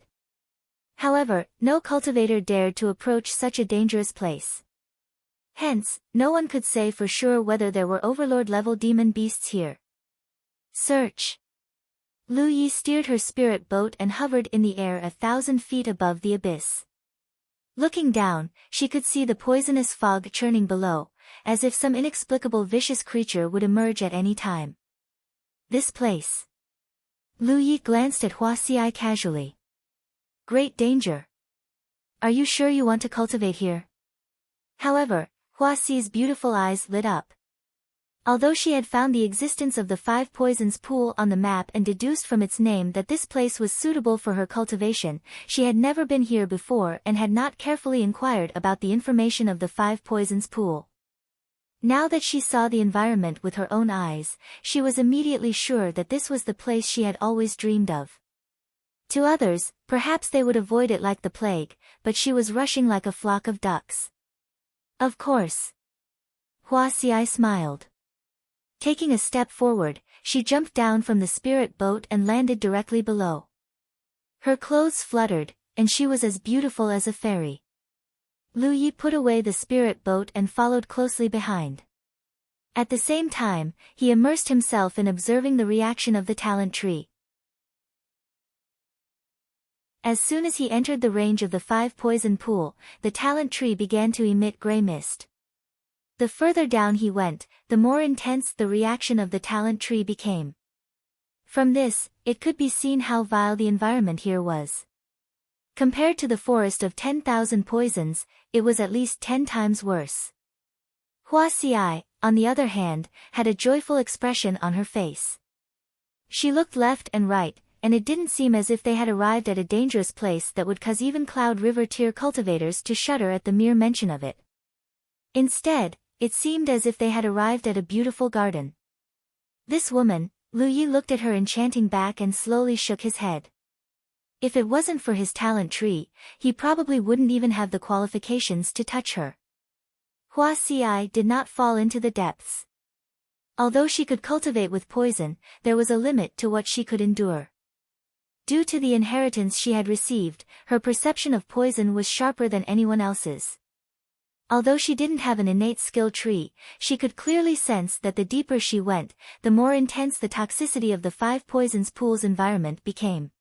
However, no cultivator dared to approach such a dangerous place. Hence, no one could say for sure whether there were Overlord-level demon beasts here. Search. Lu Yi steered her spirit boat and hovered in the air 1,000 feet above the abyss. Looking down, she could see the poisonous fog churning below, as if some inexplicable vicious creature would emerge at any time. This place. Lu Yi glanced at Hua Xiai casually. Great danger. Are you sure you want to cultivate here? However, Hua Xi's beautiful eyes lit up. Although she had found the existence of the 5 Poisons pool on the map and deduced from its name that this place was suitable for her cultivation, she had never been here before and had not carefully inquired about the information of the 5 Poisons pool. Now that she saw the environment with her own eyes, she was immediately sure that this was the place she had always dreamed of. To others, perhaps they would avoid it like the plague, but she was rushing like a flock of ducks. Of course. Hua Xiai smiled. Taking a step forward, she jumped down from the spirit boat and landed directly below. Her clothes fluttered, and she was as beautiful as a fairy. Lu Yi put away the spirit boat and followed closely behind. At the same time, he immersed himself in observing the reaction of the talent tree. As soon as he entered the range of the 5 Poison pool, the talent tree began to emit gray mist. The further down he went, the more intense the reaction of the talent tree became. From this, it could be seen how vile the environment here was. Compared to the forest of 10,000 poisons, it was at least 10 times worse. Hua Xiai, on the other hand, had a joyful expression on her face. She looked left and right, and it didn't seem as if they had arrived at a dangerous place that would cause even Cloud River tier cultivators to shudder at the mere mention of it. Instead, it seemed as if they had arrived at a beautiful garden. This woman, Lu Yi looked at her enchanting back and slowly shook his head. If it wasn't for his talent tree, he probably wouldn't even have the qualifications to touch her. Hua Xiai did not fall into the depths. Although she could cultivate with poison, there was a limit to what she could endure. Due to the inheritance she had received, her perception of poison was sharper than anyone else's. Although she didn't have an innate skill tree, she could clearly sense that the deeper she went, the more intense the toxicity of the 5 poisons pool's environment became.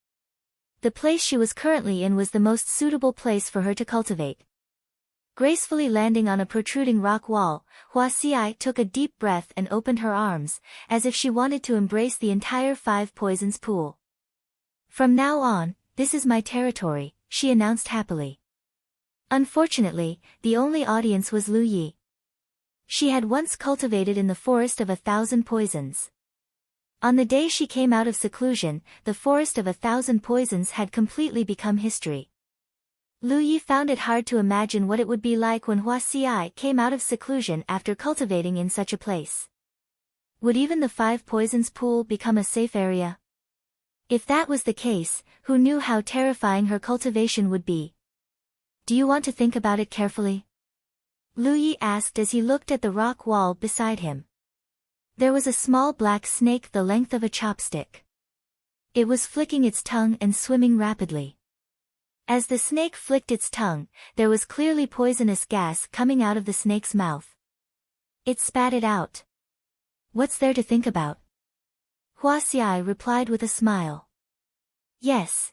The place she was currently in was the most suitable place for her to cultivate. Gracefully landing on a protruding rock wall, Hua Xiai took a deep breath and opened her arms, as if she wanted to embrace the entire 5 poisons pool. "From now on, this is my territory," she announced happily. Unfortunately, the only audience was Lu Yi. She had once cultivated in the forest of 1,000 poisons. On the day she came out of seclusion, the forest of 1,000 poisons had completely become history. Lu Yi found it hard to imagine what it would be like when Hua Xiai came out of seclusion after cultivating in such a place. Would even the 5 poisons pool become a safe area? If that was the case, who knew how terrifying her cultivation would be? "Do you want to think about it carefully?" Lu Yi asked as he looked at the rock wall beside him. There was a small black snake the length of a chopstick. It was flicking its tongue and swimming rapidly. As the snake flicked its tongue, there was clearly poisonous gas coming out of the snake's mouth. It spat it out. "What's there to think about?" Hua Xiai replied with a smile. "Yes.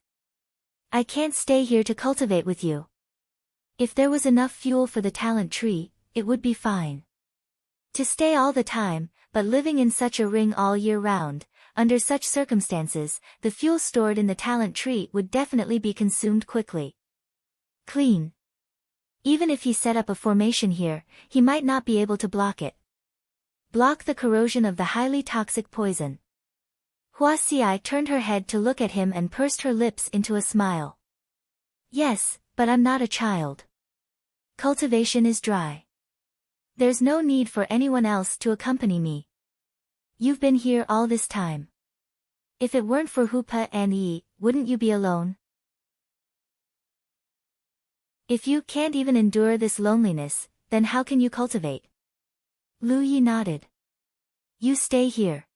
I can't stay here to cultivate with you. If there was enough fuel for the talent tree, it would be fine. To stay all the time, but living in such a ring all year round, under such circumstances, the fuel stored in the talent tree would definitely be consumed quickly. Clean. Even if he set up a formation here, he might not be able to block it. Block the corrosion of the highly toxic poison." Hua Xiai turned her head to look at him and pursed her lips into a smile. "Yes, but I'm not a child. Cultivation is dry. There's no need for anyone else to accompany me. You've been here all this time. If it weren't for Hupa and Yi, wouldn't you be alone? If you can't even endure this loneliness, then how can you cultivate?" Lu Yi nodded. "You stay here.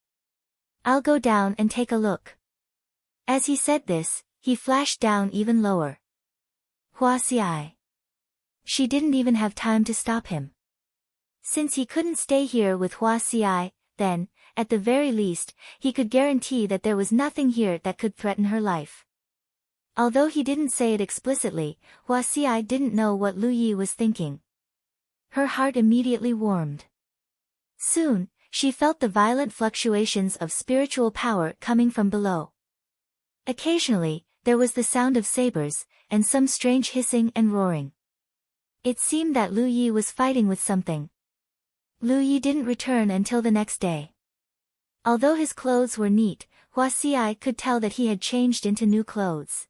I'll go down and take a look." As he said this, he flashed down even lower. Hua Xiai. She didn't even have time to stop him. Since he couldn't stay here with Hua Xiai, then, at the very least, he could guarantee that there was nothing here that could threaten her life. Although he didn't say it explicitly, Hua Xiai didn't know what Lu Yi was thinking. Her heart immediately warmed. Soon, she felt the violent fluctuations of spiritual power coming from below. Occasionally, there was the sound of sabers, and some strange hissing and roaring. It seemed that Lu Yi was fighting with something. Lu Yi didn't return until the next day. Although his clothes were neat, Hua Xiai could tell that he had changed into new clothes.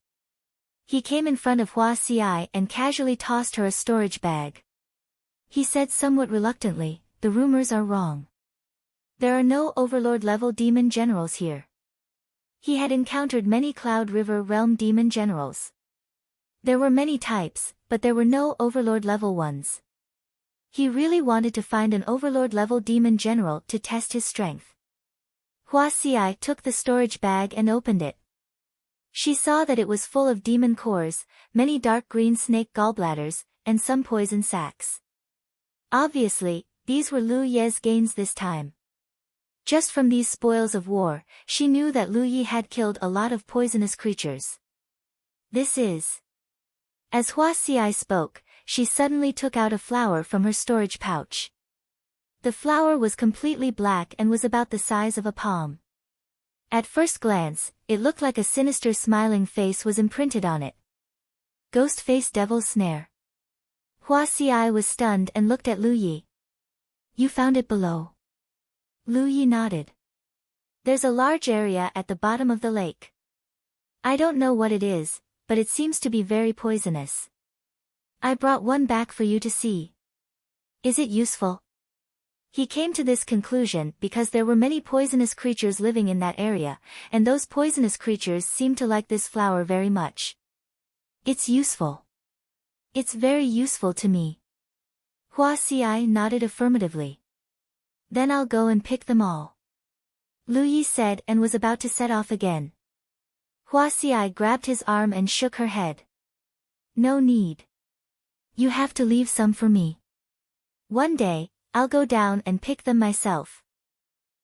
He came in front of Hua Xiai and casually tossed her a storage bag. He said somewhat reluctantly, "The rumors are wrong. There are no Overlord-level demon generals here." He had encountered many Cloud River realm demon generals. There were many types, but there were no Overlord-level ones. He really wanted to find an Overlord-level demon general to test his strength. Hua Xiai took the storage bag and opened it. She saw that it was full of demon cores, many dark green snake gallbladders, and some poison sacs. Obviously, these were Lu Ye's gains this time. Just from these spoils of war, she knew that Lu Yi had killed a lot of poisonous creatures. "This is..." As Hua Xiai spoke, she suddenly took out a flower from her storage pouch. The flower was completely black and was about the size of a palm. At first glance, it looked like a sinister smiling face was imprinted on it. Ghost Face Devil's Snare. Hua Xiai was stunned and looked at Lu Yi. "You found it below?" Lu Yi nodded. "There's a large area at the bottom of the lake. I don't know what it is, but it seems to be very poisonous. I brought one back for you to see. Is it useful?" He came to this conclusion because there were many poisonous creatures living in that area, and those poisonous creatures seemed to like this flower very much. "It's useful. It's very useful to me." Hua Xiai nodded affirmatively. Then I'll go and pick them all. Lu Yi said and was about to set off again. Hua Xiai grabbed his arm and shook her head. No need. You have to leave some for me. One day, I'll go down and pick them myself.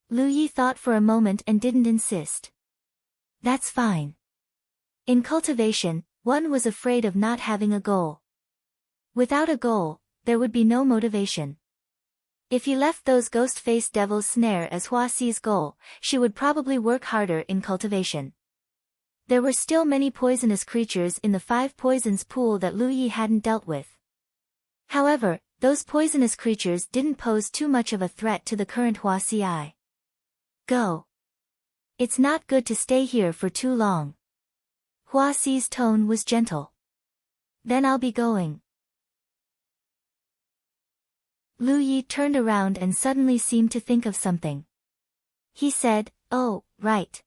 Lu Yi thought for a moment and didn't insist. That's fine. In cultivation, one was afraid of not having a goal. Without a goal, there would be no motivation. If he left those ghost-faced devils' snare as Hua Xi's goal, she would probably work harder in cultivation. There were still many poisonous creatures in the 5 poisons pool that Lu Yi hadn't dealt with. However, those poisonous creatures didn't pose too much of a threat to the current Hua Xiai. Go. It's not good to stay here for too long. Hua Xi's tone was gentle. Then I'll be going. Lu Yi turned around and suddenly seemed to think of something. He said, "Oh, right.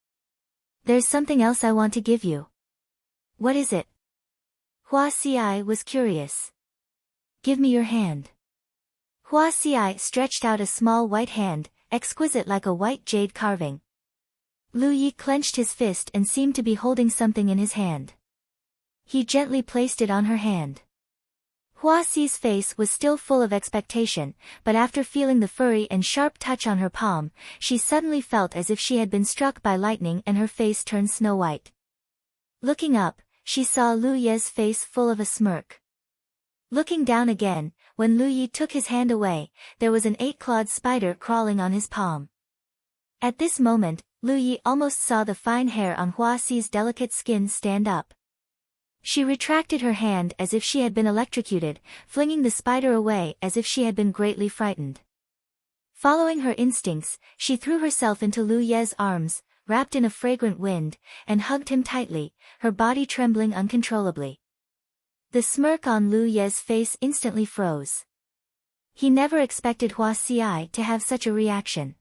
There's something else I want to give you." "What is it?" Hua Xiai was curious. "Give me your hand." Hua Xiai stretched out a small white hand, exquisite like a white jade carving. Lu Yi clenched his fist and seemed to be holding something in his hand. He gently placed it on her hand. Hua Xi's face was still full of expectation, but after feeling the furry and sharp touch on her palm, she suddenly felt as if she had been struck by lightning and her face turned snow white. Looking up, she saw Lu Ye's face full of a smirk. Looking down again, when Lu Yi took his hand away, there was an 8-clawed spider crawling on his palm. At this moment, Lu Yi almost saw the fine hair on Hua Xi's delicate skin stand up. She retracted her hand as if she had been electrocuted, flinging the spider away as if she had been greatly frightened. Following her instincts, she threw herself into Lu Ye's arms, wrapped in a fragrant wind, and hugged him tightly, her body trembling uncontrollably. The smirk on Lu Ye's face instantly froze. He never expected Hua Xiai to have such a reaction.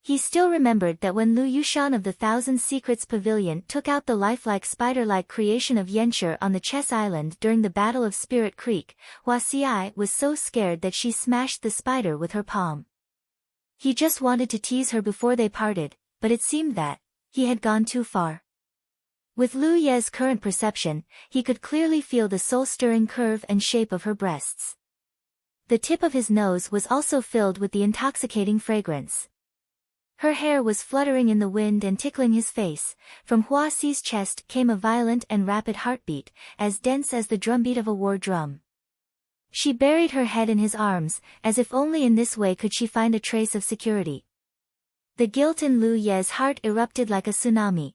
He still remembered that when Lu Yushan of the Thousand Secrets Pavilion took out the lifelike spider-like creation of Yanshi on the Chess Island during the Battle of Spirit Creek, Hua Xiai was so scared that she smashed the spider with her palm. He just wanted to tease her before they parted, but it seemed that he had gone too far. With Lu Ye's current perception, he could clearly feel the soul-stirring curve and shape of her breasts. The tip of his nose was also filled with the intoxicating fragrance. Her hair was fluttering in the wind and tickling his face. From Hua Xi's chest came a violent and rapid heartbeat, as dense as the drumbeat of a war drum. She buried her head in his arms, as if only in this way could she find a trace of security. The guilt in Lu Ye's heart erupted like a tsunami.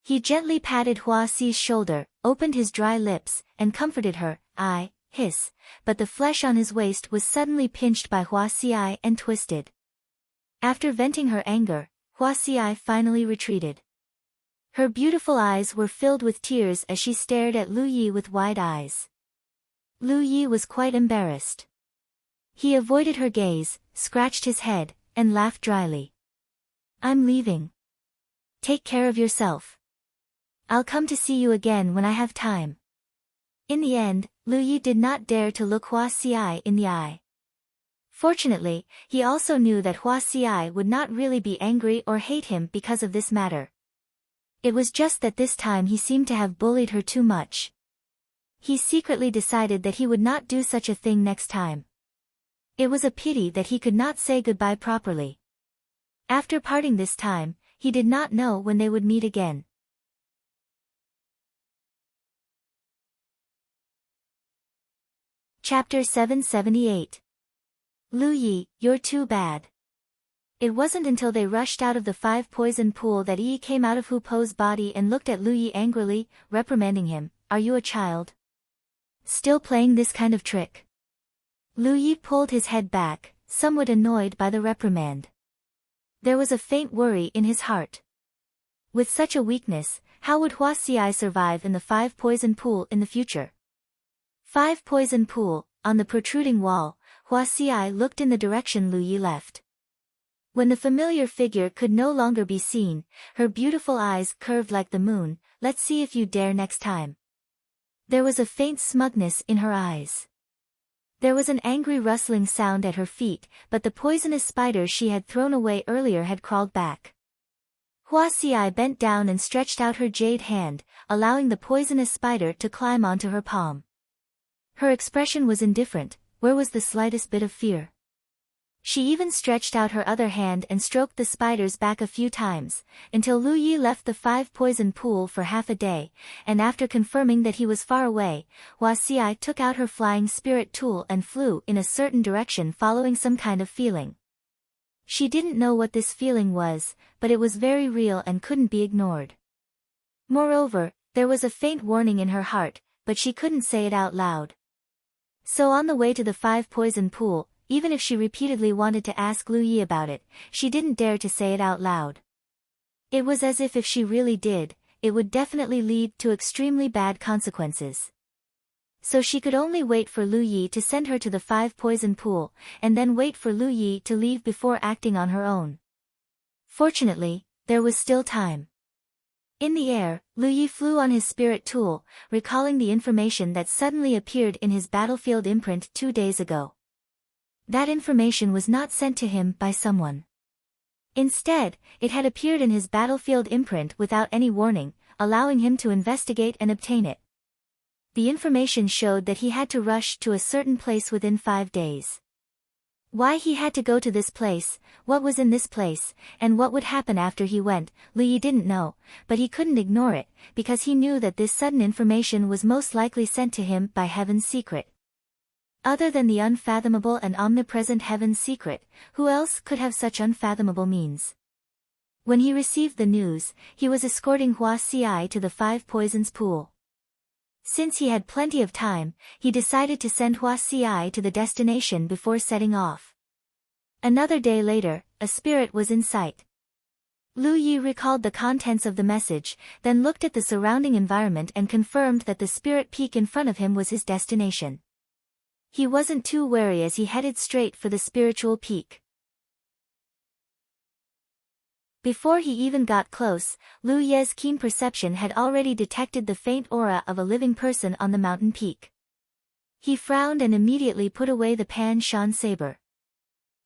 He gently patted Hua Xi's shoulder, opened his dry lips, and comforted her. Hiss, but the flesh on his waist was suddenly pinched by Hua Xiai and twisted. After venting her anger, Hua Xiai finally retreated. Her beautiful eyes were filled with tears as she stared at Lu Yi with wide eyes. Lu Yi was quite embarrassed. He avoided her gaze, scratched his head, and laughed dryly. "I'm leaving. Take care of yourself. I'll come to see you again when I have time." In the end, Lu Yi did not dare to look Hua Xiai in the eye. Fortunately, he also knew that Hua Xiai would not really be angry or hate him because of this matter. It was just that this time he seemed to have bullied her too much. He secretly decided that he would not do such a thing next time. It was a pity that he could not say goodbye properly. After parting this time, he did not know when they would meet again. Chapter 778. Lu Yi, you're too bad. It wasn't until they rushed out of the 5 poison pool that Yi came out of Hu Po's body and looked at Lu Yi angrily, reprimanding him. "Are you a child? Still playing this kind of trick?" Lu Yi pulled his head back, somewhat annoyed by the reprimand. There was a faint worry in his heart. With such a weakness, how would Hua Xiai survive in the 5 poison pool in the future? 5 poison pool, on the protruding wall, Hua Xiai looked in the direction Lu Yi left. When the familiar figure could no longer be seen, her beautiful eyes curved like the moon. "Let's see if you dare next time." There was a faint smugness in her eyes. There was an angry rustling sound at her feet, but the poisonous spider she had thrown away earlier had crawled back. Hua Xiai bent down and stretched out her jade hand, allowing the poisonous spider to climb onto her palm. Her expression was indifferent. Where was the slightest bit of fear? She even stretched out her other hand and stroked the spider's back a few times, until Lu Yi left the 5-poison pool for half a day, and after confirming that he was far away, Hua Xiai took out her flying spirit tool and flew in a certain direction following some kind of feeling. She didn't know what this feeling was, but it was very real and couldn't be ignored. Moreover, there was a faint warning in her heart, but she couldn't say it out loud. So on the way to the 5-poison pool, even if she repeatedly wanted to ask Lu Yi about it, she didn't dare to say it out loud. It was as if she really did, it would definitely lead to extremely bad consequences. So she could only wait for Lu Yi to send her to the 5-poison pool, and then wait for Lu Yi to leave before acting on her own. Fortunately, there was still time. In the air, Lu Yi flew on his spirit tool, recalling the information that suddenly appeared in his battlefield imprint 2 days ago. That information was not sent to him by someone. Instead, it had appeared in his battlefield imprint without any warning, allowing him to investigate and obtain it. The information showed that he had to rush to a certain place within 5 days. Why he had to go to this place, what was in this place, and what would happen after he went, Lu Yi didn't know, but he couldn't ignore it, because he knew that this sudden information was most likely sent to him by Heaven's secret. Other than the unfathomable and omnipresent Heaven's secret, who else could have such unfathomable means? When he received the news, he was escorting Hua Xiai to the 5-poisons pool. Since he had plenty of time, he decided to send Hua Xiai to the destination before setting off. Another day later, a spirit was in sight. Lu Yi recalled the contents of the message, then looked at the surrounding environment and confirmed that the spirit peak in front of him was his destination. He wasn't too wary as he headed straight for the spiritual peak. Before he even got close, Lu Ye's keen perception had already detected the faint aura of a living person on the mountain peak. He frowned and immediately put away the Pan Shan saber.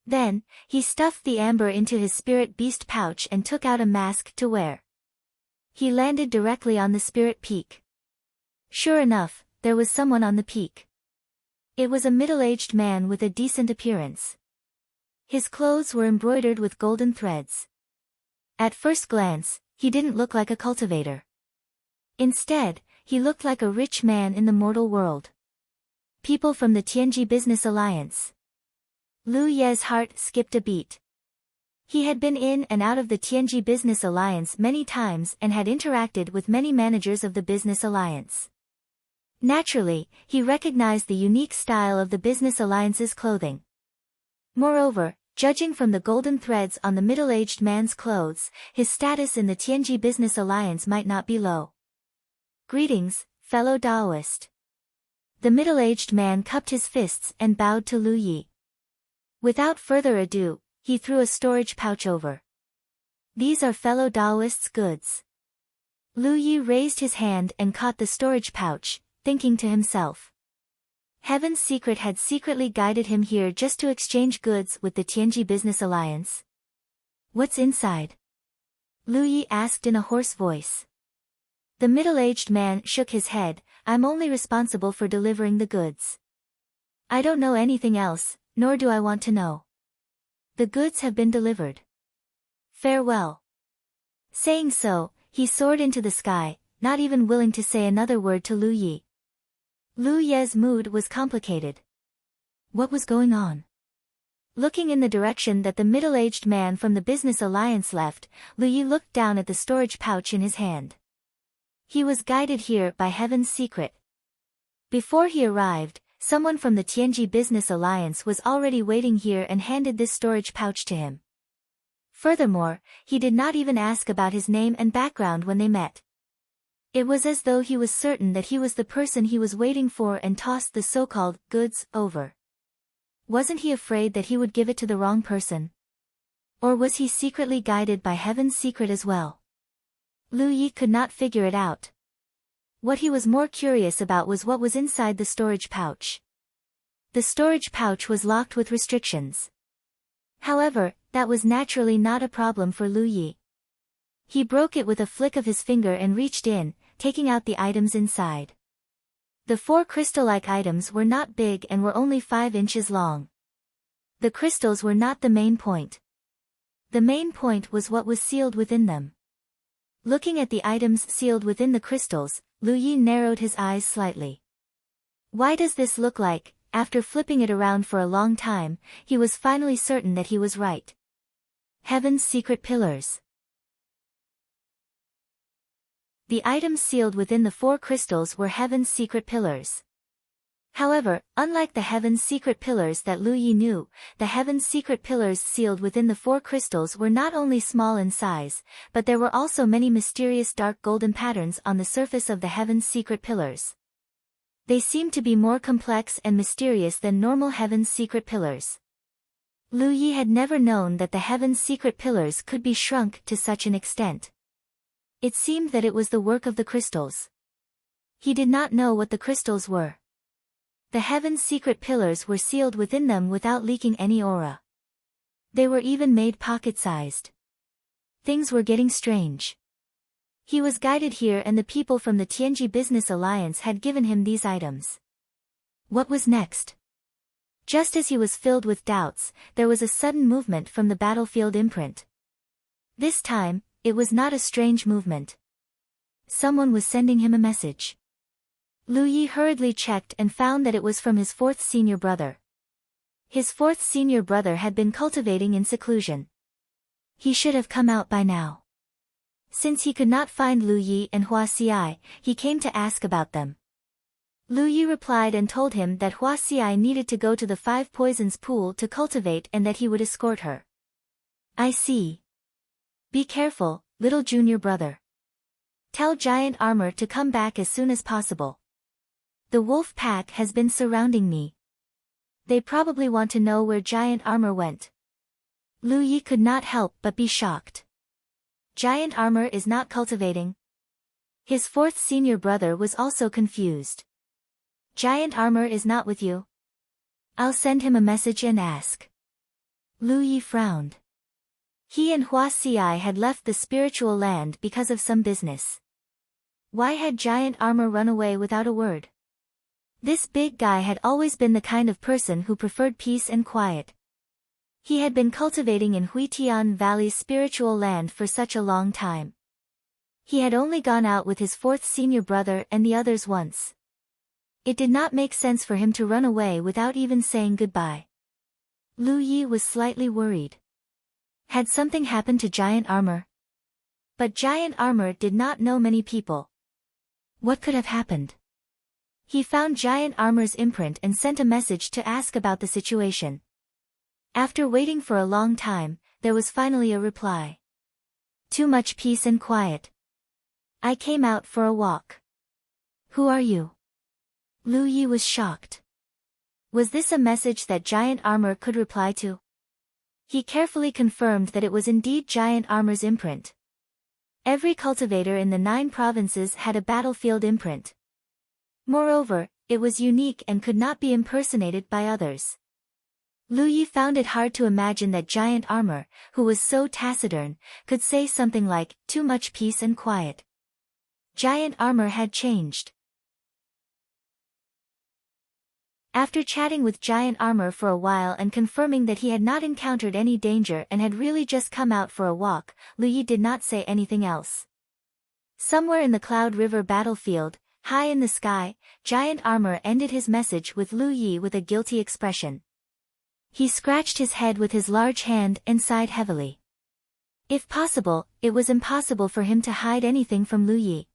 Then, he stuffed the amber into his spirit beast pouch and took out a mask to wear. He landed directly on the spirit peak. Sure enough, there was someone on the peak. It was a middle-aged man with a decent appearance. His clothes were embroidered with golden threads. At first glance, he didn't look like a cultivator. Instead, he looked like a rich man in the mortal world. People from the Tianji Business Alliance. Lu Ye's heart skipped a beat. He had been in and out of the Tianji Business Alliance many times and had interacted with many managers of the Business Alliance. Naturally, he recognized the unique style of the Business Alliance's clothing. Moreover, judging from the golden threads on the middle-aged man's clothes, his status in the Tianji Business Alliance might not be low. Greetings, fellow Taoist. The middle-aged man cupped his fists and bowed to Lu Yi. Without further ado, he threw a storage pouch over. These are fellow Taoists' goods. Lu Yi raised his hand and caught the storage pouch, thinking to himself. Heaven's secret had secretly guided him here just to exchange goods with the Tianji Business Alliance. What's inside? Lu Yi asked in a hoarse voice. The middle-aged man shook his head. I'm only responsible for delivering the goods. I don't know anything else, nor do I want to know. The goods have been delivered. Farewell. Saying so, he soared into the sky, not even willing to say another word to Lu Yi. Lu Ye's mood was complicated. What was going on? Looking in the direction that the middle-aged man from the Business Alliance left, Lu Yi looked down at the storage pouch in his hand. He was guided here by Heaven's secret. Before he arrived, someone from the Tianji Business Alliance was already waiting here and handed this storage pouch to him. Furthermore, he did not even ask about his name and background when they met. It was as though he was certain that he was the person he was waiting for and tossed the so-called goods over. Wasn't he afraid that he would give it to the wrong person? Or was he secretly guided by Heaven's secret as well? Lu Yi could not figure it out. What he was more curious about was what was inside the storage pouch. The storage pouch was locked with restrictions. However, that was naturally not a problem for Lu Yi. He broke it with a flick of his finger and reached in, taking out the items inside. The 4 crystal-like items were not big and were only 5 inches long. The crystals were not the main point. The main point was what was sealed within them. Looking at the items sealed within the crystals, Lu Yi narrowed his eyes slightly. Why does this look like? After flipping it around for a long time, he was finally certain that he was right. Heaven's secret pillars. The items sealed within the 4 crystals were Heaven's secret pillars. However, unlike the Heaven's secret pillars that Lu Yi knew, the Heaven's secret pillars sealed within the 4 crystals were not only small in size, but there were also many mysterious dark golden patterns on the surface of the Heaven's secret pillars. They seemed to be more complex and mysterious than normal Heaven's secret pillars. Lu Yi had never known that the Heaven's secret pillars could be shrunk to such an extent. It seemed that it was the work of the crystals. He did not know what the crystals were. The Heaven's secret pillars were sealed within them without leaking any aura. They were even made pocket-sized. Things were getting strange. He was guided here and the people from the Tianji Business Alliance had given him these items. What was next? Just as he was filled with doubts, there was a sudden movement from the battlefield imprint. This time, it was not a strange movement. Someone was sending him a message. Lu Yi hurriedly checked and found that it was from his 4th senior brother. His 4th senior brother had been cultivating in seclusion. He should have come out by now. Since he could not find Lu Yi and Hua Xiai, he came to ask about them. Lu Yi replied and told him that Hua Xiai needed to go to the 5 Poisons pool to cultivate and that he would escort her. I see. Be careful, little junior brother. Tell Giant Armor to come back as soon as possible. The wolf pack has been surrounding me. They probably want to know where Giant Armor went. Lu Yi could not help but be shocked. Giant Armor is not cultivating. His 4th senior brother was also confused. Giant Armor is not with you. I'll send him a message and ask. Lu Yi frowned. He and Hua Xiai had left the spiritual land because of some business. Why had Giant Armor run away without a word? This big guy had always been the kind of person who preferred peace and quiet. He had been cultivating in Huitian Valley's spiritual land for such a long time. He had only gone out with his 4th senior brother and the others once. It did not make sense for him to run away without even saying goodbye. Lu Yi was slightly worried. Had something happened to Giant Armor? But Giant Armor did not know many people. What could have happened? He found Giant Armor's imprint and sent a message to ask about the situation. After waiting for a long time, there was finally a reply. Too much peace and quiet. I came out for a walk. Who are you? Lu Yi was shocked. Was this a message that Giant Armor could reply to? He carefully confirmed that it was indeed Giant Armor's imprint. Every cultivator in the 9 provinces had a battlefield imprint. Moreover, it was unique and could not be impersonated by others. Lu Yi found it hard to imagine that Giant Armor, who was so taciturn, could say something like, too much peace and quiet. Giant Armor had changed. After chatting with Giant Armor for a while and confirming that he had not encountered any danger and had really just come out for a walk, Lu Yi did not say anything else. Somewhere in the Cloud River battlefield, high in the sky, Giant Armor ended his message with Lu Yi with a guilty expression. He scratched his head with his large hand and sighed heavily. If possible, it was impossible for him to hide anything from Lu Yi.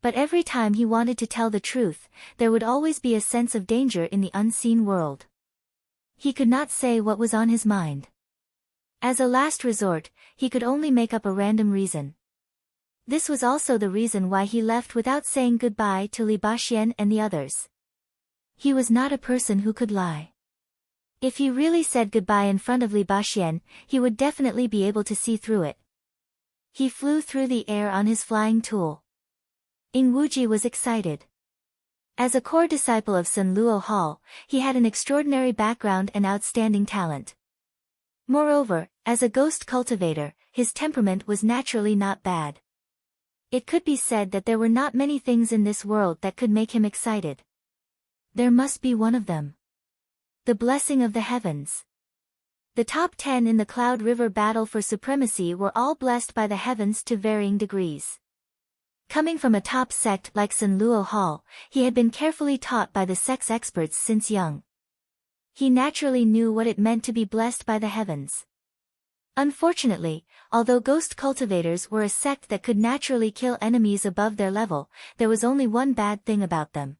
But every time he wanted to tell the truth, there would always be a sense of danger in the unseen world. He could not say what was on his mind. As a last resort, he could only make up a random reason. This was also the reason why he left without saying goodbye to Li Baxien and the others. He was not a person who could lie. If he really said goodbye in front of Li Baxien, he would definitely be able to see through it. He flew through the air on his flying tool. Ing Wuji was excited. As a core disciple of Sun Luo Hall, he had an extraordinary background and outstanding talent. Moreover, as a ghost cultivator, his temperament was naturally not bad. It could be said that there were not many things in this world that could make him excited. There must be one of them. The blessing of the heavens. The top 10 in the Cloud River battle for supremacy were all blessed by the heavens to varying degrees. Coming from a top sect like Sun Luo Hall, he had been carefully taught by the sect's experts since young. He naturally knew what it meant to be blessed by the heavens. Unfortunately, although ghost cultivators were a sect that could naturally kill enemies above their level, there was only one bad thing about them.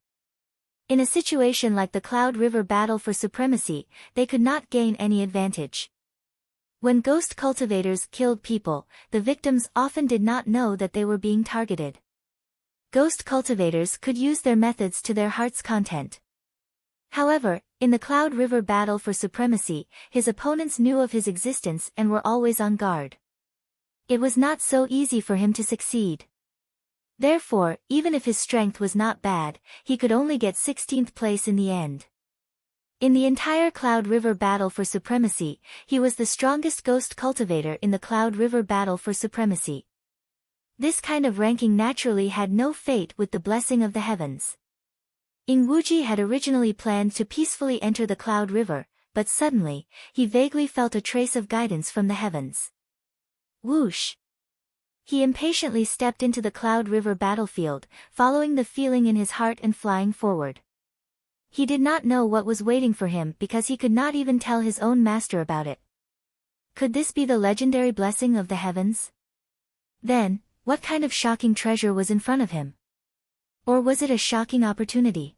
In a situation like the Cloud River battle for supremacy, they could not gain any advantage. When ghost cultivators killed people, the victims often did not know that they were being targeted. Ghost cultivators could use their methods to their heart's content. However, in the Cloud River battle for supremacy, his opponents knew of his existence and were always on guard. It was not so easy for him to succeed. Therefore, even if his strength was not bad, he could only get 16th place in the end. In the entire Cloud River battle for supremacy, he was the strongest ghost cultivator in the Cloud River battle for supremacy. This kind of ranking naturally had no fate with the blessing of the heavens. Ing Wuji had originally planned to peacefully enter the Cloud River, but suddenly, he vaguely felt a trace of guidance from the heavens. Whoosh! He impatiently stepped into the Cloud River battlefield, following the feeling in his heart and flying forward. He did not know what was waiting for him because he could not even tell his own master about it. Could this be the legendary blessing of the heavens? Then, what kind of shocking treasure was in front of him? Or was it a shocking opportunity?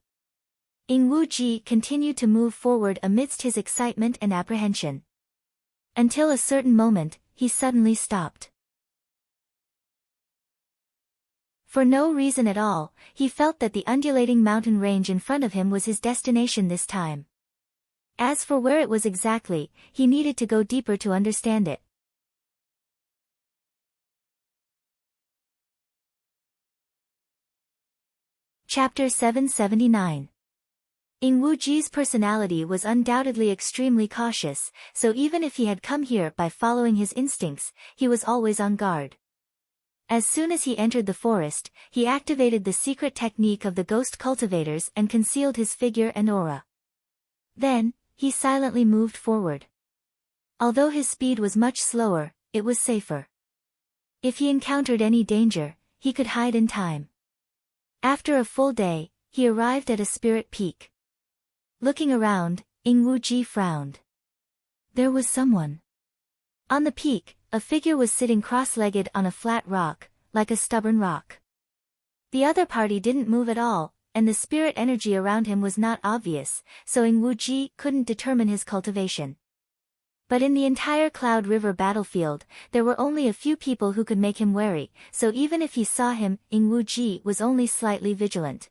Ing Wuji continued to move forward amidst his excitement and apprehension. Until a certain moment, he suddenly stopped. For no reason at all, he felt that the undulating mountain range in front of him was his destination this time. As for where it was exactly, he needed to go deeper to understand it. Chapter 779. Ing Wuji's personality was undoubtedly extremely cautious, so even if he had come here by following his instincts, he was always on guard. As soon as he entered the forest, he activated the secret technique of the ghost cultivators and concealed his figure and aura. Then, he silently moved forward. Although his speed was much slower, it was safer. If he encountered any danger, he could hide in time. After a full day, he arrived at a spirit peak. Looking around, Ing Wuji frowned. There was someone. On the peak, a figure was sitting cross-legged on a flat rock, like a stubborn rock. The other party didn't move at all, and the spirit energy around him was not obvious, so Ing Wuji couldn't determine his cultivation. But in the entire Cloud River battlefield, there were only a few people who could make him wary, so even if he saw him, Ing Wuji was only slightly vigilant.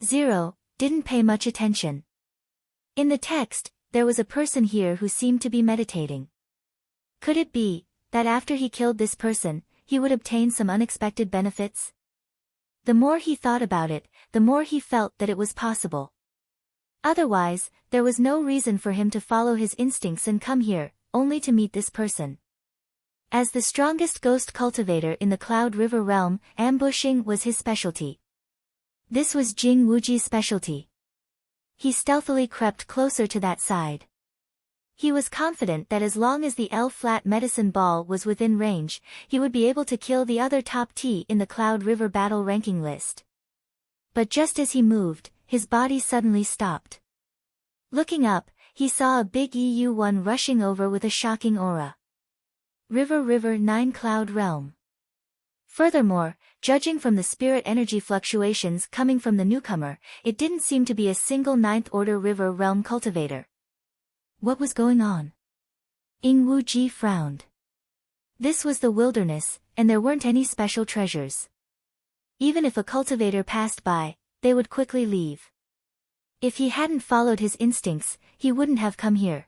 0. Didn't pay much attention. In the text, there was a person here who seemed to be meditating. Could it be that after he killed this person, he would obtain some unexpected benefits? The more he thought about it, the more he felt that it was possible. Otherwise, there was no reason for him to follow his instincts and come here, only to meet this person. As the strongest ghost cultivator in the Cloud River realm, ambushing was his specialty. This was Jing Wuji's specialty. He stealthily crept closer to that side. He was confident that as long as the L-flat medicine ball was within range, he would be able to kill the other top T in the Cloud River battle ranking list. But just as he moved, his body suddenly stopped. Looking up, he saw a big EU1 rushing over with a shocking aura. River 9 Cloud Realm. Furthermore, judging from the spirit energy fluctuations coming from the newcomer, it didn't seem to be a single 9th order river realm cultivator. What was going on? Ing Wuji frowned. This was the wilderness, and there weren't any special treasures. Even if a cultivator passed by, they would quickly leave. If he hadn't followed his instincts, he wouldn't have come here.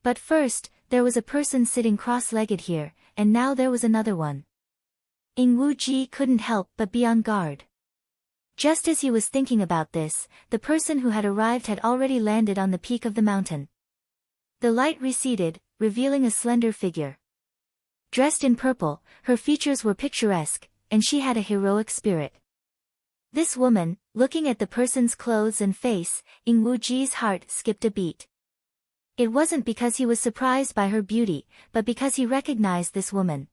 But first, there was a person sitting cross-legged here, and now there was another one. Ing Wuji couldn't help but be on guard. Just as he was thinking about this, the person who had arrived had already landed on the peak of the mountain. The light receded, revealing a slender figure. Dressed in purple, her features were picturesque, and she had a heroic spirit. This woman, looking at the person's clothes and face, Ing Wuji's heart skipped a beat. It wasn't because he was surprised by her beauty, but because he recognized this woman.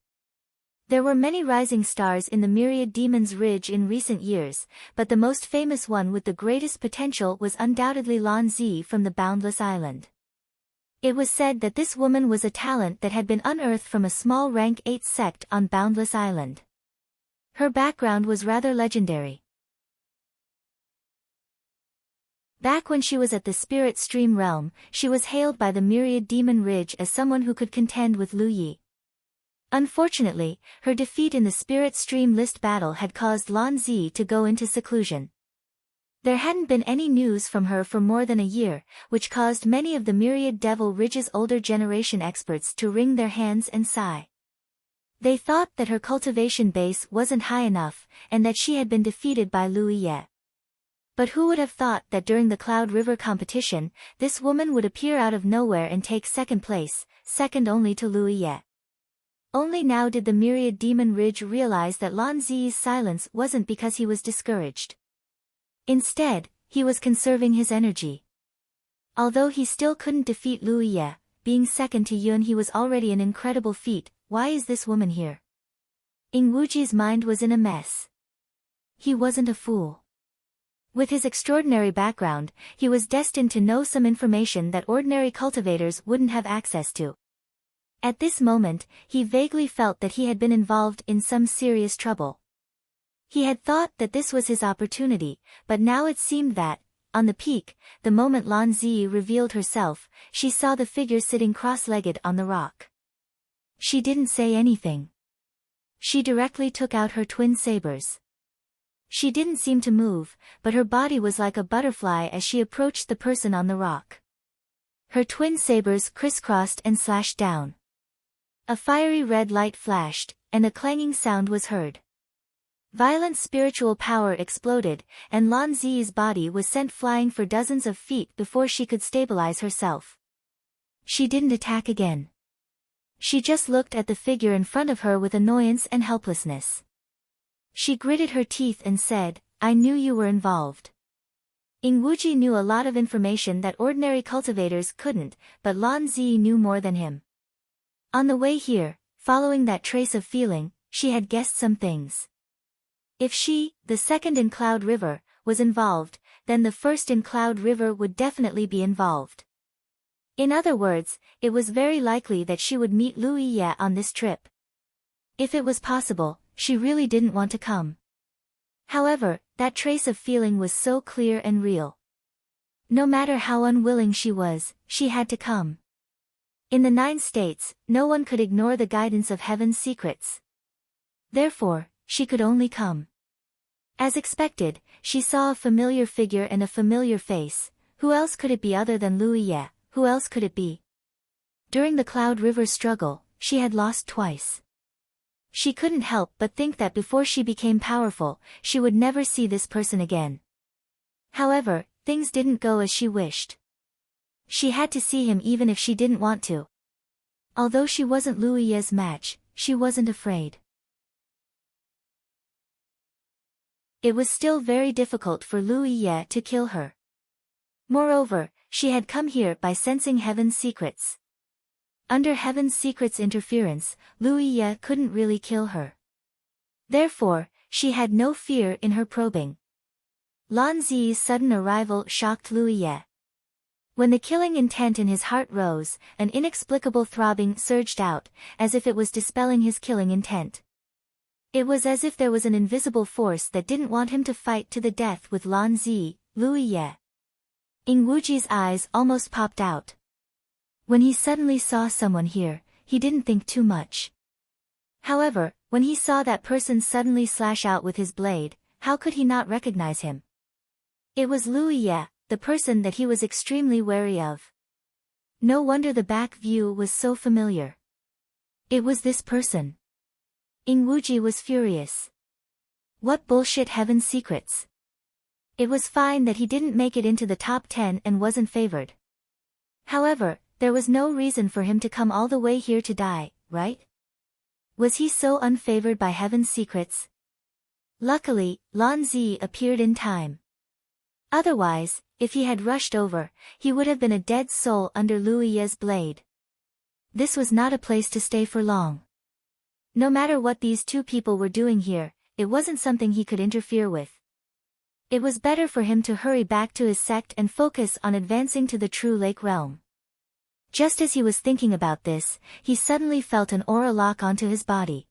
There were many rising stars in the Myriad Demon's Ridge in recent years, but the most famous one with the greatest potential was undoubtedly Lan Zi from the Boundless Island. It was said that this woman was a talent that had been unearthed from a small rank 8 sect on Boundless Island. Her background was rather legendary. Back when she was at the Spirit Stream realm, she was hailed by the Myriad Demon Ridge as someone who could contend with Lu Yi. Unfortunately, her defeat in the Spirit Stream list battle had caused Lan Zi to go into seclusion. There hadn't been any news from her for more than a year, which caused many of the Myriad Devil Ridge's older generation experts to wring their hands and sigh. They thought that her cultivation base wasn't high enough, and that she had been defeated by Lu Yi. But who would have thought that during the Cloud River competition, this woman would appear out of nowhere and take second place, second only to Lu Yi. Only now did the Myriad Demon Ridge realize that Lan Zi's silence wasn't because he was discouraged. Instead, he was conserving his energy. Although he still couldn't defeat Lu Yi, being second to Yun he was already an incredible feat. Why is this woman here? Ing Wuji's mind was in a mess. He wasn't a fool. With his extraordinary background, he was destined to know some information that ordinary cultivators wouldn't have access to. At this moment, he vaguely felt that he had been involved in some serious trouble. He had thought that this was his opportunity, but now it seemed that, on the peak, the moment Lan Zi revealed herself, she saw the figure sitting cross-legged on the rock. She didn't say anything. She directly took out her twin sabers. She didn't seem to move, but her body was like a butterfly as she approached the person on the rock. Her twin sabers crisscrossed and slashed down. A fiery red light flashed, and a clanging sound was heard. Violent spiritual power exploded, and Lan Zi's body was sent flying for dozens of feet before she could stabilize herself. She didn't attack again. She just looked at the figure in front of her with annoyance and helplessness. She gritted her teeth and said, "I knew you were involved." Ing Wuji knew a lot of information that ordinary cultivators couldn't, but Lan Zi knew more than him. On the way here, following that trace of feeling, she had guessed some things. If she, the second in Cloud River, was involved, then the first in Cloud River would definitely be involved. In other words, it was very likely that she would meet Lu Yi on this trip. If it was possible, she really didn't want to come. However, that trace of feeling was so clear and real. No matter how unwilling she was, she had to come. In the 9 states, no one could ignore the guidance of heaven's secrets. Therefore, she could only come. As expected, she saw a familiar figure and a familiar face. Who else could it be other than Lu Yi? Who else could it be? During the Cloud River struggle, she had lost twice. She couldn't help but think that before she became powerful, she would never see this person again. However, things didn't go as she wished. She had to see him even if she didn't want to. Although she wasn't Lu Yi's match, she wasn't afraid. It was still very difficult for Lu Yi to kill her. Moreover, she had come here by sensing heaven's secrets. Under heaven's secrets interference, Lu Yi couldn't really kill her. Therefore, she had no fear in her probing. Lan Zi's sudden arrival shocked Lu Yi. When the killing intent in his heart rose, an inexplicable throbbing surged out, as if it was dispelling his killing intent. It was as if there was an invisible force that didn't want him to fight to the death with Lan Zi, Lu Yi. Ing Wuji's eyes almost popped out. When he suddenly saw someone here, he didn't think too much. However, when he saw that person suddenly slash out with his blade, how could he not recognize him? It was Lu Yi, the person that he was extremely wary of. No wonder the back view was so familiar. It was this person. Ing Wuji was furious. What bullshit heaven's secrets? It was fine that he didn't make it into the top 10 and wasn't favored. However, there was no reason for him to come all the way here to die, right? Was he so unfavored by heaven's secrets? Luckily, Lan Zi appeared in time. Otherwise, if he had rushed over, he would have been a dead soul under Lu Ye's blade. This was not a place to stay for long. No matter what these two people were doing here, it wasn't something he could interfere with. It was better for him to hurry back to his sect and focus on advancing to the true lake realm. Just as he was thinking about this, he suddenly felt an aura lock onto his body.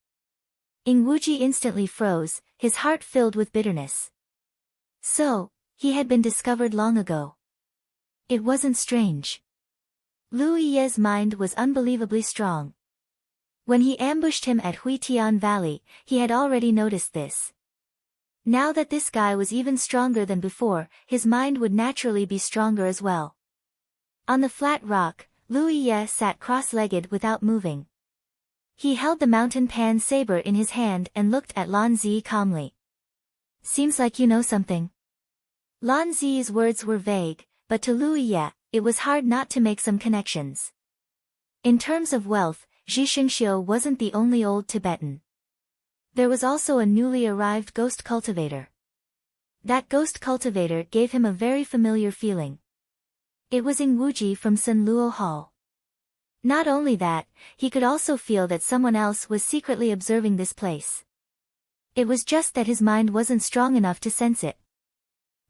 Ing Wuji instantly froze, his heart filled with bitterness. So, he had been discovered long ago. It wasn't strange. Lu Ye's mind was unbelievably strong. When he ambushed him at Huitian Valley, he had already noticed this. Now that this guy was even stronger than before, his mind would naturally be stronger as well. On the flat rock, Lu Ye sat cross-legged without moving. He held the mountain pan saber in his hand and looked at Lan Zi calmly. Seems like you know something. Lan Zi's words were vague, but to Lu Ye, it was hard not to make some connections. In terms of wealth, Zhishengxiu wasn't the only old Tibetan. There was also a newly arrived ghost cultivator. That ghost cultivator gave him a very familiar feeling. It was Ing Wuji from Sun Luo Hall. Not only that, he could also feel that someone else was secretly observing this place. It was just that his mind wasn't strong enough to sense it.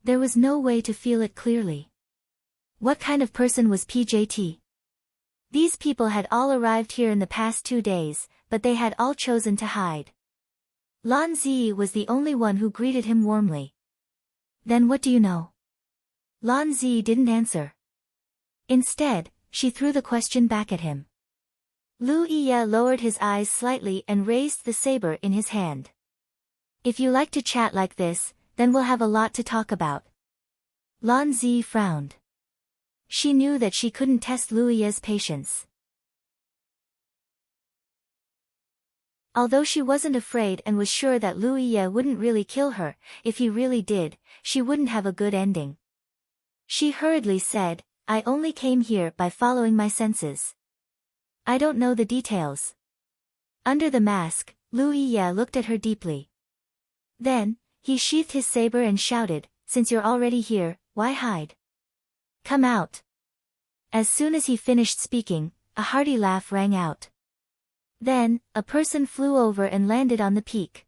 There was no way to feel it clearly. What kind of person was PJT? These people had all arrived here in the past 2 days, but they had all chosen to hide. Lan Zi was the only one who greeted him warmly. Then what do you know? Lan Zi didn't answer. Instead, she threw the question back at him. Lu Ye lowered his eyes slightly and raised the saber in his hand. If you like to chat like this, then we'll have a lot to talk about. Lan Zi frowned. She knew that she couldn't test Lu Ye's patience. Although she wasn't afraid and was sure that Lu Ye wouldn't really kill her, if he really did, she wouldn't have a good ending. She hurriedly said, I only came here by following my senses. I don't know the details. Under the mask, Lu Ye looked at her deeply. Then, he sheathed his saber and shouted, since you're already here, why hide? Come out. As soon as he finished speaking, a hearty laugh rang out. Then, a person flew over and landed on the peak.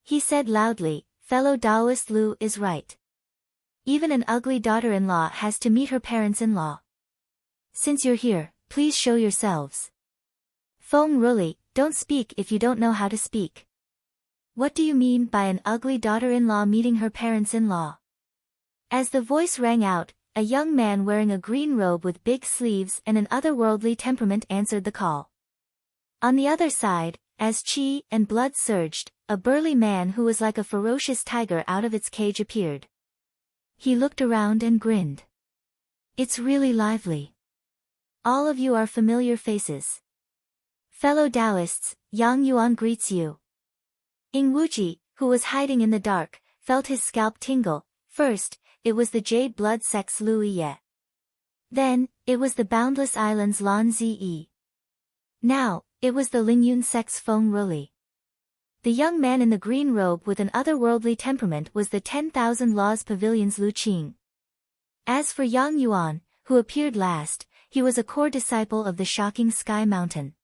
He said loudly, fellow Taoist Lu is right. Even an ugly daughter-in-law has to meet her parents-in-law. Since you're here, please show yourselves. Feng Ruli, don't speak if you don't know how to speak. What do you mean by an ugly daughter-in-law meeting her parents-in-law? As the voice rang out, a young man wearing a green robe with big sleeves and an otherworldly temperament answered the call. On the other side, as chi and blood surged, a burly man who was like a ferocious tiger out of its cage appeared. He looked around and grinned. It's really lively. All of you are familiar faces. Fellow Taoists, Yang Yuan greets you. Ing Wuji, who was hiding in the dark, felt his scalp tingle. First, it was the Jade Blood Sect's Lu Ye. Then, it was the Boundless Islands Lan Zi. Now, it was the Lingyun sect's Feng Ruli. The young man in the green robe with an otherworldly temperament was the 10,000 Laws Pavilion's Lu Qing. As for Yang Yuan, who appeared last, he was a core disciple of the Shocking Sky Mountain.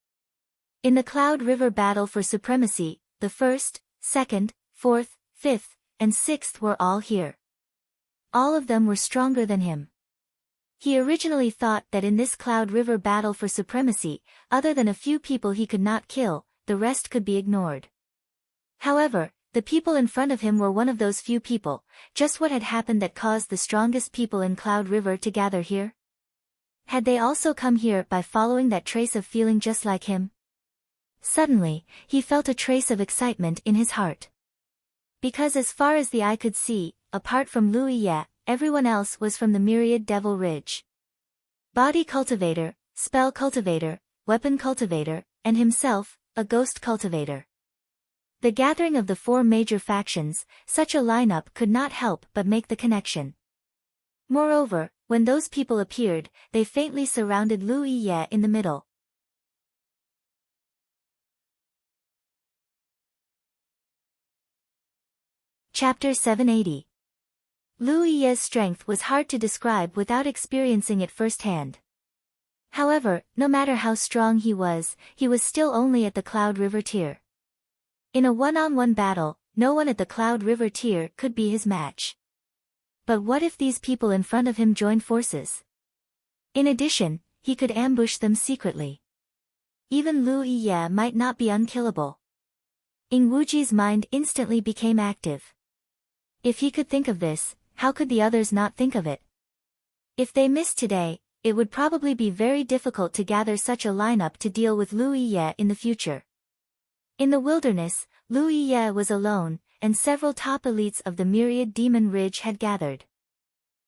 In the Cloud River battle for supremacy, the 1st, 2nd, 4th, 5th, and 6th were all here. All of them were stronger than him. He originally thought that in this Cloud River battle for supremacy, other than a few people he could not kill, the rest could be ignored. However, the people in front of him were one of those few people. Just what had happened that caused the strongest people in Cloud River to gather here? Had they also come here by following that trace of feeling just like him? Suddenly, he felt a trace of excitement in his heart. Because as far as the eye could see, apart from Lu Ye, everyone else was from the myriad Devil Ridge. Body cultivator, spell cultivator, weapon cultivator, and himself, a ghost cultivator. The gathering of the four major factions, such a lineup could not help but make the connection. Moreover, when those people appeared, they faintly surrounded Lu Yiye in the middle. Chapter 780. Lu Yiye's strength was hard to describe without experiencing it firsthand. However, no matter how strong he was still only at the Cloud River tier. In a one-on-one battle, no one at the Cloud River tier could be his match. But what if these people in front of him joined forces? In addition, he could ambush them secretly. Even Lu Yiye might not be unkillable. Ing Wuji's mind instantly became active. If he could think of this, how could the others not think of it? If they missed today, it would probably be very difficult to gather such a lineup to deal with Lu Yiye in the future. In the wilderness, Lu Yiye was alone, and several top elites of the myriad Demon Ridge had gathered.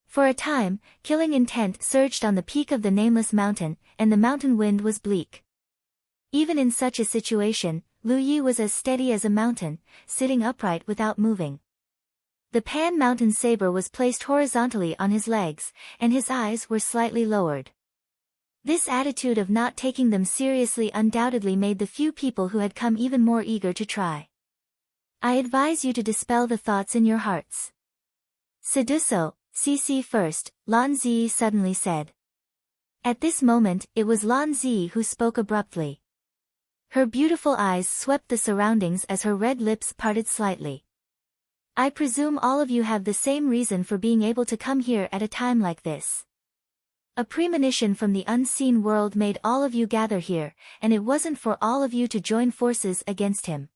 For a time, killing intent surged on the peak of the nameless mountain, and the mountain wind was bleak. Even in such a situation, Lu Yi was as steady as a mountain, sitting upright without moving. The Pan Mountain Saber was placed horizontally on his legs, and his eyes were slightly lowered. This attitude of not taking them seriously undoubtedly made the few people who had come even more eager to try. I advise you to dispel the thoughts in your hearts. Seduso, CC first, Lan Zi suddenly said. At this moment, it was Lan Zi who spoke abruptly. Her beautiful eyes swept the surroundings as her red lips parted slightly. I presume all of you have the same reason for being able to come here at a time like this. A premonition from the unseen world made all of you gather here, and it wasn't for all of you to join forces against him.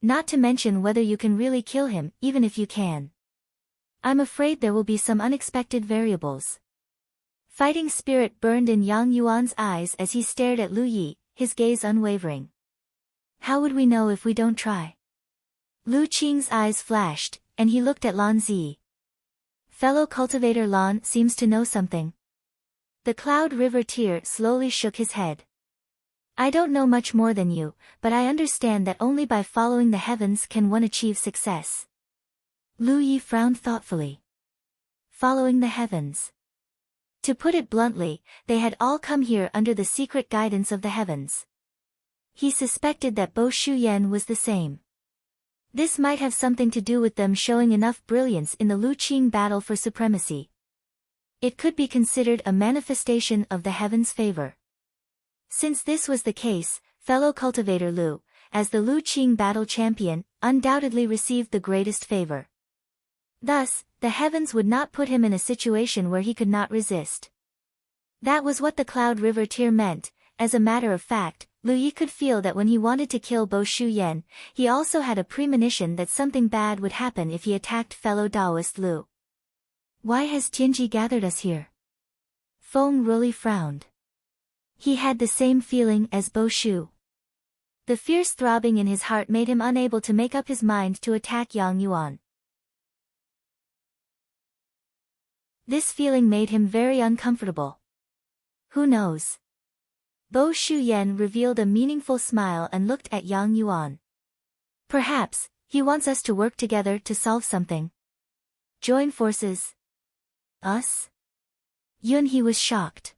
Not to mention whether you can really kill him, even if you can. I'm afraid there will be some unexpected variables. Fighting spirit burned in Yang Yuan's eyes as he stared at Lu Yi, his gaze unwavering. How would we know if we don't try? Lu Qing's eyes flashed, and he looked at Lan Zi. Fellow cultivator Lan seems to know something. The Cloud River tier slowly shook his head. I don't know much more than you, but I understand that only by following the heavens can one achieve success. Lu Yi frowned thoughtfully. Following the heavens. To put it bluntly, they had all come here under the secret guidance of the heavens. He suspected that Bo Shuyan was the same. This might have something to do with them showing enough brilliance in the Lu Qing battle for supremacy. It could be considered a manifestation of the heavens' favor. Since this was the case, fellow cultivator Lu, as the Lu Qing battle champion, undoubtedly received the greatest favor. Thus, the heavens would not put him in a situation where he could not resist. That was what the Cloud River tier meant. As a matter of fact, Lu Yi could feel that when he wanted to kill Bo Shuyan, he also had a premonition that something bad would happen if he attacked fellow Taoist Lu. Why has Tianji gathered us here? Feng Ruli frowned. He had the same feeling as Bo Shu. The fierce throbbing in his heart made him unable to make up his mind to attack Yang Yuan. This feeling made him very uncomfortable. Who knows? Bo Shuyan revealed a meaningful smile and looked at Yang Yuan. Perhaps, he wants us to work together to solve something. Join forces. Us? Yunhe was shocked.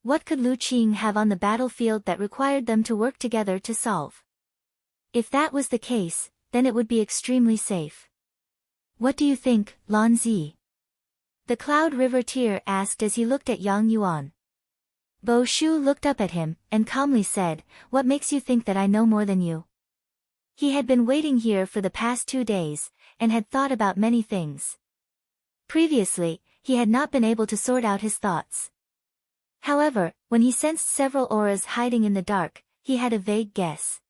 What could Lu Qing have on the battlefield that required them to work together to solve? If that was the case, then it would be extremely safe. What do you think, Lan Zi? The Cloud River tier asked as he looked at Yang Yuan. Bo Shu looked up at him, and calmly said, What makes you think that I know more than you? He had been waiting here for the past 2 days, and had thought about many things. Previously, he had not been able to sort out his thoughts. However, when he sensed several auras hiding in the dark, he had a vague guess.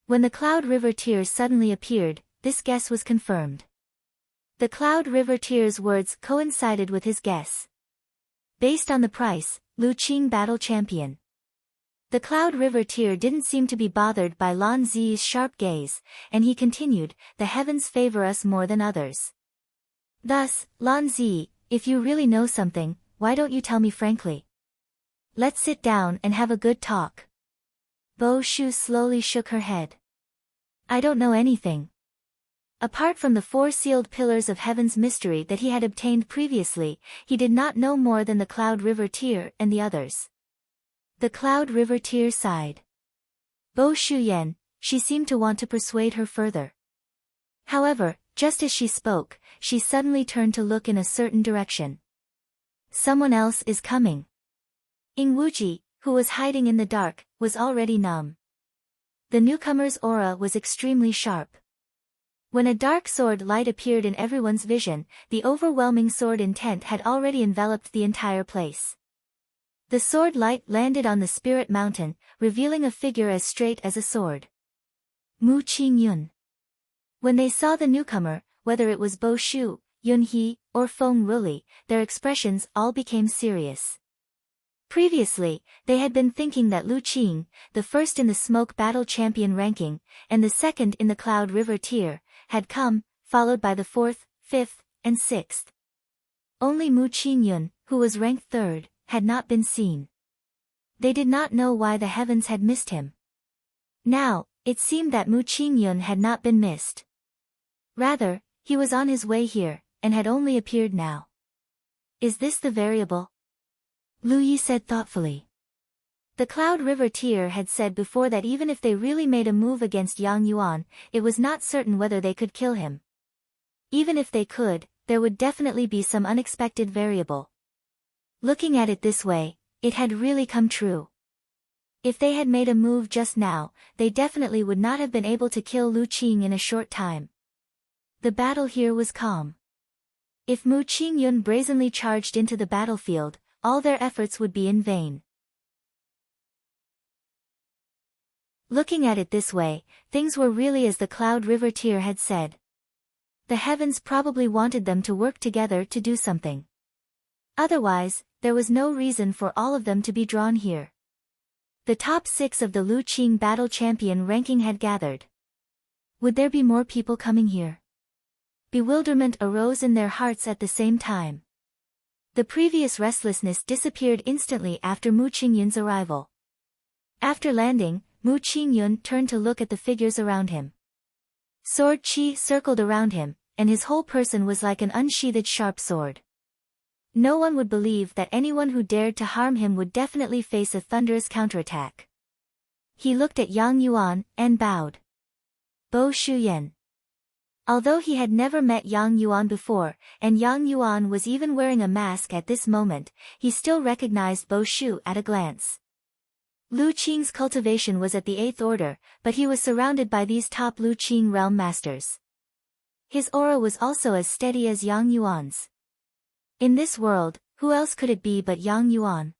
When the Cloud River tier suddenly appeared, this guess was confirmed. The Cloud River tier's words coincided with his guess. Based on the price, Lu Qing battle champion. The Cloud River tier didn't seem to be bothered by Lan Zi's sharp gaze, and he continued, The heavens favor us more than others. Thus, Lan Zi, if you really know something, why don't you tell me frankly? Let's sit down and have a good talk. Bo Shu slowly shook her head. I don't know anything. Apart from the 4 sealed pillars of heaven's mystery that he had obtained previously, he did not know more than the Cloud River Tear and the others. The Cloud River Tear sighed. Bo Shuyan, she seemed to want to persuade her further. However, just as she spoke, she suddenly turned to look in a certain direction. Someone else is coming. Ing Wuji, who was hiding in the dark, was already numb. The newcomer's aura was extremely sharp. When a dark sword light appeared in everyone's vision, the overwhelming sword intent had already enveloped the entire place. The sword light landed on the spirit mountain, revealing a figure as straight as a sword. Mu Qingyun. When they saw the newcomer, whether it was Bo Shu, Yun He, or Feng Ruli, their expressions all became serious. Previously, they had been thinking that Lu Qing, the first in the smoke battle champion ranking, and the second in the Cloud River tier, had come, followed by the 4th, 5th, and 6th. Only Mu Qingyun, who was ranked 3rd, had not been seen. They did not know why the heavens had missed him. Now, it seemed that Mu Qingyun had not been missed. Rather, he was on his way here, and had only appeared now. Is this the variable? Lu Yi said thoughtfully. The Cloud River tier had said before that even if they really made a move against Yang Yuan, it was not certain whether they could kill him. Even if they could, there would definitely be some unexpected variable. Looking at it this way, it had really come true. If they had made a move just now, they definitely would not have been able to kill Lu Qing in a short time. The battle here was calm. If Mu Qingyun brazenly charged into the battlefield, all their efforts would be in vain. Looking at it this way, things were really as the Cloud River tier had said. The heavens probably wanted them to work together to do something. Otherwise, there was no reason for all of them to be drawn here. The top 6 of the Lu Qing battle champion ranking had gathered. Would there be more people coming here? Bewilderment arose in their hearts at the same time. The previous restlessness disappeared instantly after Mu Qingyun's arrival. After landing, Mu Qingyun turned to look at the figures around him. Sword Qi circled around him, and his whole person was like an unsheathed sharp sword. No one would believe that anyone who dared to harm him would definitely face a thunderous counterattack. He looked at Yang Yuan, and bowed. Bo Shuyan. Although he had never met Yang Yuan before, and Yang Yuan was even wearing a mask at this moment, he still recognized Bo Shu at a glance. Lu Qing's cultivation was at the 8th order, but he was surrounded by these top Lu Qing realm masters. His aura was also as steady as Yang Yuan's. In this world, who else could it be but Yang Yuan?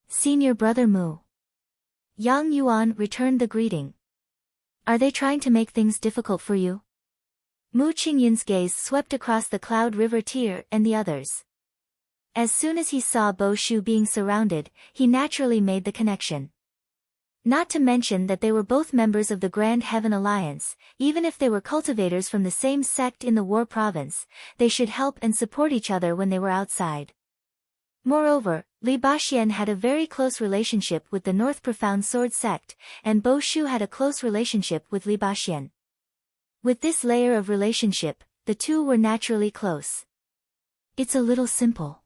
Senior brother Mu. Yang Yuan returned the greeting. Are they trying to make things difficult for you? Mu Qingyun's gaze swept across the Cloud River tier and the others. As soon as he saw Bo Shu being surrounded, he naturally made the connection. Not to mention that they were both members of the Grand Heaven Alliance, even if they were cultivators from the same sect in the War Province, they should help and support each other when they were outside. Moreover, Li Baxien had a very close relationship with the North Profound Sword sect, and Bo Shu had a close relationship with Li Baxien. With this layer of relationship, the two were naturally close. It's a little simple.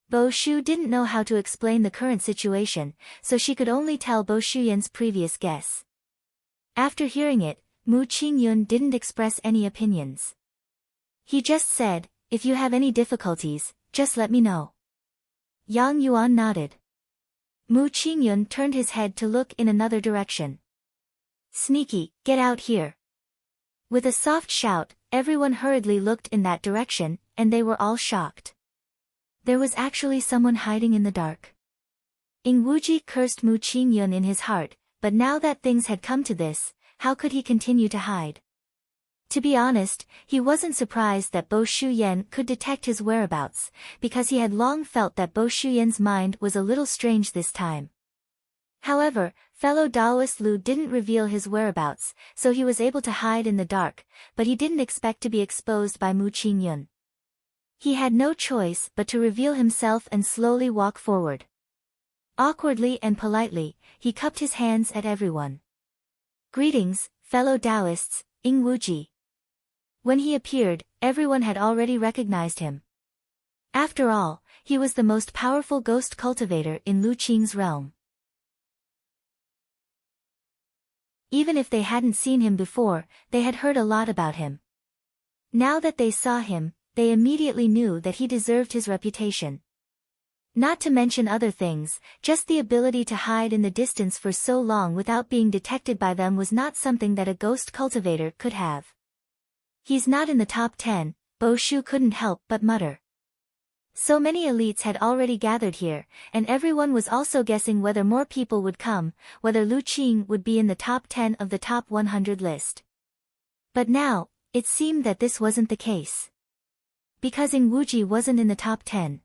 Bo Shu didn't know how to explain the current situation, so she could only tell Bo Shuyan's previous guess. After hearing it, Mu Qingyun didn't express any opinions. He just said, if you have any difficulties, just let me know. Yang Yuan nodded. Mu Qingyun turned his head to look in another direction. Sneaky, get out here. With a soft shout, everyone hurriedly looked in that direction, and they were all shocked. There was actually someone hiding in the dark. Ing Wuji cursed Mu Qingyun in his heart, but now that things had come to this, how could he continue to hide? To be honest, he wasn't surprised that Bo Shuyan could detect his whereabouts, because he had long felt that Bo Shuyan's mind was a little strange this time. However, fellow Taoist Lu didn't reveal his whereabouts, so he was able to hide in the dark, but he didn't expect to be exposed by Mu Qingyun. He had no choice but to reveal himself and slowly walk forward. Awkwardly and politely, he cupped his hands at everyone. Greetings, fellow Taoists, Ing Wuji. When he appeared, everyone had already recognized him. After all, he was the most powerful ghost cultivator in Lu Qing's realm. Even if they hadn't seen him before, they had heard a lot about him. Now that they saw him, they immediately knew that he deserved his reputation. Not to mention other things, just the ability to hide in the distance for so long without being detected by them was not something that a ghost cultivator could have. He's not in the top 10, Bo Shu couldn't help but mutter. So many elites had already gathered here, and everyone was also guessing whether more people would come, whether Lu Qing would be in the top 10 of the top 100 list. But now, it seemed that this wasn't the case. Because Ing Wuji wasn't in the top 10.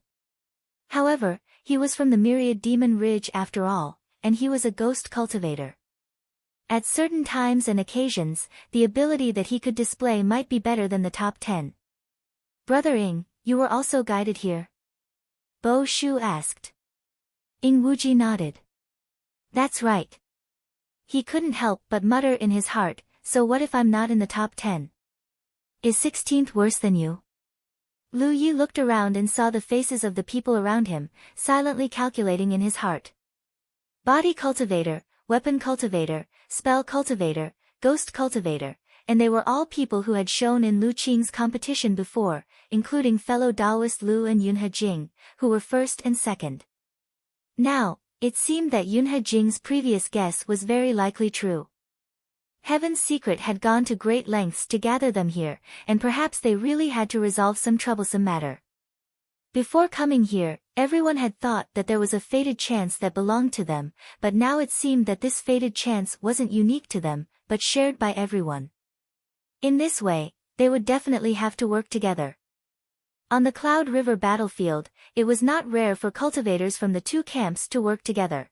However, he was from the Myriad Demon Ridge after all, and he was a ghost cultivator. At certain times and occasions, the ability that he could display might be better than the top 10. Brother Ing, you were also guided here? Bo Shu asked. Ing Wuji nodded. That's right. He couldn't help but mutter in his heart, so what if I'm not in the top 10? Is 16th worse than you? Lu Yi looked around and saw the faces of the people around him, silently calculating in his heart. Body cultivator, weapon cultivator, spell cultivator, ghost cultivator, and they were all people who had shown in Lu Qing's competition before, including fellow Taoist Lu and Yunhe Jing, who were first and second. Now, it seemed that Yunhe Jing's previous guess was very likely true. Heaven's Secret had gone to great lengths to gather them here, and perhaps they really had to resolve some troublesome matter. Before coming here, everyone had thought that there was a fated chance that belonged to them, but now it seemed that this fated chance wasn't unique to them, but shared by everyone. In this way, they would definitely have to work together. On the Cloud River battlefield, it was not rare for cultivators from the two camps to work together.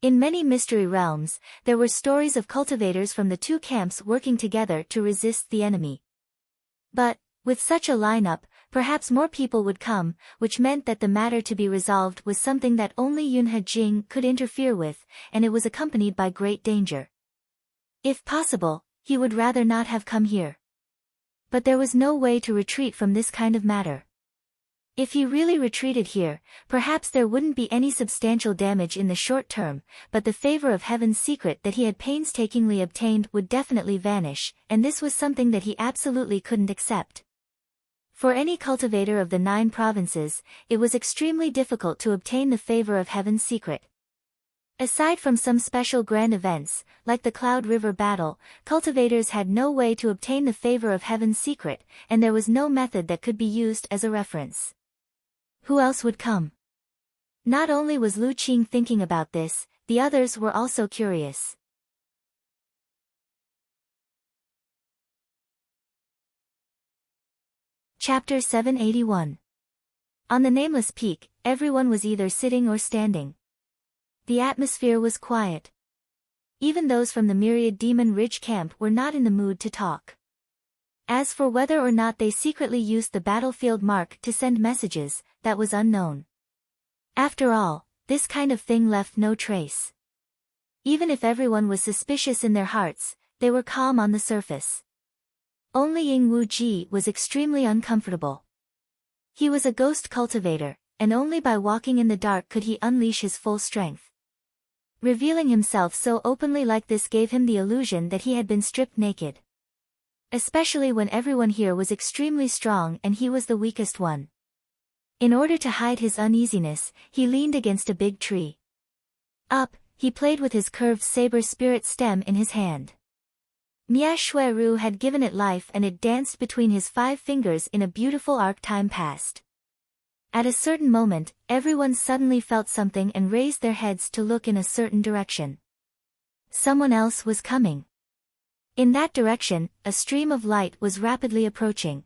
In many mystery realms, there were stories of cultivators from the two camps working together to resist the enemy. But, with such a lineup, perhaps more people would come, which meant that the matter to be resolved was something that only Yunhe Jing could interfere with, and it was accompanied by great danger. If possible, he would rather not have come here. But there was no way to retreat from this kind of matter. If he really retreated here, perhaps there wouldn't be any substantial damage in the short term, but the favor of Heaven's Secret that he had painstakingly obtained would definitely vanish, and this was something that he absolutely couldn't accept. For any cultivator of the 9 provinces, it was extremely difficult to obtain the favor of Heaven's Secret. Aside from some special grand events, like the Cloud River battle, cultivators had no way to obtain the favor of Heaven's Secret, and there was no method that could be used as a reference. Who else would come? Not only was Lu Qing thinking about this, the others were also curious. Chapter 781. On the nameless peak, everyone was either sitting or standing. The atmosphere was quiet. Even those from the Myriad Demon Ridge camp were not in the mood to talk. As for whether or not they secretly used the battlefield mark to send messages, that was unknown. After all, this kind of thing left no trace. Even if everyone was suspicious in their hearts, they were calm on the surface. Only Ing Wuji was extremely uncomfortable. He was a ghost cultivator, and only by walking in the dark could he unleash his full strength. Revealing himself so openly like this gave him the illusion that he had been stripped naked. Especially when everyone here was extremely strong and he was the weakest one. In order to hide his uneasiness, he leaned against a big tree. Up, he played with his curved saber spirit stem in his hand. Mia Shuiru had given it life and it danced between his 5 fingers in a beautiful arc. Time passed. At a certain moment, everyone suddenly felt something and raised their heads to look in a certain direction. Someone else was coming. In that direction, a stream of light was rapidly approaching.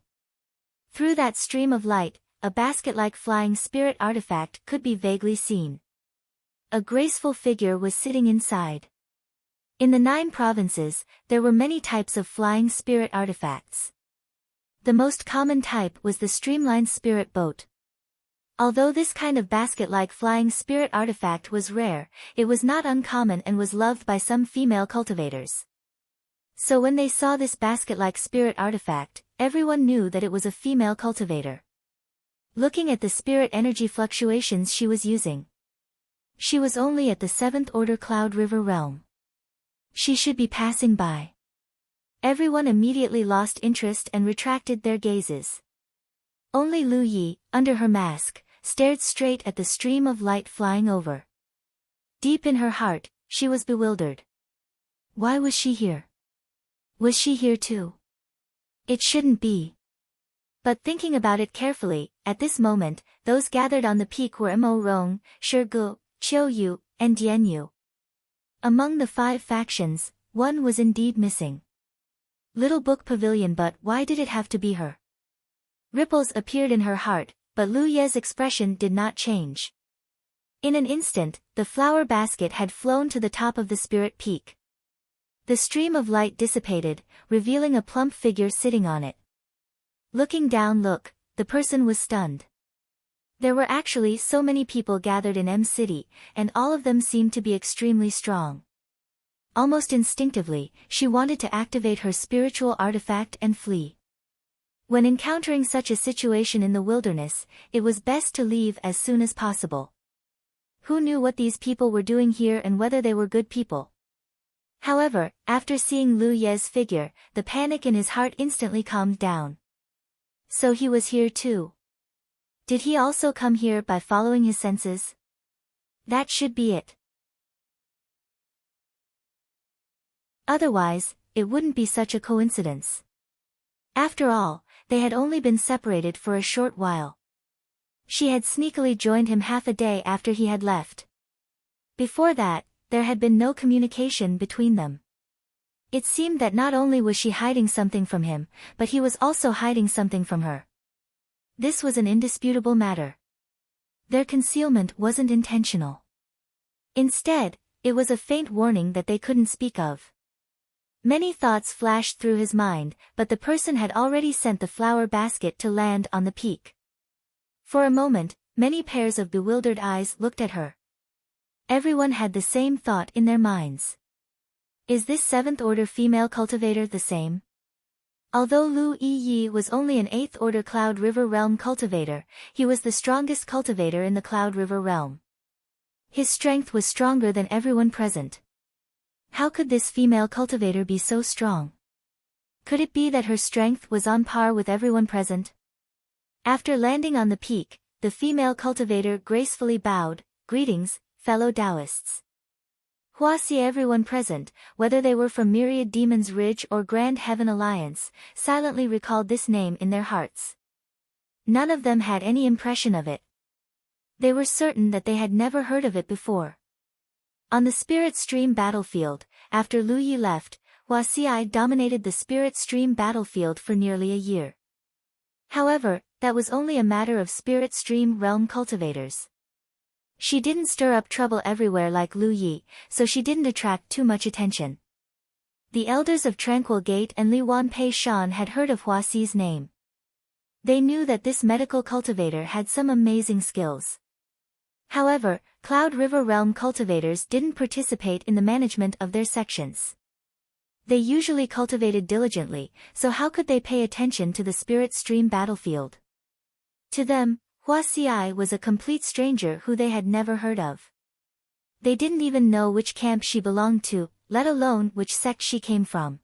Through that stream of light, a basket-like flying spirit artifact could be vaguely seen. A graceful figure was sitting inside. In the 9 provinces, there were many types of flying spirit artifacts. The most common type was the streamlined spirit boat. Although this kind of basket-like flying spirit artifact was rare, it was not uncommon and was loved by some female cultivators. So when they saw this basket-like spirit artifact, everyone knew that it was a female cultivator. Looking at the spirit energy fluctuations she was using, she was only at the 7th order Cloud River realm. She should be passing by. Everyone immediately lost interest and retracted their gazes. Only Lu Yi, under her mask, stared straight at the stream of light flying over. Deep in her heart, she was bewildered. Why was she here? Was she here too? It shouldn't be. But thinking about it carefully, at this moment, those gathered on the peak were Mo Rong, Shirgu, Qiu Yu, and Dian Yu. Among the 5 factions, one was indeed missing. Little Book Pavilion, but why did it have to be her? Ripples appeared in her heart, but Lu Ye's expression did not change. In an instant, the flower basket had flown to the top of the spirit peak. The stream of light dissipated, revealing a plump figure sitting on it. Looking down, the person was stunned. There were actually so many people gathered in M City, and all of them seemed to be extremely strong. Almost instinctively, she wanted to activate her spiritual artifact and flee. When encountering such a situation in the wilderness, it was best to leave as soon as possible. Who knew what these people were doing here and whether they were good people? However, after seeing Lu Ye's figure, the panic in his heart instantly calmed down. So he was here too. Did he also come here by following his senses? That should be it. Otherwise, it wouldn't be such a coincidence. After all, they had only been separated for a short while. She had sneakily joined him half a day after he had left. Before that, there had been no communication between them. It seemed that not only was she hiding something from him, but he was also hiding something from her. This was an indisputable matter. Their concealment wasn't intentional. Instead, it was a faint warning that they couldn't speak of. Many thoughts flashed through his mind, but the person had already sent the flower basket to land on the peak. For a moment, many pairs of bewildered eyes looked at her. Everyone had the same thought in their minds. Is this 7th order female cultivator the same? Although Lu Yi was only an 8th order Cloud River realm cultivator, he was the strongest cultivator in the Cloud River realm. His strength was stronger than everyone present. How could this female cultivator be so strong? Could it be that her strength was on par with everyone present? After landing on the peak, the female cultivator gracefully bowed. Greetings, fellow Taoists. Huasi. Everyone present, whether they were from Myriad Demons Ridge or Grand Heaven Alliance, silently recalled this name in their hearts. None of them had any impression of it. They were certain that they had never heard of it before. On the Spirit Stream battlefield, after Lu Yi left, Huasi dominated the Spirit Stream battlefield for nearly a year. However, that was only a matter of Spirit Stream realm cultivators. She didn't stir up trouble everywhere like Lu Yi, so she didn't attract too much attention. The elders of Tranquil Gate and Li Wanpei Shan had heard of Huasi's name. They knew that this medical cultivator had some amazing skills. However, Cloud River realm cultivators didn't participate in the management of their sections. They usually cultivated diligently, so how could they pay attention to the Spirit Stream battlefield? To them, Huasi was a complete stranger who they had never heard of. They didn't even know which camp she belonged to, let alone which sect she came from.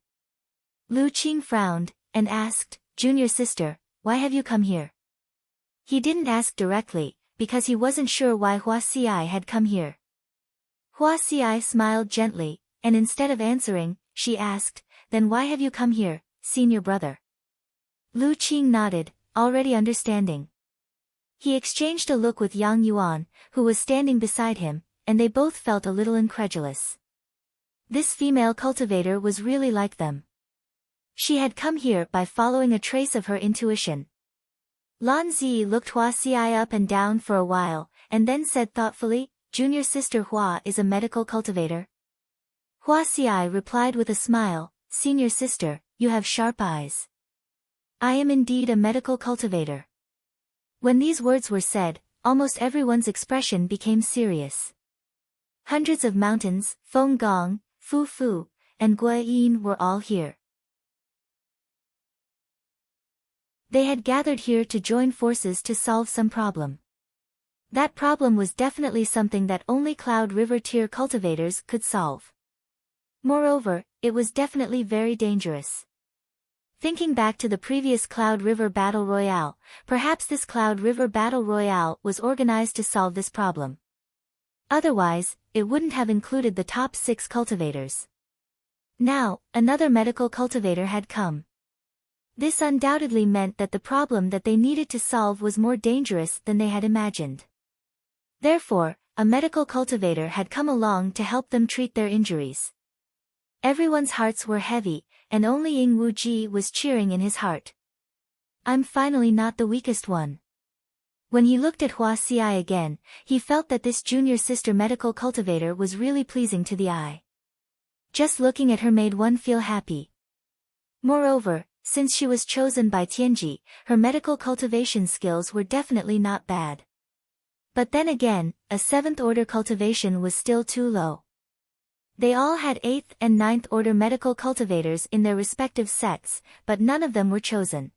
Lu Qing frowned, and asked, "Junior sister, why have you come here?" He didn't ask directly, because he wasn't sure why Huasi had come here. Huasi smiled gently, and instead of answering, she asked, "Then why have you come here, senior brother?" Lu Qing nodded, already understanding. He exchanged a look with Yang Yuan, who was standing beside him, and they both felt a little incredulous. This female cultivator was really like them. She had come here by following a trace of her intuition. Lan Zi looked Huasi up and down for a while, and then said thoughtfully, "Junior sister Hua is a medical cultivator?" Huasi replied with a smile, "Senior sister, you have sharp eyes. I am indeed a medical cultivator." When these words were said, almost everyone's expression became serious. Hundreds of mountains, Feng Gong, Fu Fu, and Guayin were all here. They had gathered here to join forces to solve some problem. That problem was definitely something that only Cloud River tier cultivators could solve. Moreover, it was definitely very dangerous. Thinking back to the previous Cloud River Battle Royale, perhaps this Cloud River Battle Royale was organized to solve this problem. Otherwise, it wouldn't have included the top 6 cultivators. Now, another medical cultivator had come. This undoubtedly meant that the problem that they needed to solve was more dangerous than they had imagined. Therefore, a medical cultivator had come along to help them treat their injuries. Everyone's hearts were heavy, and only Ying Wuji was cheering in his heart. I'm finally not the weakest one. When he looked at Hua Xiai again, he felt that this junior sister medical cultivator was really pleasing to the eye. Just looking at her made one feel happy. Moreover, since she was chosen by Tianji, her medical cultivation skills were definitely not bad. But then again, a 7th order cultivation was still too low. They all had 8th and 9th order medical cultivators in their respective sets, but none of them were chosen.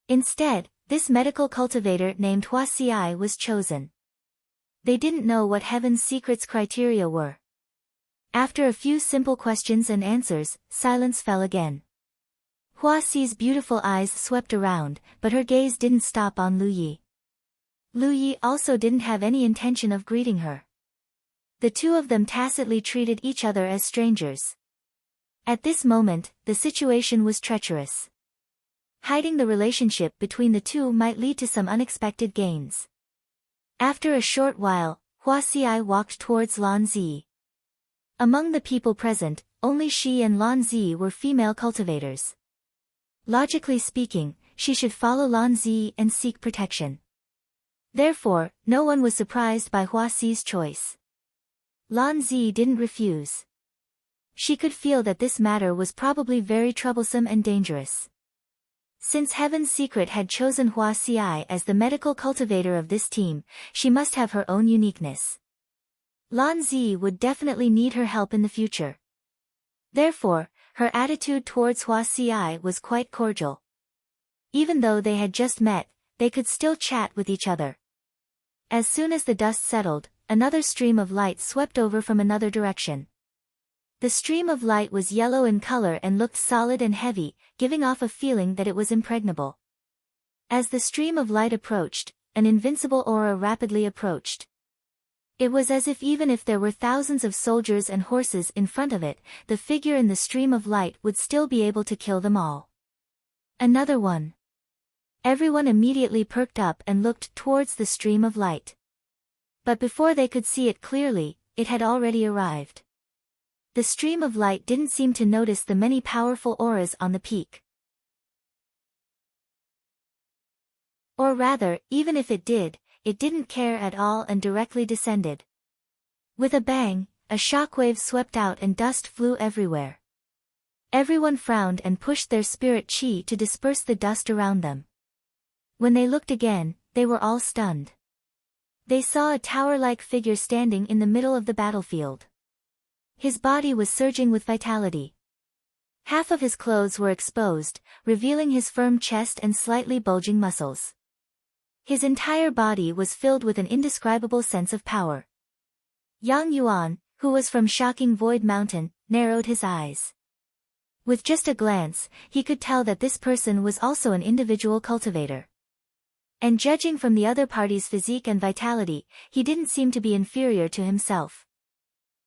Instead, this medical cultivator named Hua Xiai was chosen. They didn't know what Heaven's Secret's criteria were. After a few simple questions and answers, silence fell again. Hua Xi's beautiful eyes swept around, but her gaze didn't stop on Lu Yi. Lu Yi also didn't have any intention of greeting her. The two of them tacitly treated each other as strangers. At this moment, the situation was treacherous. Hiding the relationship between the two might lead to some unexpected gains. After a short while, Hua Xiai walked towards Lan Zi. Among the people present, only she and Lan Zi were female cultivators. Logically speaking, she should follow Lan Zi and seek protection. Therefore, no one was surprised by Hua Xi's choice. Lan Zi didn't refuse. She could feel that this matter was probably very troublesome and dangerous. Since Heaven's Secret had chosen Hua Xiai as the medical cultivator of this team, she must have her own uniqueness. Lan Zi would definitely need her help in the future. Therefore, her attitude towards Hua Xiai was quite cordial. Even though they had just met, they could still chat with each other. As soon as the dust settled, another stream of light swept over from another direction. The stream of light was yellow in color and looked solid and heavy, giving off a feeling that it was impregnable. As the stream of light approached, an invincible aura rapidly approached. It was as if even if there were thousands of soldiers and horses in front of it, the figure in the stream of light would still be able to kill them all. Another one. Everyone immediately perked up and looked towards the stream of light. But before they could see it clearly, it had already arrived. The stream of light didn't seem to notice the many powerful auras on the peak. Or rather, even if it didn't care at all and directly descended. With a bang, a shockwave swept out and dust flew everywhere. Everyone frowned and pushed their spirit chi to disperse the dust around them. When they looked again, they were all stunned. They saw a tower-like figure standing in the middle of the battlefield. His body was surging with vitality. Half of his clothes were exposed, revealing his firm chest and slightly bulging muscles. His entire body was filled with an indescribable sense of power. Yang Yuan, who was from Shocking Void Mountain, narrowed his eyes. With just a glance, he could tell that this person was also an individual cultivator. And judging from the other party's physique and vitality, he didn't seem to be inferior to himself.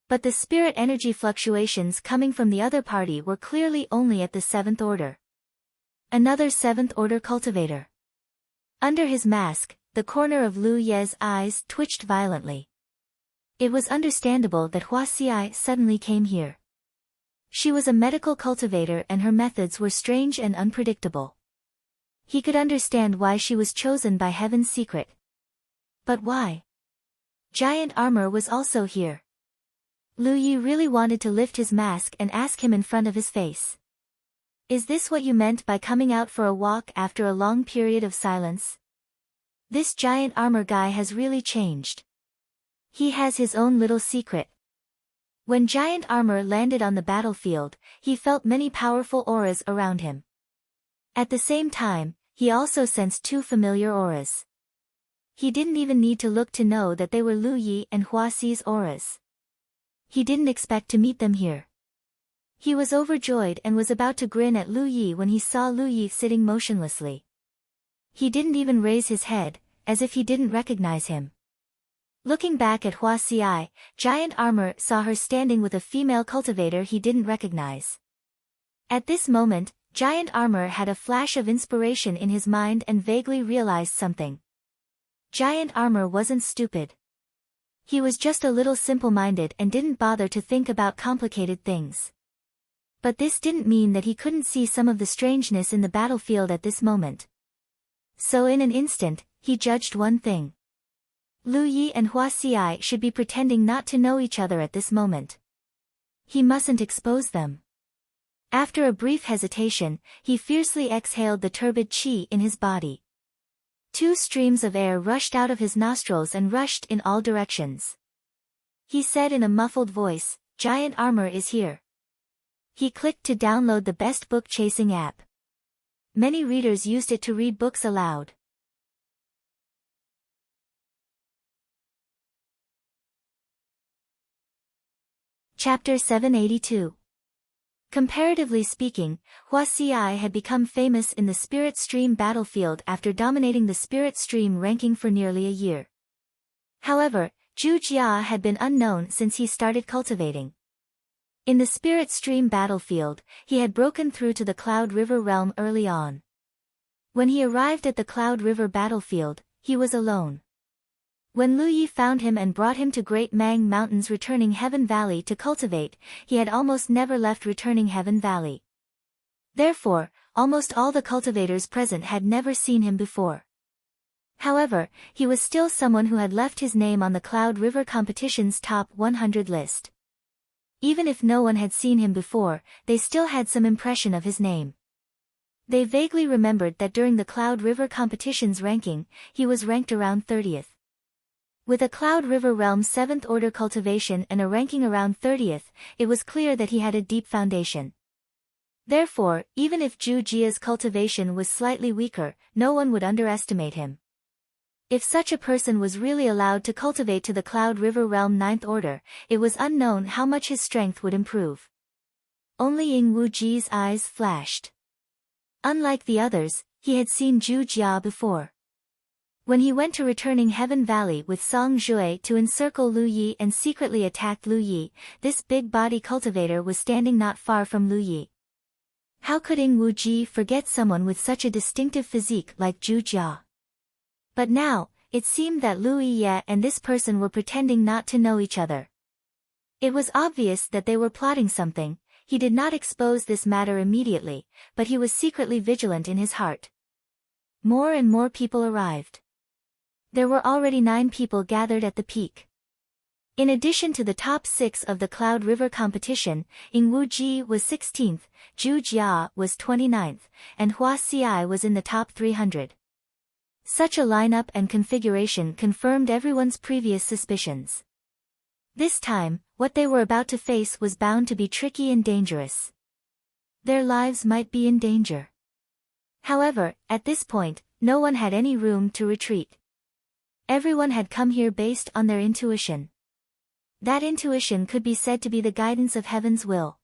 But the spirit energy fluctuations coming from the other party were clearly only at the 7th order. Another 7th order cultivator. Under his mask, the corner of Lu Ye's eyes twitched violently. It was understandable that Hua Xiai suddenly came here. She was a medical cultivator and her methods were strange and unpredictable. He could understand why she was chosen by Heaven's Secret. But why? Giant Armor was also here. Lu Yi really wanted to lift his mask and ask him in front of his face. Is this what you meant by coming out for a walk after a long period of silence? This Giant Armor guy has really changed. He has his own little secret. When giant armor landed on the battlefield, he felt many powerful auras around him. At the same time, he also sensed two familiar auras. He didn't even need to look to know that they were Lu Yi and Hua Xi's auras. He didn't expect to meet them here. He was overjoyed and was about to grin at Lu Yi when he saw Lu Yi sitting motionlessly. He didn't even raise his head, as if he didn't recognize him. Looking back at Hua Xi, giant armor saw her standing with a female cultivator he didn't recognize. At this moment, giant armor had a flash of inspiration in his mind and vaguely realized something. Giant armor wasn't stupid. He was just a little simple-minded and didn't bother to think about complicated things. But this didn't mean that he couldn't see some of the strangeness in the battlefield at this moment. So in an instant, he judged one thing. Lu Yi and Hua Xi should be pretending not to know each other at this moment. He mustn't expose them. After a brief hesitation, he fiercely exhaled the turbid qi in his body. Two streams of air rushed out of his nostrils and rushed in all directions. He said in a muffled voice, "Giant armor is here." He clicked to download the best book chasing app. Many readers used it to read books aloud. Chapter 782. Comparatively speaking, Hua Xi had become famous in the Spirit Stream battlefield after dominating the Spirit Stream ranking for nearly a year. However, Zhu Jia had been unknown since he started cultivating. In the Spirit Stream battlefield, he had broken through to the Cloud River realm early on. When he arrived at the Cloud River battlefield, he was alone. When Lu Yi found him and brought him to Great Mang Mountains Returning Heaven Valley to cultivate, he had almost never left Returning Heaven Valley. Therefore, almost all the cultivators present had never seen him before. However, he was still someone who had left his name on the Cloud River competition's top 100 list. Even if no one had seen him before, they still had some impression of his name. They vaguely remembered that during the Cloud River competition's ranking, he was ranked around 30th. With a Cloud River Realm 7th order cultivation and a ranking around 30th, it was clear that he had a deep foundation. Therefore, even if Zhu Jia's cultivation was slightly weaker, no one would underestimate him. If such a person was really allowed to cultivate to the Cloud River Realm 9th order, it was unknown how much his strength would improve. Only Ying Wu Ji's eyes flashed. Unlike the others, he had seen Zhu Jia before. When he went to Returning Heaven Valley with Song Zhui to encircle Lu Yi and secretly attacked Lu Yi, this big-body cultivator was standing not far from Lu Yi. How could Ying Wu Ji forget someone with such a distinctive physique like Zhu Jia? But now, it seemed that Lu Yi and this person were pretending not to know each other. It was obvious that they were plotting something. He did not expose this matter immediately, but he was secretly vigilant in his heart. More and more people arrived. There were already 9 people gathered at the peak. In addition to the top 6 of the Cloud River competition, Ying Wu Ji was 16th, Zhu Jia was 29th, and Hua Xi was in the top 300. Such a lineup and configuration confirmed everyone's previous suspicions. This time, what they were about to face was bound to be tricky and dangerous. Their lives might be in danger. However, at this point, no one had any room to retreat. Everyone had come here based on their intuition. That intuition could be said to be the guidance of heaven's will.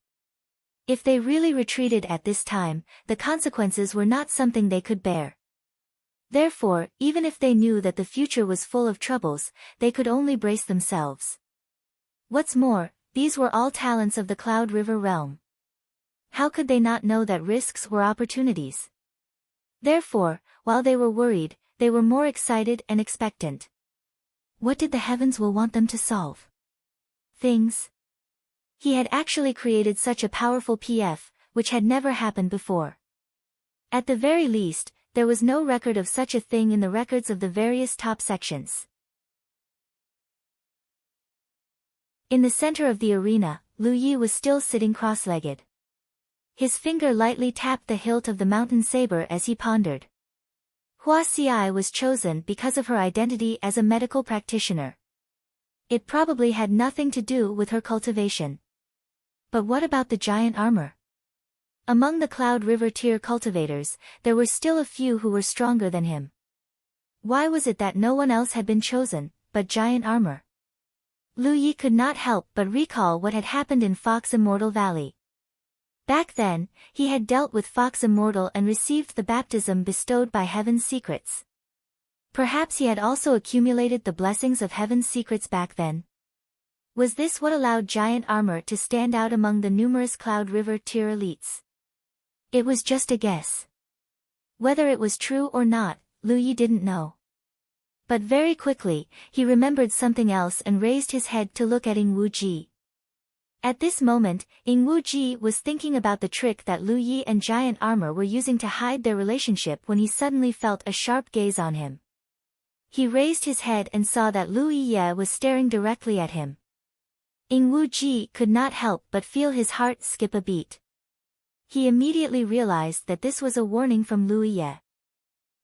If they really retreated at this time, the consequences were not something they could bear. Therefore, even if they knew that the future was full of troubles, they could only brace themselves. What's more, these were all talents of the Cloud River realm. How could they not know that risks were opportunities? Therefore, while they were worried, they were more excited and expectant. What did the heavens will want them to solve? Things. He had actually created such a powerful PF, which had never happened before. At the very least, there was no record of such a thing in the records of the various top sections. In the center of the arena, Lu Yi was still sitting cross-legged. His finger lightly tapped the hilt of the mountain saber as he pondered. Hua Xi was chosen because of her identity as a medical practitioner. It probably had nothing to do with her cultivation. But what about the giant armor? Among the Cloud River tier cultivators, there were still a few who were stronger than him. Why was it that no one else had been chosen, but giant armor? Lu Yi could not help but recall what had happened in Fox Immortal Valley. Back then, he had dealt with Fox Immortal and received the baptism bestowed by Heaven's Secrets. Perhaps he had also accumulated the blessings of Heaven's Secrets back then. Was this what allowed giant armor to stand out among the numerous Cloud River tier elites? It was just a guess. Whether it was true or not, Lu Yi didn't know. But very quickly, he remembered something else and raised his head to look at Ing Wuji. At this moment, Ing Wuji was thinking about the trick that Lu Yi and giant armor were using to hide their relationship when he suddenly felt a sharp gaze on him. He raised his head and saw that Lu Yi was staring directly at him. Ing Wuji could not help but feel his heart skip a beat. He immediately realized that this was a warning from Lu Yi.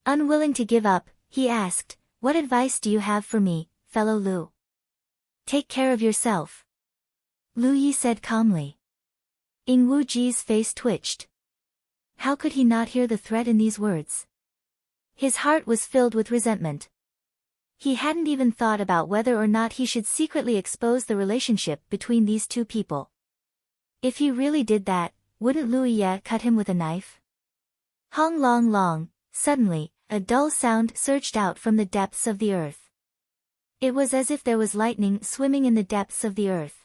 Unwilling to give up, he asked, "What advice do you have for me, fellow Lu?" "Take care of yourself," Lu Yi said calmly. Ing Wuji's face twitched. How could he not hear the threat in these words? His heart was filled with resentment. He hadn't even thought about whether or not he should secretly expose the relationship between these two people. If he really did that, wouldn't Lu Yi cut him with a knife? Hong long long, suddenly, a dull sound surged out from the depths of the earth. It was as if there was lightning swimming in the depths of the earth.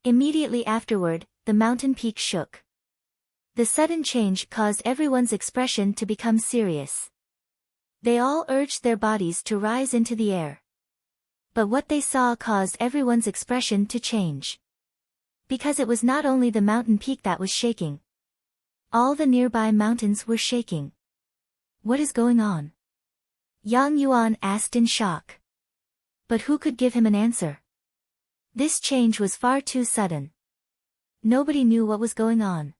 Immediately afterward, the mountain peak shook. The sudden change caused everyone's expression to become serious. They all urged their bodies to rise into the air. But what they saw caused everyone's expression to change. Because it was not only the mountain peak that was shaking. All the nearby mountains were shaking. What is going on? Yang Yuan asked in shock. But who could give him an answer? This change was far too sudden. Nobody knew what was going on.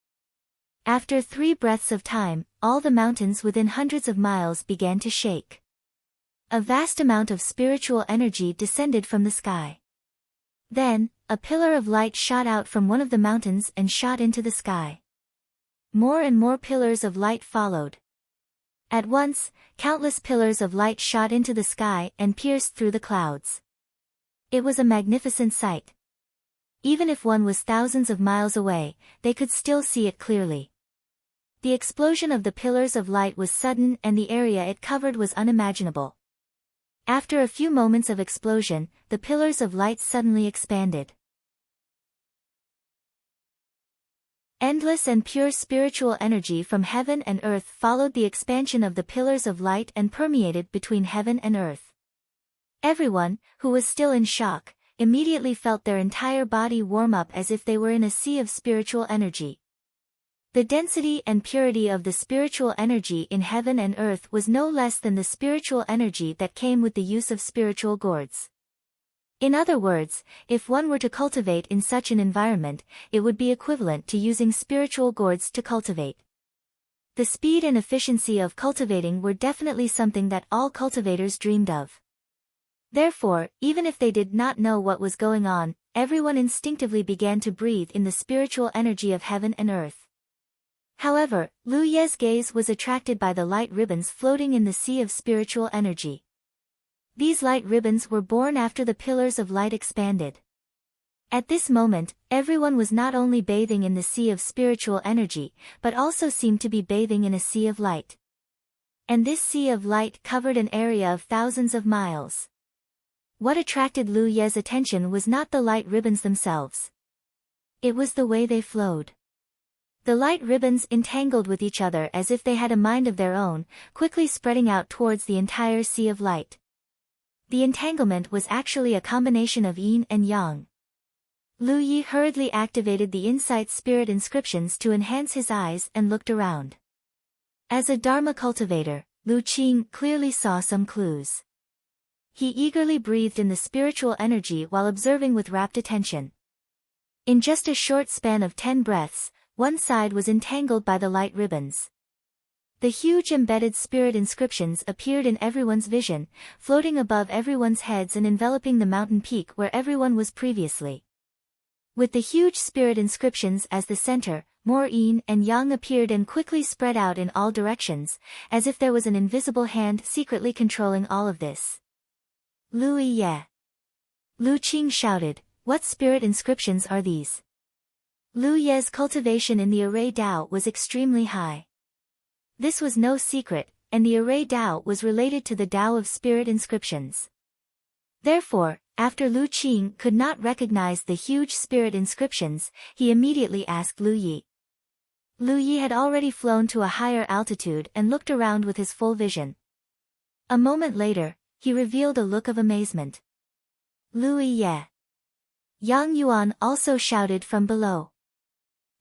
After 3 breaths of time, all the mountains within hundreds of miles began to shake. A vast amount of spiritual energy descended from the sky. Then, a pillar of light shot out from one of the mountains and shot into the sky. More and more pillars of light followed. At once, countless pillars of light shot into the sky and pierced through the clouds. It was a magnificent sight. Even if one was thousands of miles away, they could still see it clearly. The explosion of the pillars of light was sudden and the area it covered was unimaginable. After a few moments of explosion, the pillars of light suddenly expanded. Endless and pure spiritual energy from heaven and earth followed the expansion of the pillars of light and permeated between heaven and earth. Everyone, who was still in shock, immediately felt their entire body warm up as if they were in a sea of spiritual energy. The density and purity of the spiritual energy in heaven and earth was no less than the spiritual energy that came with the use of spiritual gourds. In other words, if one were to cultivate in such an environment, it would be equivalent to using spiritual gourds to cultivate. The speed and efficiency of cultivating were definitely something that all cultivators dreamed of. Therefore, even if they did not know what was going on, everyone instinctively began to breathe in the spiritual energy of heaven and earth. However, Lu Ye's gaze was attracted by the light ribbons floating in the sea of spiritual energy. These light ribbons were born after the pillars of light expanded. At this moment, everyone was not only bathing in the sea of spiritual energy, but also seemed to be bathing in a sea of light. And this sea of light covered an area of thousands of miles. What attracted Lu Ye's attention was not the light ribbons themselves. It was the way they flowed. The light ribbons entangled with each other as if they had a mind of their own, quickly spreading out towards the entire sea of light. The entanglement was actually a combination of yin and yang. Lu Yi hurriedly activated the insight spirit inscriptions to enhance his eyes and looked around. As a Dharma cultivator, Lu Qing clearly saw some clues. He eagerly breathed in the spiritual energy while observing with rapt attention. In just a short span of 10 breaths, one side was entangled by the light ribbons. The huge embedded spirit inscriptions appeared in everyone's vision, floating above everyone's heads and enveloping the mountain peak where everyone was previously. With the huge spirit inscriptions as the center, more yin and yang appeared and quickly spread out in all directions, as if there was an invisible hand secretly controlling all of this. Lu Ye. Lu Qing shouted, "What spirit inscriptions are these?" Lu Ye's cultivation in the array Dao was extremely high. This was no secret, and the array Dao was related to the Dao of spirit inscriptions. Therefore, after Lu Qing could not recognize the huge spirit inscriptions, he immediately asked Lu Yi. Lu Yi had already flown to a higher altitude and looked around with his full vision. A moment later, he revealed a look of amazement. Lu Yi. Yang Yuan also shouted from below.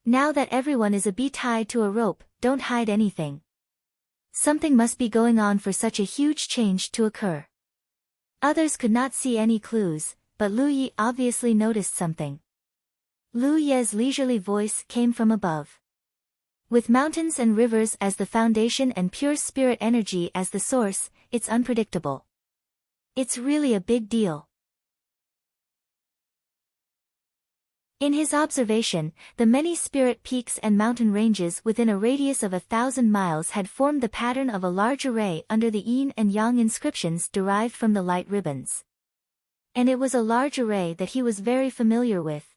Now that everyone is a bee tied to a rope, don't hide anything. Something must be going on for such a huge change to occur. Others could not see any clues, but Lu Yi obviously noticed something. Lu Ye's leisurely voice came from above. With mountains and rivers as the foundation and pure spirit energy as the source, it's unpredictable. It's really a big deal. In his observation, the many spirit peaks and mountain ranges within a radius of 1,000 miles had formed the pattern of a large array under the yin and yang inscriptions derived from the light ribbons. And it was a large array that he was very familiar with.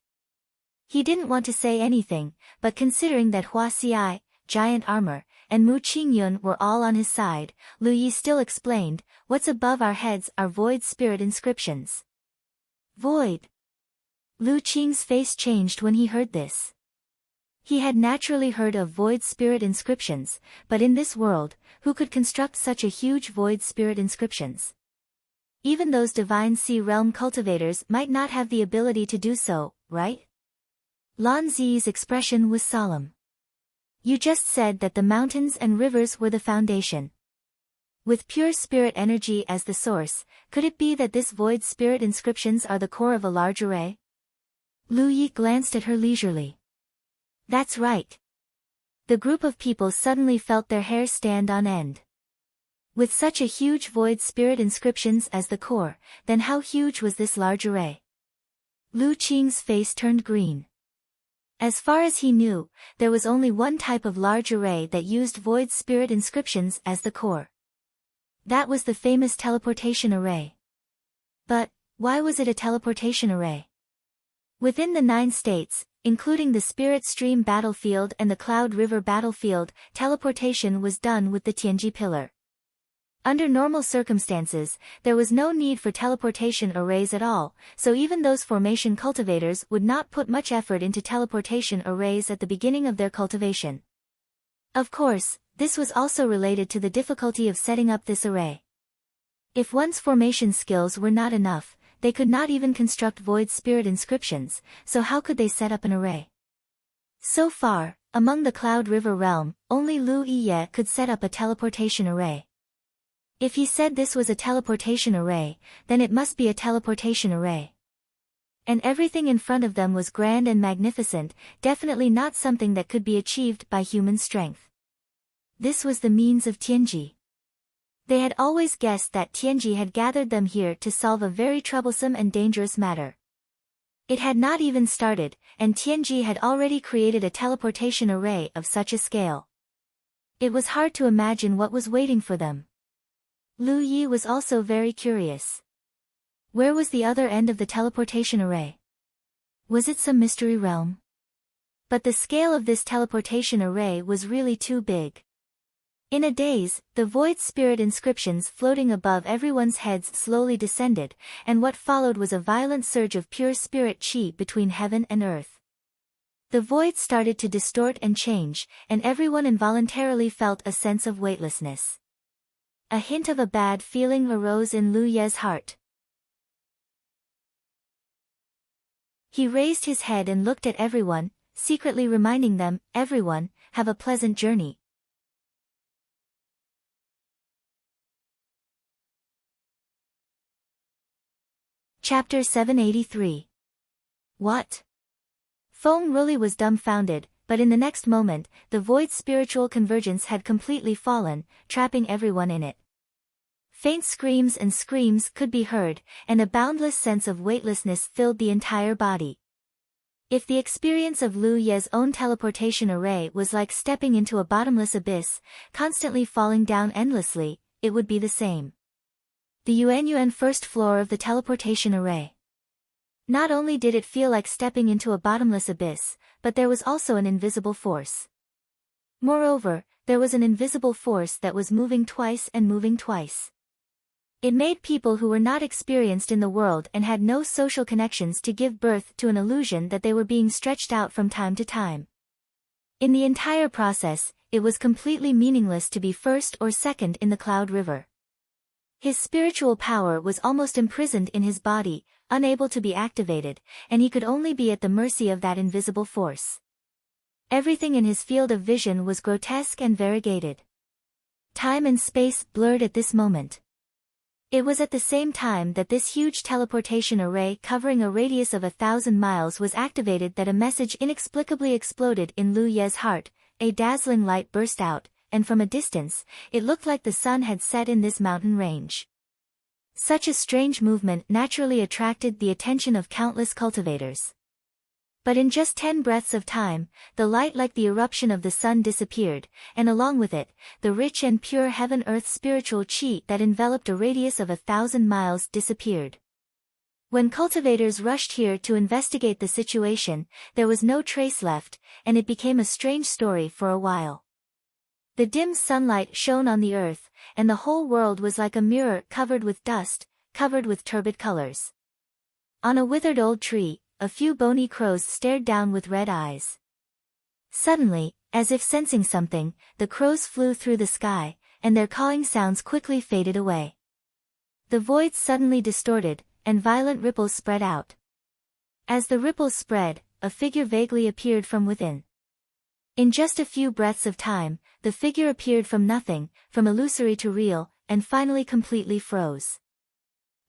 He didn't want to say anything, but considering that Hua Xiai, giant armor, and Mu Qingyun were all on his side, Lu Yi still explained, "What's above our heads are void spirit inscriptions." Void. Lu Qing's face changed when he heard this. He had naturally heard of void spirit inscriptions, but in this world, who could construct such a huge void spirit inscriptions? Even those divine sea realm cultivators might not have the ability to do so, right? Lan Zi's expression was solemn. You just said that the mountains and rivers were the foundation. With pure spirit energy as the source, could it be that this void spirit inscriptions are the core of a large array? Lu Yi glanced at her leisurely. That's right. The group of people suddenly felt their hair stand on end. With such a huge void spirit inscriptions as the core, then how huge was this large array? Lu Qing's face turned green. As far as he knew, there was only one type of large array that used void spirit inscriptions as the core. That was the famous teleportation array. But, why was it a teleportation array? Within the 9 states, including the Spirit Stream battlefield and the Cloud River battlefield, teleportation was done with the Tianji pillar. Under normal circumstances, there was no need for teleportation arrays at all, so even those formation cultivators would not put much effort into teleportation arrays at the beginning of their cultivation. Of course, this was also related to the difficulty of setting up this array. If one's formation skills were not enough, they could not even construct void spirit inscriptions, so how could they set up an array? So far, among the Cloud River realm, only Lu Yi could set up a teleportation array. If he said this was a teleportation array, then it must be a teleportation array. And everything in front of them was grand and magnificent, definitely not something that could be achieved by human strength. This was the means of Tianji. They had always guessed that Tianji had gathered them here to solve a very troublesome and dangerous matter. It had not even started, and Tianji had already created a teleportation array of such a scale. It was hard to imagine what was waiting for them. Lu Yi was also very curious. Where was the other end of the teleportation array? Was it some mystery realm? But the scale of this teleportation array was really too big. In a daze, the void spirit inscriptions floating above everyone's heads slowly descended, and what followed was a violent surge of pure spirit chi between heaven and earth. The void started to distort and change, and everyone involuntarily felt a sense of weightlessness. A hint of a bad feeling arose in Lu Ye's heart. He raised his head and looked at everyone, secretly reminding them, "Everyone, have a pleasant journey." Chapter 783. What? Feng Ruli was dumbfounded, but in the next moment, the void's spiritual convergence had completely fallen, trapping everyone in it. Faint screams and screams could be heard, and a boundless sense of weightlessness filled the entire body. If the experience of Lu Ye's own teleportation array was like stepping into a bottomless abyss, constantly falling down endlessly, it would be the same. The Yuan first floor of the teleportation array. Not only did it feel like stepping into a bottomless abyss, but there was also an invisible force. Moreover, there was an invisible force that was moving twice and moving twice. It made people who were not experienced in the world and had no social connections to give birth to an illusion that they were being stretched out from time to time. In the entire process, it was completely meaningless to be first or second in the Cloud River. His spiritual power was almost imprisoned in his body, unable to be activated, and he could only be at the mercy of that invisible force. Everything in his field of vision was grotesque and variegated. Time and space blurred at this moment. It was at the same time that this huge teleportation array covering a radius of 1,000 miles was activated that a message inexplicably exploded in Lu Ye's heart. A dazzling light burst out, and from a distance, it looked like the sun had set in this mountain range. Such a strange movement naturally attracted the attention of countless cultivators. But in just 10 breaths of time, the light like the eruption of the sun disappeared, and along with it, the rich and pure heaven-earth spiritual chi that enveloped a radius of 1,000 miles disappeared. When cultivators rushed here to investigate the situation, there was no trace left, and it became a strange story for a while. The dim sunlight shone on the earth, and the whole world was like a mirror covered with dust, covered with turbid colors. On a withered old tree, a few bony crows stared down with red eyes. Suddenly, as if sensing something, the crows flew through the sky, and their cawing sounds quickly faded away. The void suddenly distorted, and violent ripples spread out. As the ripples spread, a figure vaguely appeared from within. In just a few breaths of time, the figure appeared from nothing, from illusory to real, and finally completely froze.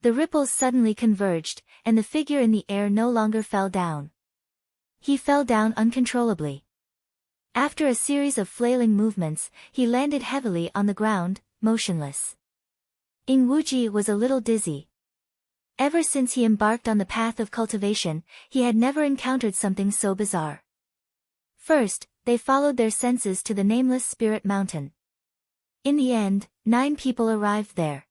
The ripples suddenly converged, and the figure in the air no longer fell down. He fell down uncontrollably. After a series of flailing movements, he landed heavily on the ground, motionless. Ing Wuji was a little dizzy. Ever since he embarked on the path of cultivation, he had never encountered something so bizarre. First, they followed their senses to the nameless spirit mountain. In the end, 9 people arrived there.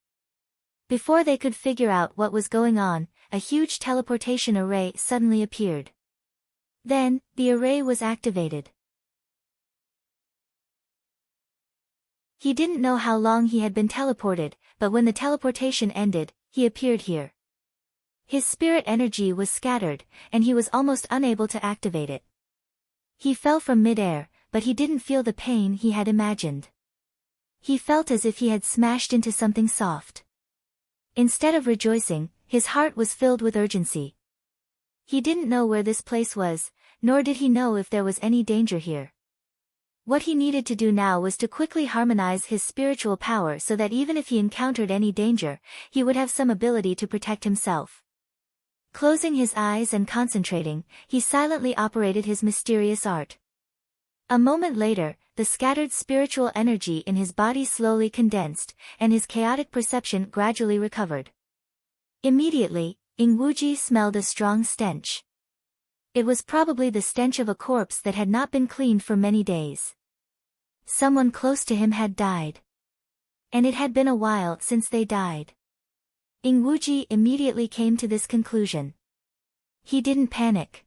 Before they could figure out what was going on, a huge teleportation array suddenly appeared. Then, the array was activated. He didn't know how long he had been teleported, but when the teleportation ended, he appeared here. His spirit energy was scattered, and he was almost unable to activate it. He fell from mid-air, but he didn't feel the pain he had imagined. He felt as if he had smashed into something soft. Instead of rejoicing, his heart was filled with urgency. He didn't know where this place was, nor did he know if there was any danger here. What he needed to do now was to quickly harmonize his spiritual power so that even if he encountered any danger, he would have some ability to protect himself. Closing his eyes and concentrating, he silently operated his mysterious art. A moment later, the scattered spiritual energy in his body slowly condensed, and his chaotic perception gradually recovered. Immediately, Ing Wuji smelled a strong stench. It was probably the stench of a corpse that had not been cleaned for many days. Someone close to him had died. And it had been a while since they died. Ing Wuji immediately came to this conclusion. He didn't panic.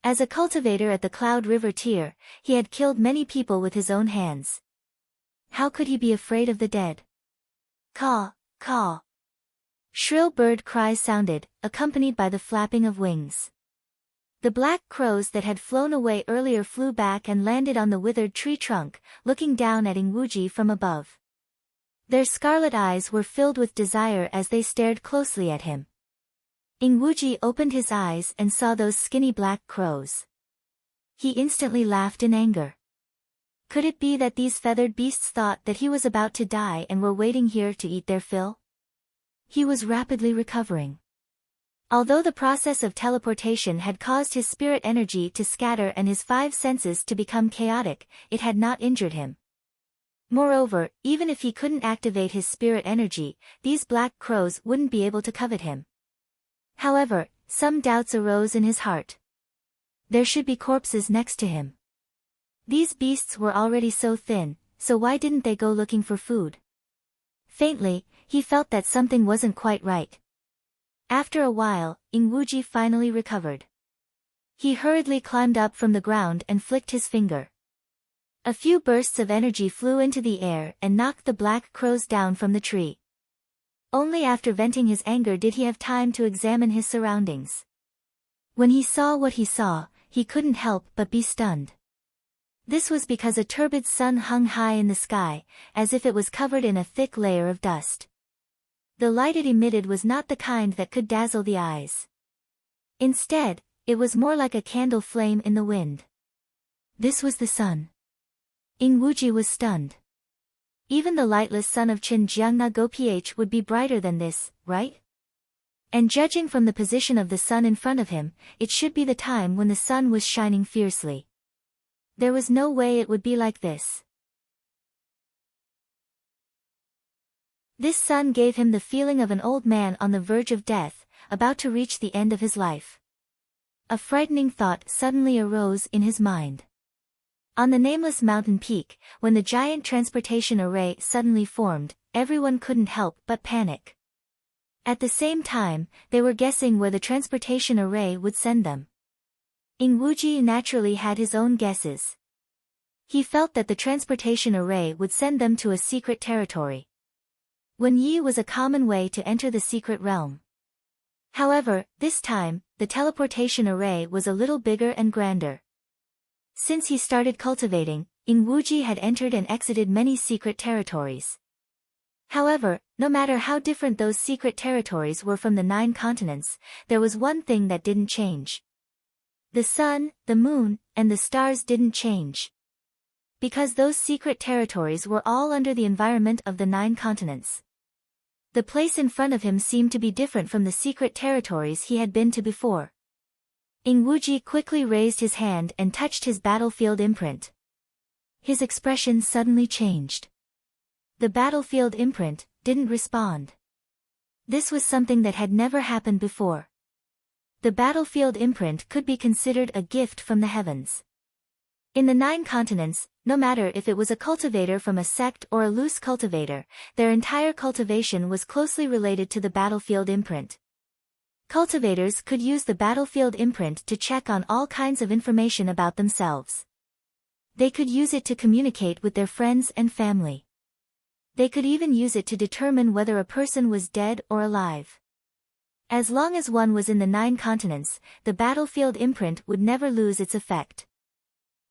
As a cultivator at the Cloud River tier, he had killed many people with his own hands. How could he be afraid of the dead? Caw, caw. Shrill bird cries sounded, accompanied by the flapping of wings. The black crows that had flown away earlier flew back and landed on the withered tree trunk, looking down at Ing Wuji from above. Their scarlet eyes were filled with desire as they stared closely at him. Ing Wuji opened his eyes and saw those skinny black crows. He instantly laughed in anger. Could it be that these feathered beasts thought that he was about to die and were waiting here to eat their fill? He was rapidly recovering. Although the process of teleportation had caused his spirit energy to scatter and his five senses to become chaotic, it had not injured him. Moreover, even if he couldn't activate his spirit energy, these black crows wouldn't be able to covet him. However, some doubts arose in his heart. There should be corpses next to him. These beasts were already so thin, so why didn't they go looking for food? Faintly, he felt that something wasn't quite right. After a while, Ingwuji finally recovered. He hurriedly climbed up from the ground and flicked his finger. A few bursts of energy flew into the air and knocked the black crows down from the tree. Only after venting his anger did he have time to examine his surroundings. When he saw what he saw, he couldn't help but be stunned. This was because a turbid sun hung high in the sky, as if it was covered in a thick layer of dust. The light it emitted was not the kind that could dazzle the eyes. Instead, it was more like a candle flame in the wind. This was the sun. Ingwuji was stunned. Even the lightless sun of Chinjiangna Goph would be brighter than this, right? And judging from the position of the sun in front of him, it should be the time when the sun was shining fiercely. There was no way it would be like this. This sun gave him the feeling of an old man on the verge of death, about to reach the end of his life. A frightening thought suddenly arose in his mind. On the nameless mountain peak, when the giant transportation array suddenly formed, everyone couldn't help but panic. At the same time, they were guessing where the transportation array would send them. Ingwuji naturally had his own guesses. He felt that the transportation array would send them to a secret territory. Wenyi was a common way to enter the secret realm. However, this time, the teleportation array was a little bigger and grander. Since he started cultivating, Ingwuji had entered and exited many secret territories. However, no matter how different those secret territories were from the 9 continents, there was one thing that didn't change. The sun, the moon, and the stars didn't change. Because those secret territories were all under the environment of the 9 continents. The place in front of him seemed to be different from the secret territories he had been to before. Ingwuji quickly raised his hand and touched his battlefield imprint. His expression suddenly changed. The battlefield imprint didn't respond. This was something that had never happened before. The battlefield imprint could be considered a gift from the heavens. In the 9 continents, no matter if it was a cultivator from a sect or a loose cultivator, their entire cultivation was closely related to the battlefield imprint. Cultivators could use the battlefield imprint to check on all kinds of information about themselves. They could use it to communicate with their friends and family. They could even use it to determine whether a person was dead or alive. As long as one was in the 9 continents, the battlefield imprint would never lose its effect.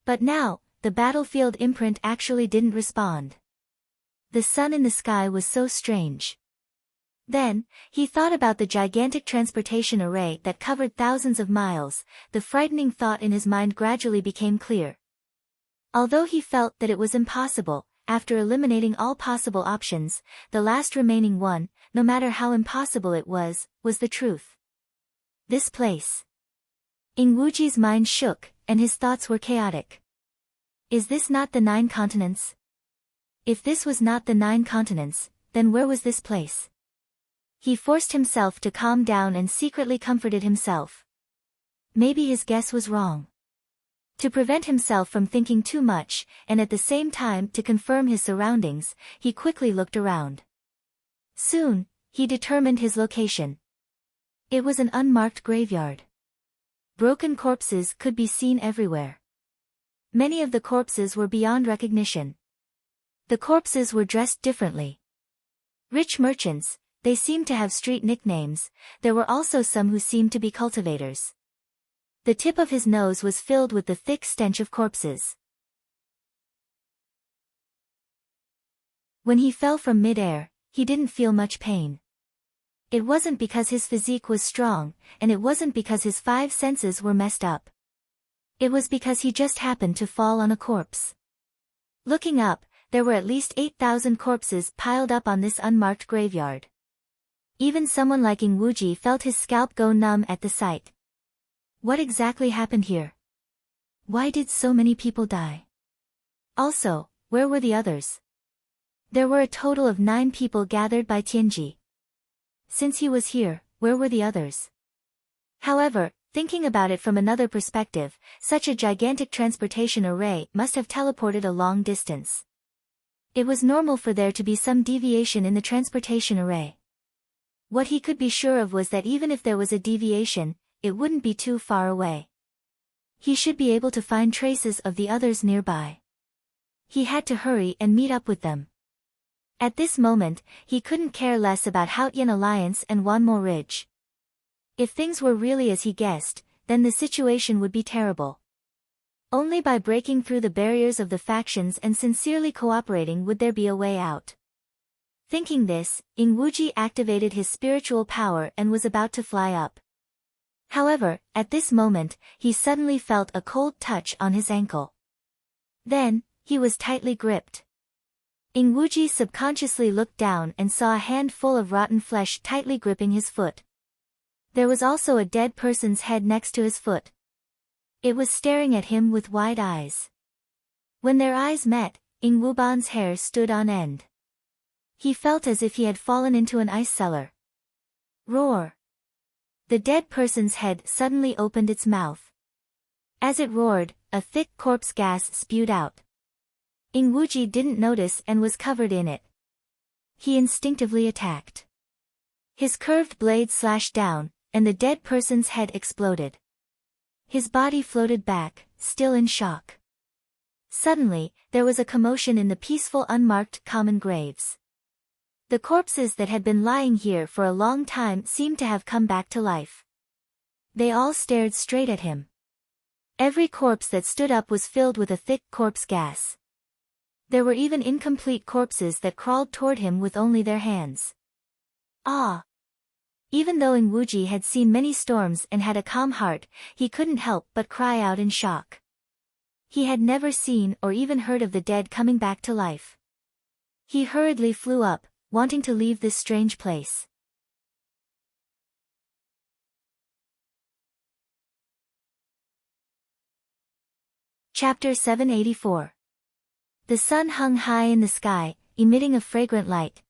But now, the battlefield imprint actually didn't respond. The sun in the sky was so strange. Then, he thought about the gigantic transportation array that covered thousands of miles. The frightening thought in his mind gradually became clear. Although he felt that it was impossible, after eliminating all possible options, the last remaining one, no matter how impossible it was the truth. This place. Ingwuji's mind shook, and his thoughts were chaotic. Is this not the 9 continents? If this was not the 9 continents, then where was this place? He forced himself to calm down and secretly comforted himself. Maybe his guess was wrong. To prevent himself from thinking too much, and at the same time to confirm his surroundings, he quickly looked around. Soon, he determined his location. It was an unmarked graveyard. Broken corpses could be seen everywhere. Many of the corpses were beyond recognition. The corpses were dressed differently. Rich merchants, they seemed to have street nicknames. There were also some who seemed to be cultivators. The tip of his nose was filled with the thick stench of corpses. When he fell from mid-air, he didn't feel much pain. It wasn't because his physique was strong, and it wasn't because his 5 senses were messed up. It was because he just happened to fall on a corpse. Looking up, there were at least 8,000 corpses piled up on this unmarked graveyard. Even someone like Ing Wuji felt his scalp go numb at the sight. What exactly happened here? Why did so many people die? Also, where were the others? There were a total of 9 people gathered by Tianji. Since he was here, where were the others? However, thinking about it from another perspective, such a gigantic transportation array must have teleported a long distance. It was normal for there to be some deviation in the transportation array. What he could be sure of was that even if there was a deviation, it wouldn't be too far away. He should be able to find traces of the others nearby. He had to hurry and meet up with them. At this moment, he couldn't care less about Haotian Alliance and Wanmo Ridge. If things were really as he guessed, then the situation would be terrible. Only by breaking through the barriers of the factions and sincerely cooperating would there be a way out. Thinking this, Ing Wuji activated his spiritual power and was about to fly up. However, at this moment, he suddenly felt a cold touch on his ankle. Then, he was tightly gripped. Ing Wuji subconsciously looked down and saw a handful of rotten flesh tightly gripping his foot. There was also a dead person's head next to his foot. It was staring at him with wide eyes. When their eyes met, Ing Wuban's hair stood on end. He felt as if he had fallen into an ice cellar. Roar! The dead person's head suddenly opened its mouth. As it roared, a thick corpse gas spewed out. Ing Wuji didn't notice and was covered in it. He instinctively attacked. His curved blade slashed down, and the dead person's head exploded. His body floated back, still in shock. Suddenly, there was a commotion in the peaceful unmarked common graves. The corpses that had been lying here for a long time seemed to have come back to life. They all stared straight at him. Every corpse that stood up was filled with a thick corpse gas. There were even incomplete corpses that crawled toward him with only their hands. Ah! Even though Ing Wuji had seen many storms and had a calm heart, he couldn't help but cry out in shock. He had never seen or even heard of the dead coming back to life. He hurriedly flew up, wanting to leave this strange place. Chapter 784. The sun hung high in the sky, emitting a fragrant light.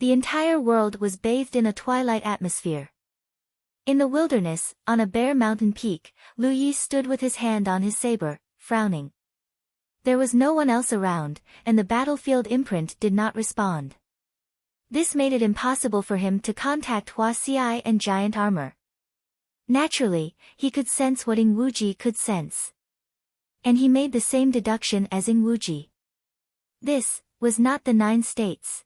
The entire world was bathed in a twilight atmosphere. In the wilderness, on a bare mountain peak, Lu Yi stood with his hand on his saber, frowning. There was no one else around, and the battlefield imprint did not respond. This made it impossible for him to contact Hua Xiai and Giant Armor. Naturally, he could sense what Ing Wuji could sense. And he made the same deduction as Ing Wuji. This was not the 9 states.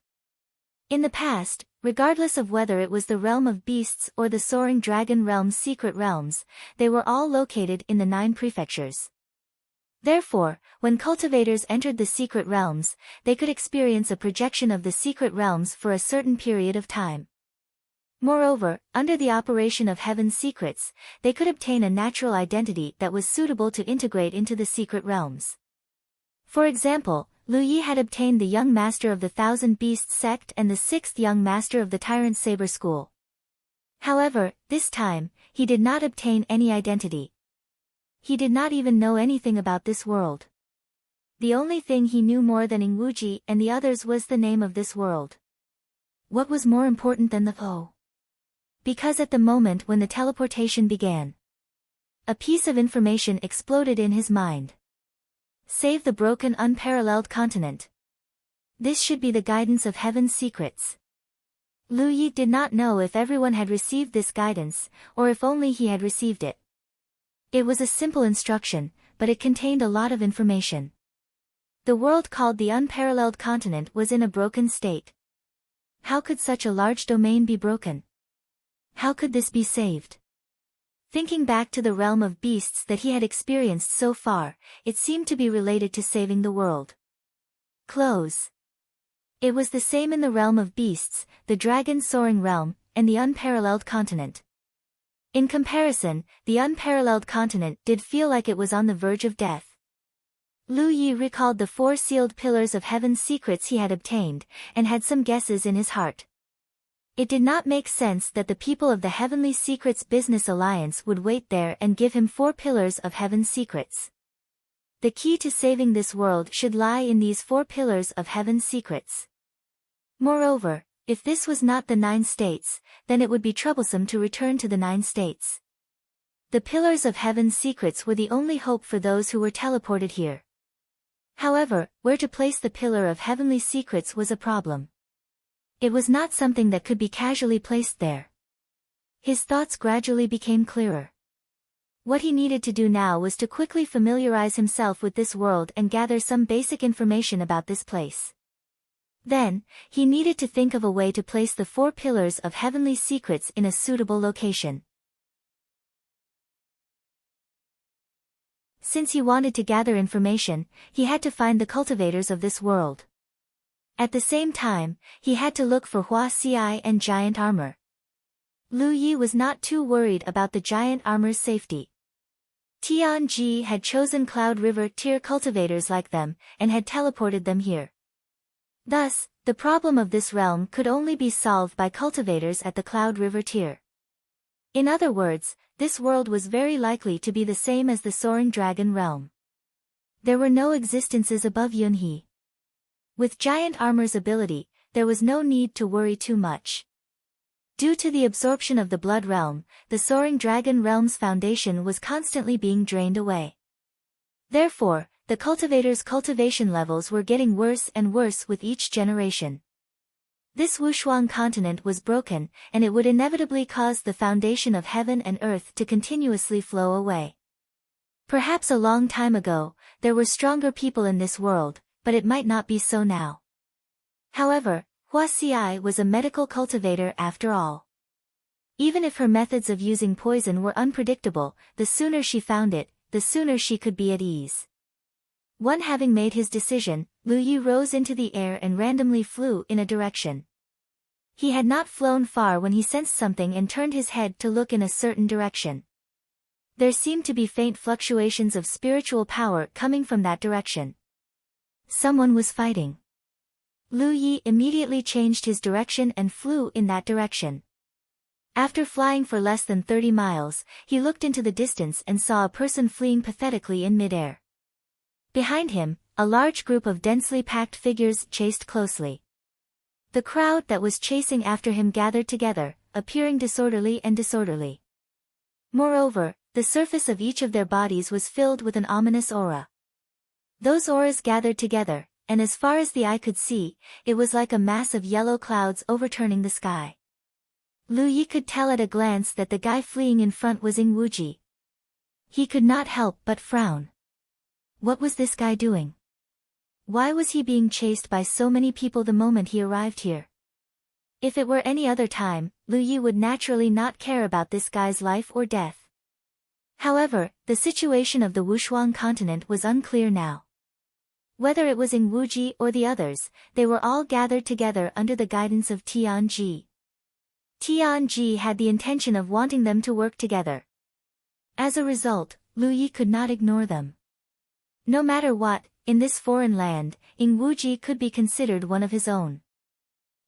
In the past, regardless of whether it was the realm of beasts or the soaring dragon realm's secret realms, they were all located in the 9 prefectures. Therefore, when cultivators entered the secret realms, they could experience a projection of the secret realms for a certain period of time. Moreover, under the operation of heaven's secrets, they could obtain a natural identity that was suitable to integrate into the secret realms. For example, Lu Yi had obtained the young master of the Thousand Beasts sect and the 6th young master of the Tyrant Saber School. However, this time, he did not obtain any identity. He did not even know anything about this world. The only thing he knew more than Ing Wuji and the others was the name of this world. What was more important than the O? Because at the moment when the teleportation began, a piece of information exploded in his mind. Save the broken unparalleled continent. This should be the guidance of heaven's secrets. Lu Yi did not know if everyone had received this guidance, or if only he had received it. It was a simple instruction, but it contained a lot of information. The world called the unparalleled continent was in a broken state. How could such a large domain be broken? How could this be saved? Thinking back to the realm of beasts that he had experienced so far, it seemed to be related to saving the world. Close. It was the same in the realm of beasts, the dragon soaring realm, and the unparalleled continent. In comparison, the unparalleled continent did feel like it was on the verge of death. Lu Yi recalled the 4 sealed pillars of heaven's secrets he had obtained, and had some guesses in his heart. It did not make sense that the people of the Heavenly Secrets Business Alliance would wait there and give him 4 pillars of heaven's secrets. The key to saving this world should lie in these 4 pillars of heaven's secrets. Moreover, if this was not the 9 states, then it would be troublesome to return to the 9 states. The pillars of heaven's secrets were the only hope for those who were teleported here. However, where to place the pillar of heavenly secrets was a problem. It was not something that could be casually placed there. His thoughts gradually became clearer. What he needed to do now was to quickly familiarize himself with this world and gather some basic information about this place. Then, he needed to think of a way to place the 4 pillars of heavenly secrets in a suitable location. Since he wanted to gather information, he had to find the cultivators of this world. At the same time, he had to look for Hua Xi and giant armor. Lu Yi was not too worried about the giant armor's safety. Tianji had chosen Cloud River tier cultivators like them, and had teleported them here. Thus, the problem of this realm could only be solved by cultivators at the Cloud River tier. In other words, this world was very likely to be the same as the Soaring Dragon realm. There were no existences above Yunhe. With giant armor's ability, there was no need to worry too much. Due to the absorption of the Blood Realm, the Soaring Dragon realm's foundation was constantly being drained away. Therefore, the cultivators' cultivation levels were getting worse and worse with each generation. This Wushuang continent was broken, and it would inevitably cause the foundation of heaven and earth to continuously flow away. Perhaps a long time ago, there were stronger people in this world, but it might not be so now. However, Hua Xi was a medical cultivator after all. Even if her methods of using poison were unpredictable, the sooner she found it, the sooner she could be at ease. One having made his decision, Lu Yi rose into the air and randomly flew in a direction. He had not flown far when he sensed something and turned his head to look in a certain direction. There seemed to be faint fluctuations of spiritual power coming from that direction. Someone was fighting. Lu Yi immediately changed his direction and flew in that direction. After flying for less than 30 miles, he looked into the distance and saw a person fleeing pathetically in midair. Behind him, a large group of densely packed figures chased closely. The crowd that was chasing after him gathered together, appearing disorderly. Moreover, the surface of each of their bodies was filled with an ominous aura. Those auras gathered together, and as far as the eye could see, it was like a mass of yellow clouds overturning the sky. Lu Yi could tell at a glance that the guy fleeing in front was Ing Wuji. He could not help but frown. What was this guy doing? Why was he being chased by so many people the moment he arrived here? If it were any other time, Lu Yi would naturally not care about this guy's life or death. However, the situation of the Wushuang continent was unclear now. Whether it was Ing Wuji or the others, they were all gathered together under the guidance of Tianji. Tianji had the intention of wanting them to work together. As a result, Lu Yi could not ignore them. No matter what, in this foreign land, Ing Wuji could be considered one of his own.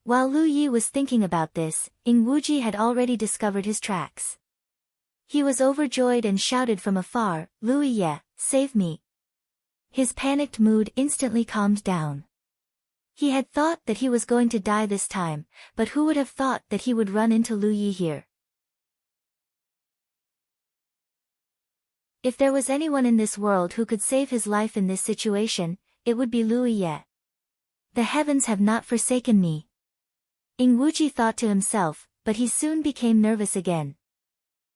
While Lu Yi was thinking about this, Ing Wuji had already discovered his tracks. He was overjoyed and shouted from afar, "Lu Yi, save me!" His panicked mood instantly calmed down. He had thought that he was going to die this time, but who would have thought that he would run into Lu Yi here? If there was anyone in this world who could save his life in this situation, it would be Lu Yi. The heavens have not forsaken me. Ing Wuji thought to himself, but he soon became nervous again.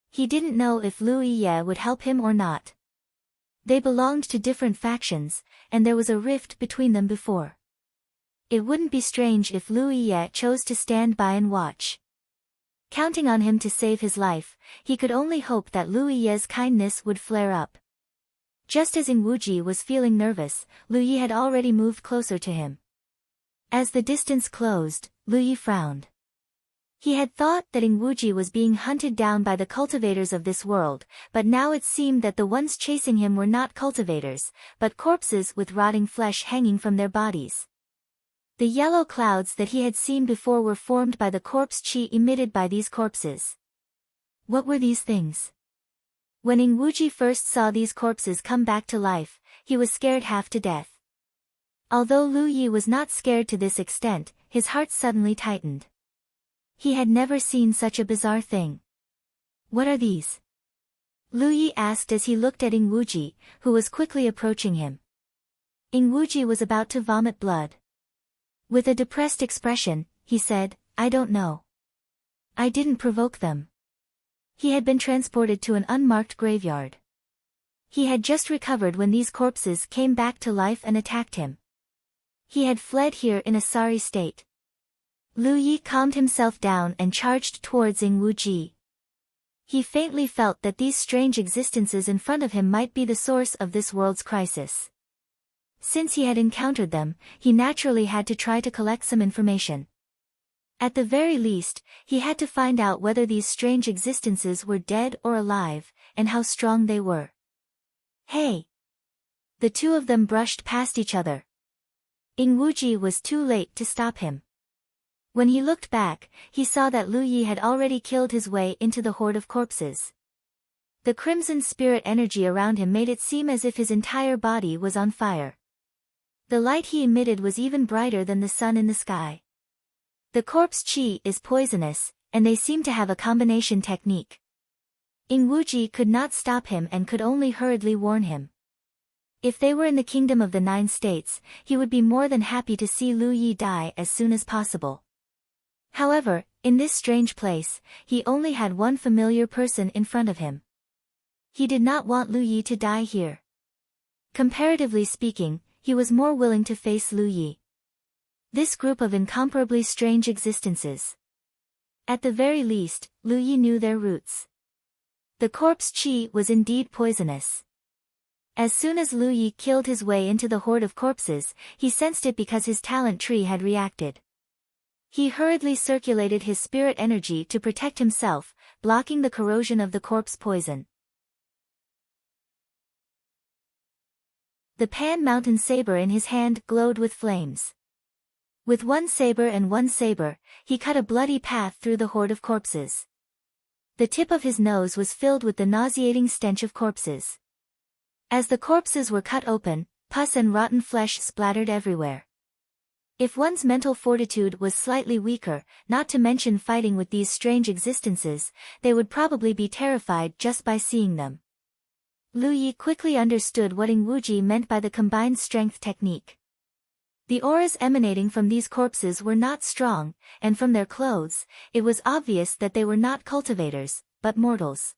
He didn't know if Lu Yi would help him or not. They belonged to different factions, and there was a rift between them before. It wouldn't be strange if Lu Yi chose to stand by and watch. Counting on him to save his life, he could only hope that Lu Yi's kindness would flare up. Just as Ing Wuji was feeling nervous, Lu Yi had already moved closer to him. As the distance closed, Lu Yi frowned. He had thought that Ing Wuji was being hunted down by the cultivators of this world, but now it seemed that the ones chasing him were not cultivators, but corpses with rotting flesh hanging from their bodies. The yellow clouds that he had seen before were formed by the corpse chi emitted by these corpses. What were these things? When Ingwuji first saw these corpses come back to life, he was scared half to death. Although Lu Yi was not scared to this extent, his heart suddenly tightened. He had never seen such a bizarre thing. What are these? Lu Yi asked as he looked at Ingwuji, who was quickly approaching him. Ingwuji was about to vomit blood. With a depressed expression, he said, "I don't know. I didn't provoke them." He had been transported to an unmarked graveyard. He had just recovered when these corpses came back to life and attacked him. He had fled here in a sorry state. Lu Yi calmed himself down and charged towards Ingwuji. He faintly felt that these strange existences in front of him might be the source of this world's crisis. Since he had encountered them, he naturally had to try to collect some information. At the very least, he had to find out whether these strange existences were dead or alive, and how strong they were. Hey! The two of them brushed past each other. Ingwuji was too late to stop him. When he looked back, he saw that Lu Yi had already killed his way into the horde of corpses. The crimson spirit energy around him made it seem as if his entire body was on fire. The light he emitted was even brighter than the sun in the sky. The corpse chi is poisonous, and they seem to have a combination technique. Ingwuji could not stop him and could only hurriedly warn him. If they were in the kingdom of the 9 states, he would be more than happy to see Lu Yi die as soon as possible. However, in this strange place, he only had one familiar person in front of him. He did not want Lu Yi to die here. Comparatively speaking, he was more willing to face Lu Yi. This group of incomparably strange existences. At the very least, Lu Yi knew their roots. The corpse chi was indeed poisonous. As soon as Lu Yi killed his way into the horde of corpses, he sensed it because his talent tree had reacted. He hurriedly circulated his spirit energy to protect himself, blocking the corrosion of the corpse poison. The Pan Mountain saber in his hand glowed with flames. With one saber and one saber, he cut a bloody path through the horde of corpses. The tip of his nose was filled with the nauseating stench of corpses. As the corpses were cut open, pus and rotten flesh splattered everywhere. If one's mental fortitude was slightly weaker, not to mention fighting with these strange existences, they would probably be terrified just by seeing them. Lu Yi quickly understood what Ingwuji meant by the combined strength technique. The auras emanating from these corpses were not strong, and from their clothes, it was obvious that they were not cultivators, but mortals.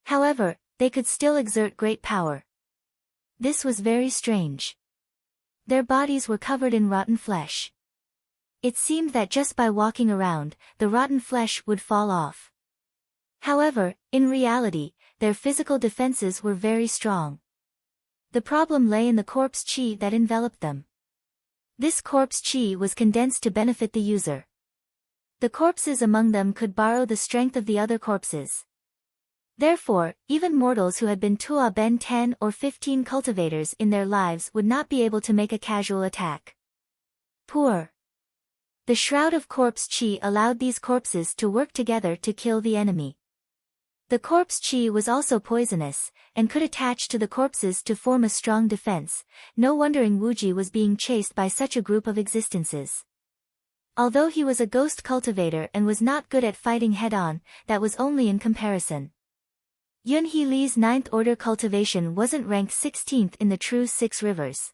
However, they could still exert great power. This was very strange. Their bodies were covered in rotten flesh. It seemed that just by walking around, the rotten flesh would fall off. However, in reality, their physical defenses were very strong. The problem lay in the corpse chi that enveloped them. This corpse chi was condensed to benefit the user. The corpses among them could borrow the strength of the other corpses. Therefore, even mortals who had been Tua Ben 10 or 15 cultivators in their lives would not be able to make a casual attack. Poor. The shroud of corpse chi allowed these corpses to work together to kill the enemy. The corpse chi was also poisonous, and could attach to the corpses to form a strong defense. No wonder Ingwuji was being chased by such a group of existences. Although he was a ghost cultivator and was not good at fighting head-on, that was only in comparison. Yun He Li's 9th order cultivation wasn't ranked 16th in the true 6 rivers.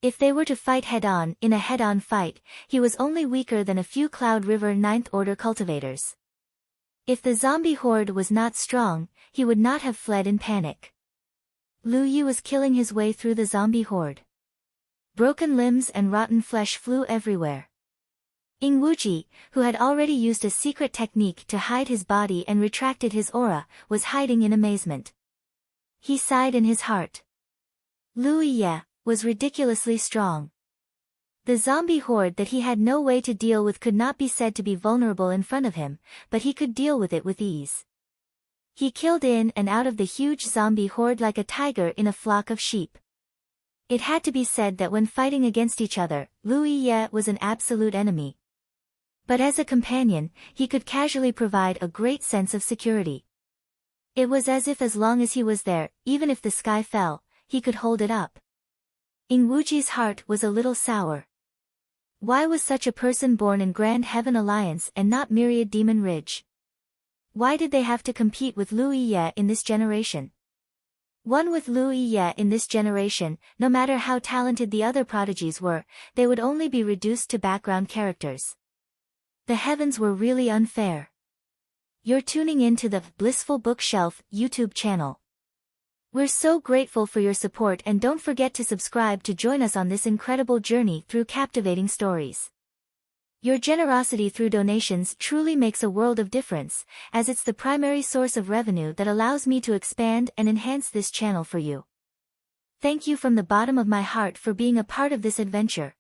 If they were to fight head-on in a head-on fight, he was only weaker than a few Cloud River 9th order cultivators. If the zombie horde was not strong, he would not have fled in panic. Lu Yi was killing his way through the zombie horde. Broken limbs and rotten flesh flew everywhere. Ingwuji, who had already used a secret technique to hide his body and retracted his aura, was hiding in amazement. He sighed in his heart. Lu Yi was ridiculously strong. The zombie horde that he had no way to deal with could not be said to be vulnerable in front of him, but he could deal with it with ease. He killed in and out of the huge zombie horde like a tiger in a flock of sheep. It had to be said that when fighting against each other, Liu Ye was an absolute enemy. But as a companion, he could casually provide a great sense of security. It was as if as long as he was there, even if the sky fell, he could hold it up. Ing Wuji's heart was a little sour. Why was such a person born in Grand Heaven Alliance and not Myriad Demon Ridge? Why did they have to compete with Liu Ye in this generation? One with Liu Ye in this generation, no matter how talented the other prodigies were, they would only be reduced to background characters. The heavens were really unfair. You're tuning in to the Blissful Bookshelf YouTube channel. We're so grateful for your support, and don't forget to subscribe to join us on this incredible journey through captivating stories. Your generosity through donations truly makes a world of difference, as it's the primary source of revenue that allows me to expand and enhance this channel for you. Thank you from the bottom of my heart for being a part of this adventure.